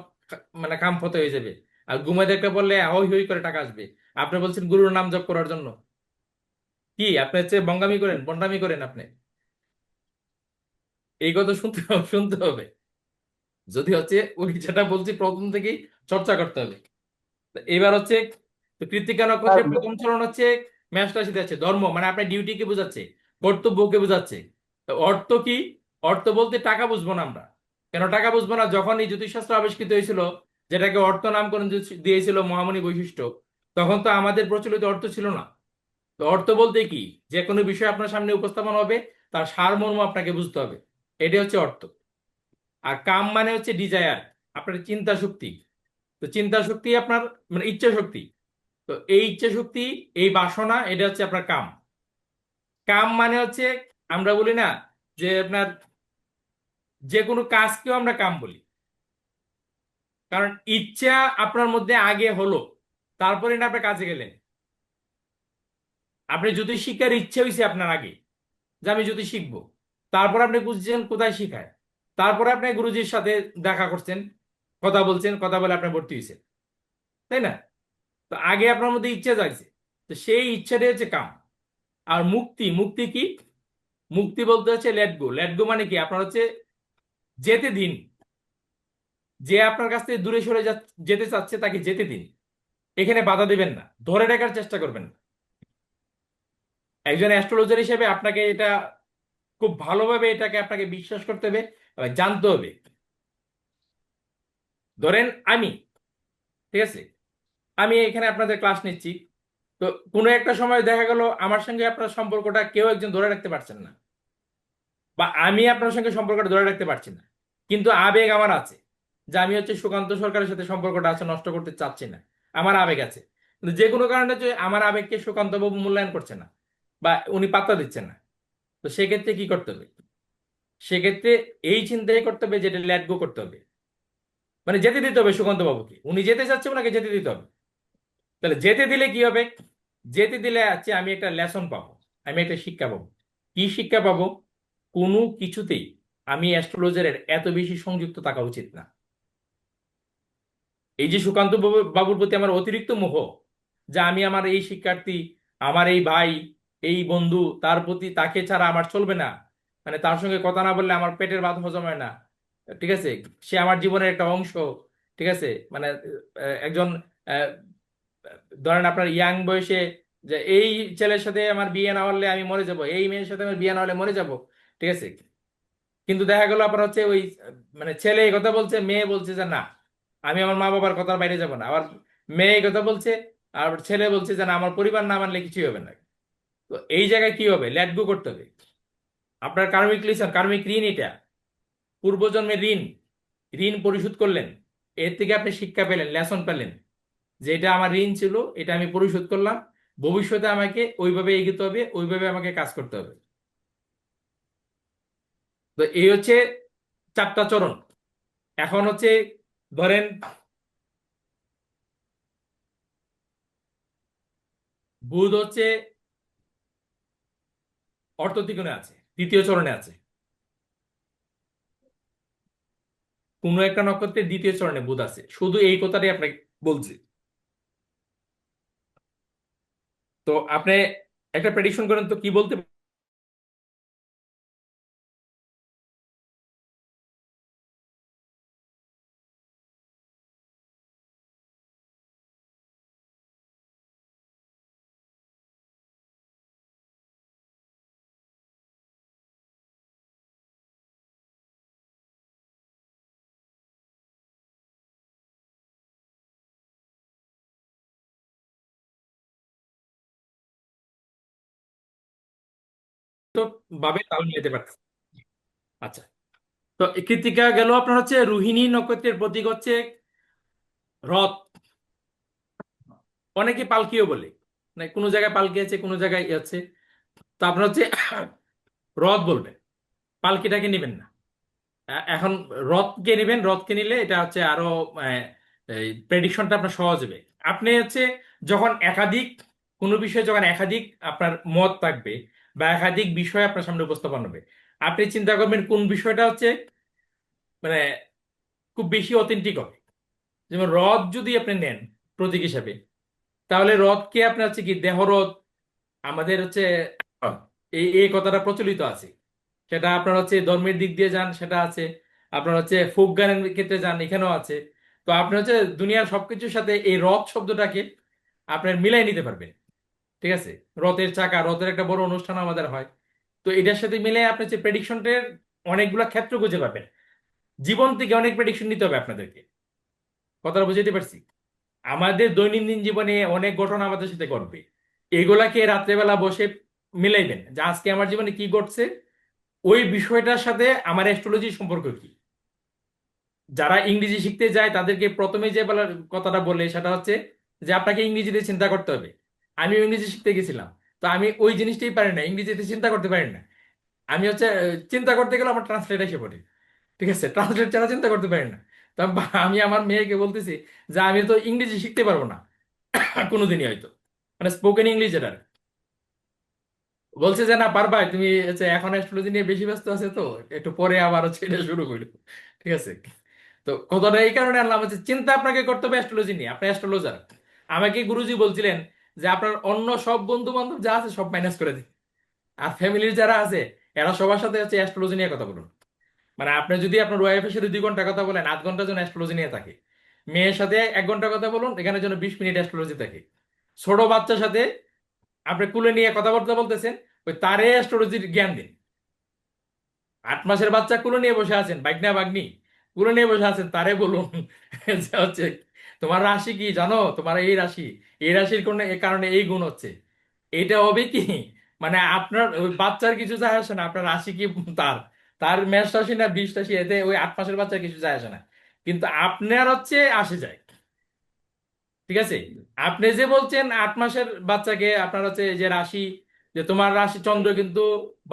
মানে কাম ফতে হয়ে যাবে, আর ঘুমাইতে একটা পড়লে হই হই করে টাকা আসবে। আপনি বলছেন গুরুর নাম জপ করার জন্য। কি আপনি হচ্ছে বঙ্গামি করেন, বন্ডামি করেন আপনি? এই কথা শুনতে হবে। যদি হচ্ছে ওই যেটা বলছি প্রথম থেকেই চর্চা করতে হবে। তো এবার হচ্ছে, তো কৃত্তিকা স্যার নক্ষত্রের প্রথম চরণ হচ্ছে মেষ রাশিতে আছে। ধর্ম মানে আপনার ডিউটিকে বোঝাচ্ছে, কর্তব্যকে বোঝাচ্ছে। তো অর্থ কি? অর্থ বলতে টাকা বুঝবো না আমরা। কেন টাকা বুঝবো না? যখন এই জ্যোতিষশাস্ত্র আবিষ্কৃত হয়েছিল, যেটাকে অর্থ নামকরণ দিয়েছিল মহামণি বৈশিষ্ট্য, তখন তো আমাদের প্রচলিত অর্থ ছিল না। তো অর্থ বলতে কি? যে কোনো বিষয় আপনার সামনে উপস্থাপন হবে, তার সারমর্ম আপনাকে বুঝতে হবে। এটাই হচ্ছে অর্থ। আর কাম মানে হচ্ছে ডিজায়ার, আপনার চিন্তা শক্তি। তো চিন্তা শক্তি আপনার মানে ইচ্ছা শক্তি। তো এই ইচ্ছা শক্তি, এই বাসনা, এটা হচ্ছে আপনার কাম। কাম মানে হচ্ছে, আমরা বলি না যে আপনার যে কোনো কাজকেও আমরা কাম বলি। কারণ ইচ্ছা আপনার মধ্যে আগে হলো, তারপরে না আপনি কাজে গেলেন। আপনি যদি শিক্ষার ইচ্ছা হয়েছে আপনার আগে, যে আমি যদি শিখবো, তারপর আপনি বুঝছেন কোথায় শিখায়, তারপরে আপনি গুরুজির সাথে দেখা করছেন, কথা বলছেন, কথা বলে আপনি ভর্তি হয়েছেন, তাই না? তো আগে আপনার মধ্যে ইচ্ছা যাইছে, তো সেই ইচ্ছাটাই হচ্ছে কাম। আর মুক্তি, মুক্তি কি? মুক্তি বলতে হচ্ছে লেট গো। লেট গো মানে কি? আপনার হচ্ছে যেতে দিন। যে আপনার কাছ থেকে দূরে সরে যেতে চাচ্ছে তাকে যেতে দিন। এখানে বাধা দিবেন না, ধরে রাখার চেষ্টা করবেন না। একজন অ্যাস্ট্রোলজার হিসেবে আপনাকে এটা খুব ভালোভাবে এটাকে আপনাকে বিশ্বাস করতে হবে এবং জানতে হবে। ধরেন আমি, ঠিক আছে, আমি এখানে আপনাদের ক্লাস নিচ্ছি। তো কোনো একটা সময় দেখা গেল আমার সঙ্গে আপনার সম্পর্কটা কেউ একজন ধরে রাখতে পারছেন না, বা আমি আপনার সঙ্গে সম্পর্কটা ধরে রাখতে পারছি না, কিন্তু আবেগ আমার আছে, যে আমি হচ্ছে সুকান্ত সরকারের সাথে সম্পর্কটা আছে নষ্ট করতে চাচ্ছি না। আমার আবেগ আছে, কিন্তু যে কোনো কারণে যে আমার আবেগকে সুকান্ত বাবু মূল্যায়ন করছে না, বা উনি পাত্তা দিচ্ছেন না। তো সেক্ষেত্রে কি করতে হবে? সেক্ষেত্রে এই চিন্তাই করতে হবে, যেটা লেট গো করতে হবে। মানে যেতে দিতে হবে সুকান্ত বাবুকে, উনি যেতে চাচ্ছে, ওনাকে যেতে দিতে হবে। তাহলে যেতে দিলে কি হবে? যেতে দিলে আছে আমি একটা লেসন পাবো, আমি একটা শিক্ষা পাবো। কি শিক্ষা পাবো? কোনো কিছুতেই আমি অ্যাস্ট্রোলজারের এত বেশি সংযুক্ত থাকা উচিত না। এই যে সুকান্ত বাবুর প্রতি আমার অতিরিক্ত মোহ, যা আমি আমার এই শিক্ষার্থী, আমার এই ভাই, এই বন্ধু, তার প্রতি, তাকে ছাড়া আমার চলবে না। মানে তার সঙ্গে কথা না বললে আমার পেটের ভাত হজম হয় না। ঠিক আছে, সে আমার জীবনের একটা অংশ। ঠিক আছে, মানে একজন আহ, ধরেন আপনার ইয়াং বয়সে, যে এই ছেলের সাথে আমার বিয়ে না হলে আমি মরে যাব, এই মেয়ের সাথে আমার বিয়ে না হলে মরে যাব। ঠিক আছে, কিন্তু দেখা গেল আপনার হচ্ছে ওই মানে ছেলে এই কথা বলছে, মেয়ে বলছে যে না, আমি আমার মা বাবার কথার বাইরে যাব না। আবার মেয়ে এই কথা বলছে, আর ছেলে বলছে যে না, আমার পরিবার না মানলে কিছুই হবে না। তো এই জায়গায় কি হবে? লেট গো করতে হবে। আপনার কার্মিক লিসন, কার্মিক ঋণ এটা, পূর্বজন্মের ঋণ। ঋণ পরিশোধ করলেন, এর থেকে আপনি শিক্ষা পেলেন, লেসন পেলেন, যে এটা আমার ঋণ ছিল, এটা আমি পরিশোধ করলাম। ভবিষ্যতে আমাকে ওইভাবে এগোতে হবে, ওইভাবে আমাকে কাজ করতে হবে। তো এই হচ্ছে 4টা চরণ। এখন হচ্ছে ধরেন বুধ হচ্ছে অর্থ ত্রিকোণে আছে, 2য় চরণে আছে। কোনো একটা নক্ষত্রের 2য় চরণে বুধ আছে, শুধু এই কথাটাই আপনাকে বলছি। তো আপনি একটা প্রেডিকশন করেন তো কি বলতে ভাবে তাল মিলাতে পারতেছে। আচ্ছা, তো এই কৃত্তিকা গেল আপনার হচ্ছে রোহিণী নক্ষত্রের প্রতীক হচ্ছে রথ, অনেকে পালকিও বলে, মানে কোনো জায়গায় পালকি আছে কোনো জায়গায় ই আছে। তো আপনার হচ্ছে রথ বলবেন, পালকিটাকে নেবেন না। এখন রথকে নেবেন, রথকে নিলে এটা হচ্ছে আরো প্রেডিকশনটা আপনার সহজ হবে। আপনি হচ্ছে যখন একাধিক কোনো বিষয়ে যখন একাধিক আপনার মত থাকবে বা একাধিক বিষয় আপনার সামনে উপস্থাপন হবে, আপনি চিন্তা করবেন কোন বিষয়টা হচ্ছে মানে খুব বেশি অথেন্টিক হবে। যেমন রথ যদি আপনি নেন প্রতীক হিসাবে, তাহলে রথকে আপনার হচ্ছে কি দেহরথ, আমাদের হচ্ছে এই এই কথাটা প্রচলিত আছে। সেটা আপনার হচ্ছে ধর্মের দিক দিয়ে যান সেটা আছে, আপনার হচ্ছে ফোক গানের ক্ষেত্রে যান এখানেও আছে। তো আপনি হচ্ছে দুনিয়ার সবকিছুর সাথে এই রথ শব্দটাকে আপনার মিলাই নিতে পারবেন। ঠিক আছে, রথের চাকা, রথের একটা বড় অনুষ্ঠান আমাদের হয়। তো এটার সাথে মিলে আপনি হচ্ছে প্রেডিকশনের অনেকগুলো ক্ষেত্র খুঁজে পাবেন। জীবন থেকে অনেক প্রেডিকশন নিতে হবে আপনাদেরকে, কথাটা বুঝাতে পারছি? আমাদের দৈনন্দিন জীবনে অনেক ঘটনা আমাদের সাথে ঘটবে, এগুলাকে রাত্রেবেলা বসে মিলাইবেন যে আজকে আমার জীবনে কি ঘটছে, ওই বিষয়টার সাথে আমার অ্যাস্ট্রোলজির সম্পর্ক কি। যারা ইংরেজি শিখতে যায় তাদেরকে প্রথমে যে কথাটা বলে সেটা হচ্ছে যে আপনাকে ইংরেজিতে চিন্তা করতে হবে। আমিও ইংরেজি শিখতে গেছিলাম, তো আমি ওই জিনিসটাই পারি না, ইংরেজিতে চিন্তা করতে পারি না। আমি হচ্ছে চিন্তা করতে গেলে আমার ট্রান্সলেট এসে পড়ে। ঠিক আছে, ট্রান্সলেট ছাড়া চিন্তা করতে পারি না। তা আমি আমার মেয়েকে বলতেছি যে আমি তো ইংরেজি শিখতে পারবো না কোনোদিনই, হয়তো মানে স্পোকেন ইংলিশ যেটা। বলছে যে না পারবা তুমি, হচ্ছে এখন অ্যাস্ট্রোলজি নিয়ে বেশি ব্যস্ত আছে, তো একটু পরে আবার হচ্ছে এটা শুরু করলো। ঠিক আছে, তো কথাটা এই কারণে আনলাম হচ্ছে চিন্তা আপনাকে করতে হবে অ্যাস্ট্রোলজি নিয়ে, আপনি অ্যাস্ট্রোলজার। আমাকে গুরুজি বলছিলেন যে আপনার অন্য সব বন্ধু বান্ধব যা আছে সব মাইনাস করে দিন, আর ফ্যামিলির যারা আছে এরা সবার সাথে হচ্ছে অ্যাস্ট্রোলজি নিয়ে কথা বলুন। মানে আপনি যদি আপনার ওয়াইফের সাথে 2 ঘন্টা কথা বলেন, 8 ঘন্টা যেন অ্যাস্ট্রোলজি নিয়ে থাকে। মেয়ের সাথে 1 ঘন্টা কথা বলুন, এখানে যেন 20 মিনিট অ্যাস্ট্রোলজি থাকে। ছোট বাচ্চার সাথে আপনি কুলে নিয়ে কথাবার্তা বলতেছেন, ওই তারে অ্যাস্ট্রোলজির জ্ঞান দিন। 8 মাসের বাচ্চা কুলে নিয়ে বসে আছেন, বাইকনা বাগনি কুলে নিয়ে বসে আছেন, তারে বলুন যে হচ্ছে তোমার রাশি কি জানো, তোমার এই রাশি, এই রাশির কোন এ কারণে এই গুণ হচ্ছে। এটা হবে কি, মানে আপনার ওই বাচ্চার কিছু যায় আসে না, আপনার রাশি কি তার তার মেষ রাশি না 20 রাশি, এতে ওই 8 মাসের বাচ্চার কিছু যায় আসে না, কিন্তু আপনার হচ্ছে আসে যায়। ঠিক আছে, আপনি যে বলছেন 8 মাসের বাচ্চাকে আপনার হচ্ছে যে রাশি, যে তোমার রাশি চন্দ্র কিন্তু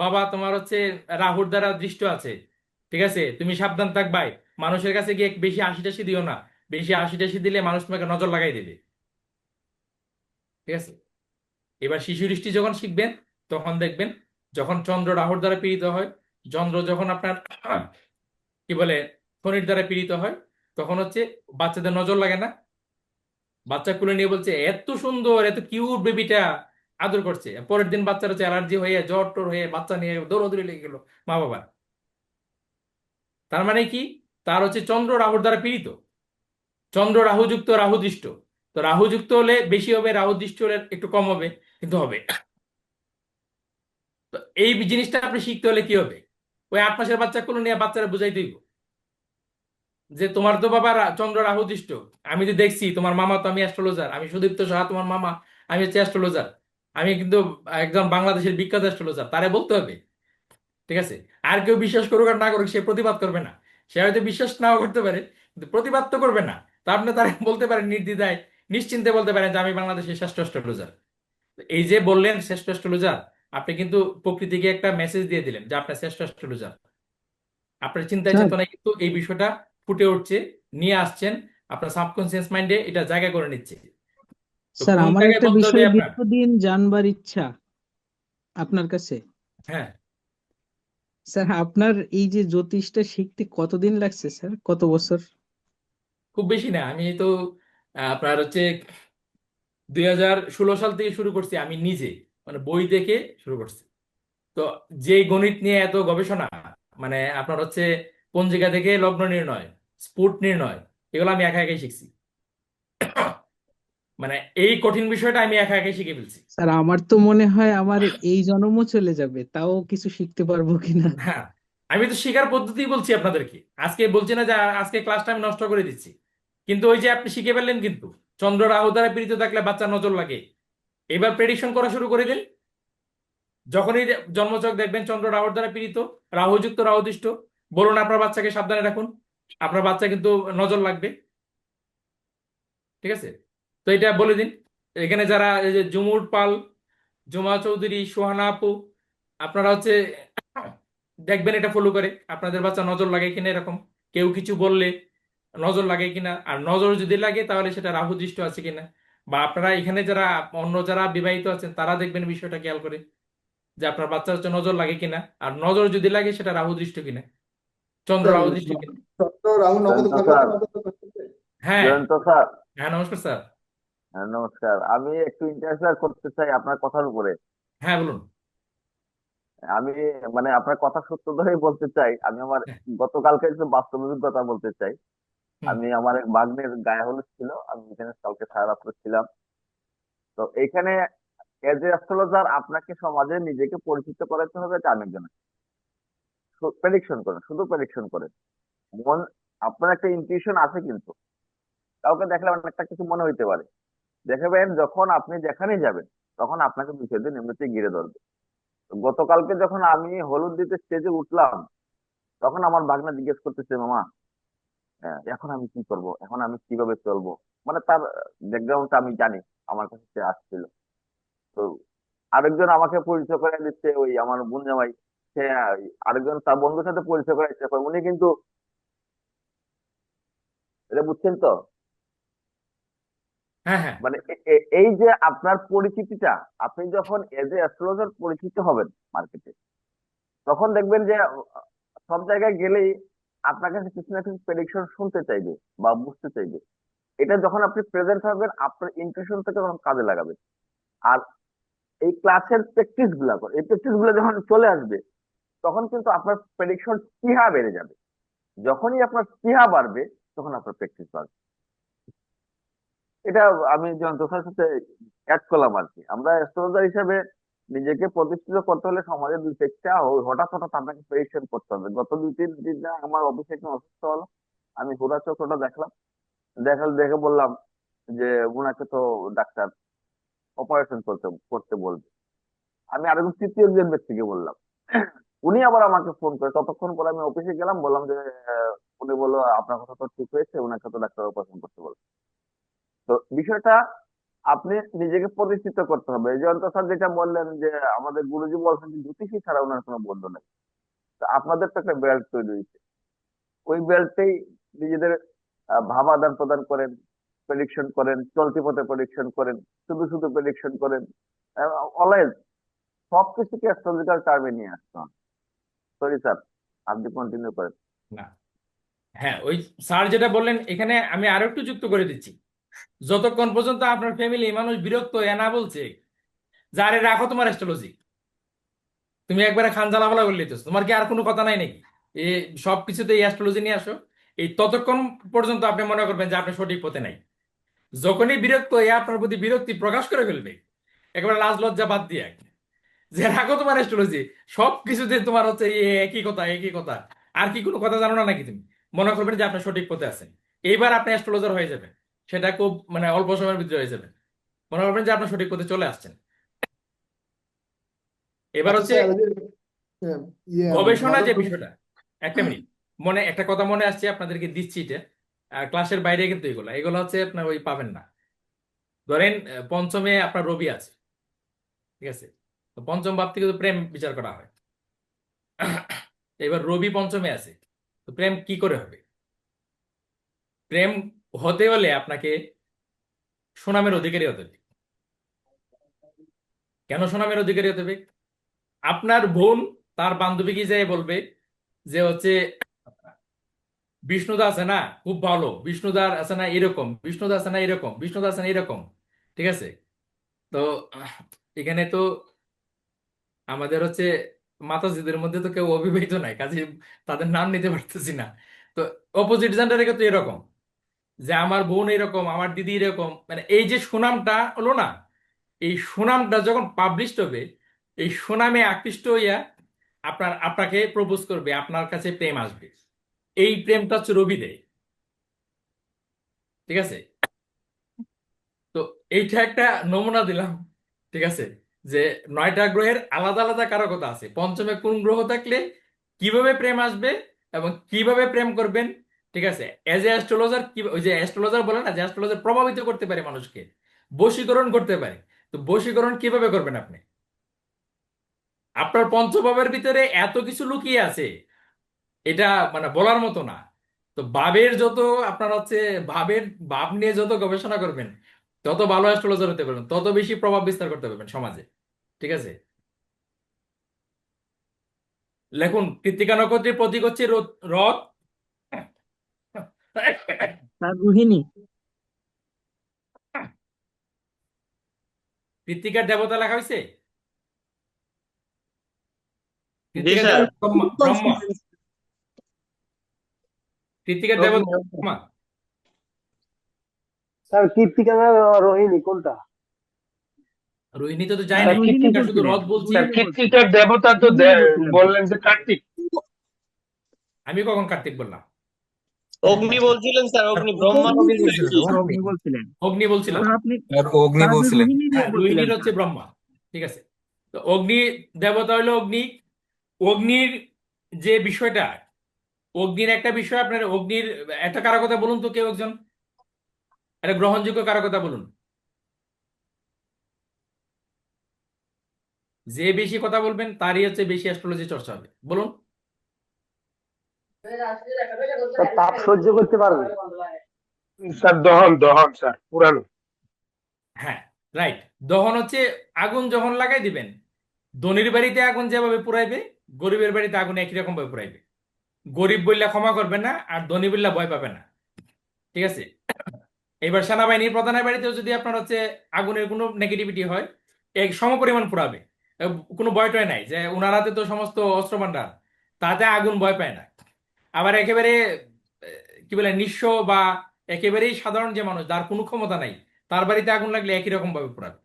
বাবা তোমার হচ্ছে রাহুর দ্বারা দৃষ্ট আছে, ঠিক আছে তুমি সাবধান থাকবাই, মানুষের কাছে গিয়ে বেশি হাসি টাসি দিও না, বেশি হাসি টাসি দিলে মানুষ তোমাকে নজর লাগাই দেবে। ঠিক আছে, এবার শিশু দৃষ্টি যখন শিখবেন তখন দেখবেন যখন চন্দ্র রাহুর দ্বারা পীড়িত হয়, চন্দ্র যখন আপনার কি বলে শনির দ্বারা পীড়িত হয়, তখন হচ্ছে বাচ্চাদের নজর লাগে না, বাচ্চা কুলে নিয়ে বলছে এত সুন্দর এত কিউট বেবিটা, আদর করছে, পরের দিন বাচ্চার হচ্ছে অ্যালার্জি হয়ে জ্বর টর হয়ে বাচ্চা নিয়ে দৌড়াদৌড়ি লেগে গেল মা বাবা। তার মানে কি, তার হচ্ছে চন্দ্র রাহুর দ্বারা পীড়িত, চন্দ্র রাহু যুক্ত, রাহু দৃষ্ট। তো রাহু যুক্ত হলে বেশি হবে, রাহু দৃষ্ট হলে একটু কম হবে, কিন্তু হবে। তো এই জিনিসটা আপনি শিখতে হলে কি হবে, ওই 8 মাসের বাচ্চা কুলে নিয়ে বাচ্চারা বুঝাই দিব যে তোমার তো বাবা চন্দ্র রাহু দৃষ্ট, আমি তো দেখছি তোমার মামা, তো আমি অ্যাস্ট্রোলজার, আমি সুদীপ্ত সাহা তোমার মামা, আমি হচ্ছে অ্যাস্ট্রোলজার, আমি কিন্তু একজন বাংলাদেশের বিখ্যাত অ্যাস্ট্রোলজার, তারে বলতে হবে। ঠিক আছে, আর কেউ বিশ্বাস করুক আর না করুক সে প্রতিবাদ করবে না, সে হয়তো বিশ্বাস নাও করতে পারে কিন্তু প্রতিবাদ তো করবে না। তা আপনি তারা বলতে পারেন নির্দ্বিধায় নিশ্চিন্তে বলতে পারেন যে আমি বাংলাদেশের শ্রেষ্ঠ অ্যাস্ট্রোলজার। এই যে বললেন শ্রেষ্ঠ অ্যাস্ট্রোলজার, আপনি কিন্তু প্রকৃতিকে একটা মেসেজ দিয়ে দিলেন যে আপনি শ্রেষ্ঠ অ্যাস্ট্রোলজার। আপনার চিন্তায় স্যার চেতনায় কিন্তু এই বিষয়টা ফুটে উঠছে, নিয়ে আসছেন, আপনার সাবকনসিয়াস মাইন্ডে এটা জায়গা করে নিচ্ছে। তো স্যার কোন আমার জায়গায় একটা বলতে হবে বিষয় আপনার? দীর্ঘদিন জানবার ইচ্ছা আপনার কাছে। হ্যাঁ, স্যার আপনার এই যে জ্যোতিষটা শিখতে কতদিন লাগছে স্যার, কত বছর? খুব বেশি না, আমি তো আপনার হচ্ছে 2016 সাল থেকে শুরু করছি আমি নিজে, মানে বই দেখে শুরু করছি। তো যে গণিত নিয়ে এত গবেষণা, মানে আপনার হচ্ছে পঞ্জিকা থেকে লগ্ন নির্ণয়, স্ফুট নির্ণয়, এগুলো আমি একা একাই শিখছি। মানে এই কঠিন বিষয়টা আমি একা একাই শিখে ফেলছি। স্যার আমার তো মনে হয় আমার এই জন্মও চলে যাবে তাও কিছু শিখতে পারবো কিনা। হ্যাঁ, আমি তো শেখার পদ্ধতি বলছি আপনাদেরকে, আজকে বলছি না যে আজকে ক্লাসটা আমি নষ্ট করে দিচ্ছি, কিন্তু ওই যে আপনি শিখে ফেললেন কিন্তু চন্দ্র রাহু দ্বারা পীড়িত থাকলে বাচ্চার নজর লাগে, এবার প্রেডিকশন করা শুরু করে দিন। যখনই জন্মছক দেখবেন চন্দ্র রাহুর দ্বারা পীড়িত, রাহুযুক্ত রাহুদৃষ্ট, বলুন আপনার বাচ্চাকে সাবধানে রাখুন, আপনার বাচ্চা কিন্তু নজর লাগবে। ঠিক আছে, তো এটা বলে দিন। এখানে যারা এই যে জুমুর পাল, জুমা চৌধুরী, সোহানা আপু, আপনারা হচ্ছে দেখবেন এটা ফলো করে আপনাদের বাচ্চা নজর লাগে কিনা, এরকম কেউ কিছু বললে নজর লাগে কিনা, আর নজর যদি লাগে তাহলে সেটা রাহু দৃষ্ট আছে কিনা। বা আপনারা এখানে যারা অন্য যারা বিবাহিত আছেন তারা দেখবেন বিষয়টা খেয়াল করে যে আপনার বাচ্চা হচ্ছে নজর লাগে কিনা, আর নজর যদি লাগে সেটা রাহু দৃষ্ট কিনা, চন্দ্র রাহু দৃষ্ট কিনা। চন্দ্র রাহু নবদ জয়ন্ত ঘর স্যার, নবদ করতেছে। হ্যাঁ জয়ন্ত স্যার, হ্যাঁ, নমস্কার স্যার। হ্যাঁ নমস্কার। আমি একটু ইন্টারফেয়ার করতে চাই আপনার কথার উপরে। হ্যাঁ বলুন। আমি মানে আপনার কথা সত্য ধরেই বলতে চাই। আমি আমার হ্যাঁ, গতকালকে একটু বাস্তব অভিজ্ঞতা বলতে চাই। হুম, আমি আমার এক ভাগ্নের গায়ে হলুদ ছিল, আমি এখানে কালকে সারা রাত্র ছিলাম। তো এখানে এজ এ অ্যাস্ট্রোলজার আপনাকে সমাজে নিজেকে পরিচিত করাতে হবে এটা আমি জানি। প্রেডিকশন করেন, শুধু প্রেডিকশন করেন। মন, আপনার একটা ইনটিউশন আছে, কিন্তু কাউকে দেখলে অনেকটা কিছু মনে হইতে পারে। দেখবেন যখন আপনি যেখানে যাবেন তখন আপনাকে বিষয়টি এমনিতেই ঘিরে ধরবে। তো গতকালকে যখন আমি হলুদ দিতে স্টেজে উঠলাম, তখন আমার ভাগনা জিজ্ঞেস করতেছে, মামা এখন আমি কি করব, এখন আমি কিভাবে চলবো। মানে তার ব্যাকগ্রাউন্ডটা আমি জানি, আমার কাছে সে আসছিল। তো আরেকজন আমাকে পরিচয় করে দিচ্ছে, ওই আমার বোন জামাই, সে আরেকজন তার বন্ধুর সাথে পরিচয় করে দিচ্ছে। উনি কিন্তু, এটা বুঝছেন তো, হ্যাঁ হ্যাঁ মানে এই যে আপনার পরিচিতিটা, আপনি যখন এজ এ অ্যাস্ট্রোলজার পরিচিত হবেন মার্কেটে, তখন দেখবেন যে সব জায়গায় গেলেই আপনার কাছে কিছু না কিছু প্রেডিকশন শুনতে চাইবে বা বুঝতে চাইবে। এটা যখন আপনি প্রেজেন্ট হবেন, আপনার ইন্টারেশন থেকে তখন কাজে লাগাবেন। আর এই ক্লাসের প্র্যাকটিস গুলা করে, এই প্র্যাকটিস গুলো যখন চলে আসবে, তখন কিন্তু আপনার প্রেডিকশন স্পৃহা বেড়ে যাবে। যখনই আপনার স্পৃহা বাড়বে, তখন আপনার প্র্যাকটিস বাড়বে। এটা আমি যন্ত্রসার সাথে অ্যাড করলাম আর কি। আমরা অ্যাস্ট্রোলজার হিসেবে নিজেকে প্রতিষ্ঠিত করতে হলে সমাজের দুই দিকটা হঠাৎ হঠাৎ আপনাকে প্রেডিকশন করতে হবে। গত 2-3 দিন না আমার অফিসে একটু অসুস্থ হলো, আমি হুড়া চক্রটা দেখলাম, দেখে বললাম যে ওনাকে তো ডাক্তার অপারেশন করতে করতে বলবে। আমি আরেকজন তৃতীয় একজন ব্যক্তিকে বললাম, উনি আবার আমাকে ফোন করে। ততক্ষণ পরে আমি অফিসে গেলাম, বললাম যে উনি বললো আপনার কথা তো ঠিক হয়েছে, ওনাকে তো ডাক্তার অপারেশন করতে বলবে। তো বিষয়টা আপনি নিজেকে প্রতিষ্ঠিত করতে হবে। এই যে অন্ত স্যার যেটা বললেন যে আমাদের গুরুজি বলছেন যে জ্যোতিষী ছাড়া ওনার কোনো বন্ধু নেই। তো আপনাদের তো একটা বেল্ট তৈরি হয়েছে, ওই বেল্টেই নিজেদের ভাব আদান প্রদান করেন, প্রেডিকশন করেন, চলতি পথে প্রেডিকশন করেন, শুধু শুধু প্রেডিকশন করেন। অলওয়েজ সবকিছুকে অ্যাস্ট্রোলজিক্যাল টার্মে নিয়ে আসতে হবে। সরি স্যার, আপনি কন্টিনিউ করেন। না, হ্যাঁ ওই স্যার যেটা বললেন এখানে আমি আরো একটু যুক্ত করে দিচ্ছি। যতক্ষণ পর্যন্ত আপনার ফ্যামিলি মানুষ বিরক্ত হয়ে না বলছে যে আরে রাখো তোমার অ্যাস্ট্রোলজি, তুমি একবারে খানজালাফালা করে লিতেছো, তোমার কি আর কোনো কথা নাই নাকি, এই সব কিছুতে এই অ্যাস্ট্রোলজি নিয়ে আসো, এই ততক্ষণ পর্যন্ত আপনি মনে করবেন যে আপনি সঠিক পথে নাই। যখনই বিরক্ত হয়ে আপনার প্রতি বিরক্তি প্রকাশ করে ফেলবে, একেবারে লাজ লজ্জা বাদ দিয়ে যে রাখো তোমার অ্যাস্ট্রোলজি, সব কিছুতে তোমার হচ্ছে এই একই কথা একই কথা, আর কি কোনো কথা জানো না নাকি তুমি, মনে করবেন যে আপনি সঠিক পথে আছেন, এইবার আপনি অ্যাস্ট্রোলজার হয়ে যাবেন। সেটা খুব মানে অল্প সময়ের ভিতরে হয়ে যাবে, মনে করবেন যে আপনি সঠিক পথে চলে আসছেন। এবার আচ্ছা হচ্ছে স্যার, ওই যে ইয়ে গবেষণা নজর যে দোষ- বিষয়টা, একটা মিনিট, মনে একটা কথা মনে আসছে আপনাদেরকে দিচ্ছি এটা, আর ক্লাসের বাইরে কিন্তু এগুলো এগুলো হচ্ছে আপনার ওই পাবেন না। ধরেন পঞ্চমে আপনার রবি আছে, ঠিক আছে, তো পঞ্চম ভাব থেকে তো প্রেম বিচার করা হয়। এবার রবি পঞ্চমে আছে, তো প্রেম কি করে হবে? প্রেম হতে হলে আপনাকে সুনামের অধিকারী হতে হবে। কেন সুনামের অধিকারী হতে হবে? আপনার বোন তার বান্ধবীকে যেয়ে বলবে যে হচ্ছে বিষ্ণুদা আছে না খুব ভালো, বিষ্ণুদার আছে না এরকম, বিষ্ণুদা আছে না এরকম, বিষ্ণুদা আছে না এরকম, ঠিক আছে। তো এখানে তো আমাদের হচ্ছে মাতাজিদের মধ্যে তো কেউ অবিবাহিত নাই, কাজে তাদের নাম নিতে পারতেছি না। তো অপোজিট জেন্ডারের ক্ষেত্রে এরকম যে আমার বোন এরকম, আমার দিদি এরকম, মানে এই যে সুনামটা হলো না, এই সুনামটা যখন পাবলিশড হবে, এই সুনামে আকৃষ্ট হইয়া আপনাকে প্রপোজ করবে, আপনার কাছে প্রেম আসবে। এই প্রেমটা হচ্ছে রবি দেয়, ঠিক আছে। তো এইটা একটা নমুনা দিলাম, ঠিক আছে, যে 9টা গ্রহের আলাদা আলাদা কারকতা আছে, পঞ্চমে কোন গ্রহ থাকলে কিভাবে প্রেম আসবে এবং কিভাবে প্রেম করবেন। ঠিক আছে, এজ এ অ্যাস্ট্রোলজার কি ওই যে অ্যাস্ট্রোলজার বলে না যে অ্যাস্ট্রোলজার প্রভাবিত করতে পারে মানুষকে, বশীকরণ করতে পারে। তো বশীকরণ কিভাবে করবেন আপনি? আপনার পঞ্চভাবের ভিতরে এত কিছু লুকিয়ে আছে, এটা মানে বলার মতো না। তো ভাবের যত আপনার হচ্ছে ভাবের ভাব নিয়ে যত গবেষণা করবেন, তত ভালো অ্যাস্ট্রোলজার হতে পারবেন, তত বেশি প্রভাব বিস্তার করতে পারবেন সমাজে। ঠিক আছে, লেখুন কৃত্তিকা নক্ষত্রের প্রতীক হচ্ছে রথ। স্যার রোহিণী। কৃত্তিকার দেবতা লেখা হয়েছে? জি কৃত্তিকার স্যার। দেবতা ব্রহ্মা। কৃত্তিকার দেবতা ব্রহ্মা। স্যার কৃত্তিকা না রোহিণী কোনটা? রোহিণী তো যায় স্যার নাই, রোহিণী কৃত্তিকা শুধু বলছিলেন, রথ বলছি। স্যার কৃত্তিকার দেবতা তো রোহিণী বলছিলেন তো। বললেন যে কার্তিক। আমি কখন কার্তিক বললাম? অগ্নি বলছিলেন স্যার, অগ্নি ব্রহ্মা অগ্নি অগ্নি বলছিলেন, কি? স্যার অগ্নি বলছিলেন। অগ্নি বলছিলাম। স্যার আপনি আর অগ্নি স্যার আপনি বলছিলেন। রোহিণী নিয়ে হ্যাঁ, বলছিলেন রোহিণীর হচ্ছে স্যার। ব্রহ্মা। ঠিক আছে, তো অগ্নি দেবতা হলো অগ্নি। অগ্নির যে বিষয়টা, অগ্নির একটা বিষয়, আপনার অগ্নির একটা কারকতা বলুন তো, কেউ একজন একটা গ্রহণযোগ্য কারকতা বলুন। যে বেশি কথা বলবেন তারই হচ্ছে বেশি অ্যাস্ট্রোলজি চর্চা হবে, বলুন। স্যার তাপ সহ্য করতে পারবে? স্যার দহন দহন স্যার পুরানো। হ্যাঁ, রাইট। দহন হচ্ছে আগুন যখন লাগাই দিবেন, ধনীর বাড়িতে আগুন যেভাবে পুরাইবে, গরিবের বাড়িতে আগুন একই রকম ভাবে পুরাইবে। গরিব বললে ক্ষমা করবে না, আর ধনী বললে ভয় পাবে না। ঠিক আছে, এবার সেনাবাহিনীর প্রধানের বাড়িতেও যদি আপনার হচ্ছে আগুনের কোনো নেগেটিভিটি হয়, এক সমপরিমাণ পুরাবে। কোনো ভয় টয় নাই যে ওনার হাতে তো সমস্ত অস্ত্র ভান্ডার, তাতে আগুন ভয় পায় না। আবার একেবারে কি বলে নিঃস্ব বা একেবারেই সাধারণ যে মানুষ, যার কোনো ক্ষমতা নাই, তার বাড়িতে আগুন লাগলে একই রকম ভাবে পোড়াবে।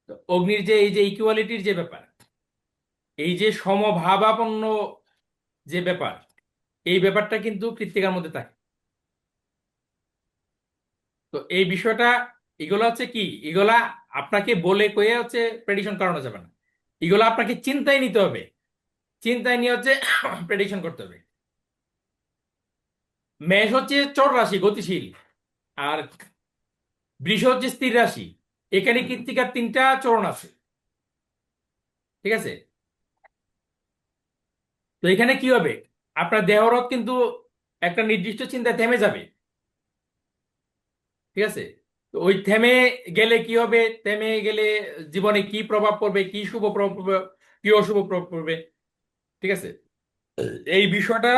তো অগ্নির যে এই যে ইকুয়ালিটির যে ব্যাপার, এই যে সমভাবাপন্ন যে ব্যাপার, এই ব্যাপারটা কিন্তু কৃত্তিকার মধ্যে থাকে। তো এই বিষয়টা, এগুলো হচ্ছে কি, এগুলা আপনাকে বলে কয়ে হচ্ছে প্রেডিকশন করানো যাবে না। এগুলো আপনাকে চিন্তায় নিতে হবে, চিন্তায় নিয়ে হচ্ছে প্রেডিকশন করতে হবে। মেষ হচ্ছে চর রাশি, গতিশীল, আর বৃষ হচ্ছে স্থির রাশি। এখানে কৃত্তিকার 3টা চরণ আছে। ঠিক আছে, তো এখানে কি হবে, আপনার দেহরথ কিন্তু একটা নির্দিষ্ট চিন্তায় থেমে যাবে। ঠিক আছে, তো ওই থেমে গেলে কি হবে, থেমে গেলে জীবনে কি প্রভাব পড়বে, কি শুভ প্রভাব পড়বে, কি অশুভ প্রভাব পড়বে। ঠিক আছে, এই বিষয়টা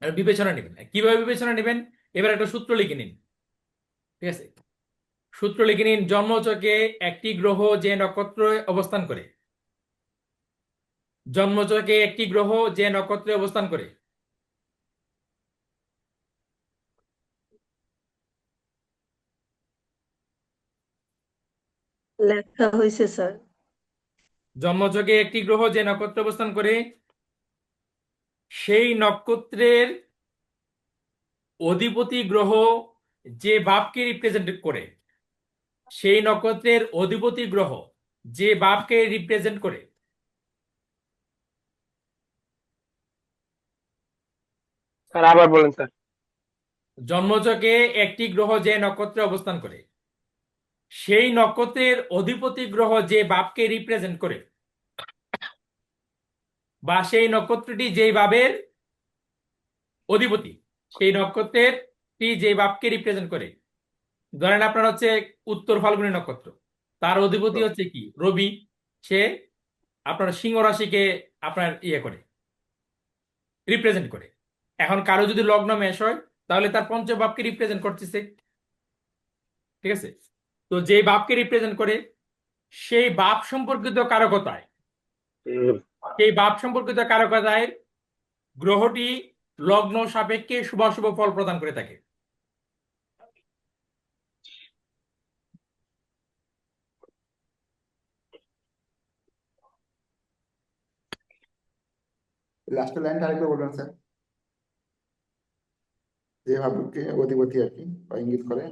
বিবেচনা নেবেন। কিভাবে বিবেচনা নেবেন, এবার একটা সূত্র লিখে নিন। ঠিক আছে, সূত্র লিখে নিন। জন্মছকে একটি গ্রহ যে নক্ষত্রে অবস্থান করে, জন্মছকে একটি গ্রহ যে নক্ষত্রে অবস্থান করে, লেখা হয়েছে স্যার। জন্মছকে একটি গ্রহ যে নক্ষত্রে অবস্থান করে, সেই নক্ষত্রের অধিপতি গ্রহ যে বাপকে রিপ্রেজেন্ট করে, সেই নক্ষত্রের অধিপতি গ্রহ যে বাপকে রিপ্রেজেন্ট করে, স্যার আবার বলেন স্যার। জন্মছকে একটি গ্রহ যে নক্ষত্রে অবস্থান করে, সেই নক্ষত্রের অধিপতি গ্রহ যে বাপকে রিপ্রেজেন্ট করে, বা সেই নক্ষত্রটি যেই বাবের অধিপতি, সেই নক্ষত্রেরটি যে বাপকে রিপ্রেজেন্ট করে। ধরেন আপনার হচ্ছে উত্তর ফাল্গুনী নক্ষত্র, তার অধিপতি হচ্ছে কি, রবি। সে আপনার সিংহ রাশিকে আপনার ইয়ে করে, রিপ্রেজেন্ট করে। এখন কারো যদি লগ্ন মেষ হয়, তাহলে তার পঞ্চভাবকে রিপ্রেজেন্ট করতেছে। ঠিক আছে, তো যে বাপকে রিপ্রেজেন্ট করে, সেই বাপ সম্পর্কিত কারকতায়, সেই বাপ সম্পর্কিত কারকতায় গ্রহটি লগ্ন সাপেক্ষে শুভাশুভ ফল প্রদান করে থাকে। লাস্টের লাইনটা আরেকবার বলবেন স্যার, যে ভাবকে অধিপতি আর কি বা ইঙ্গিত করে।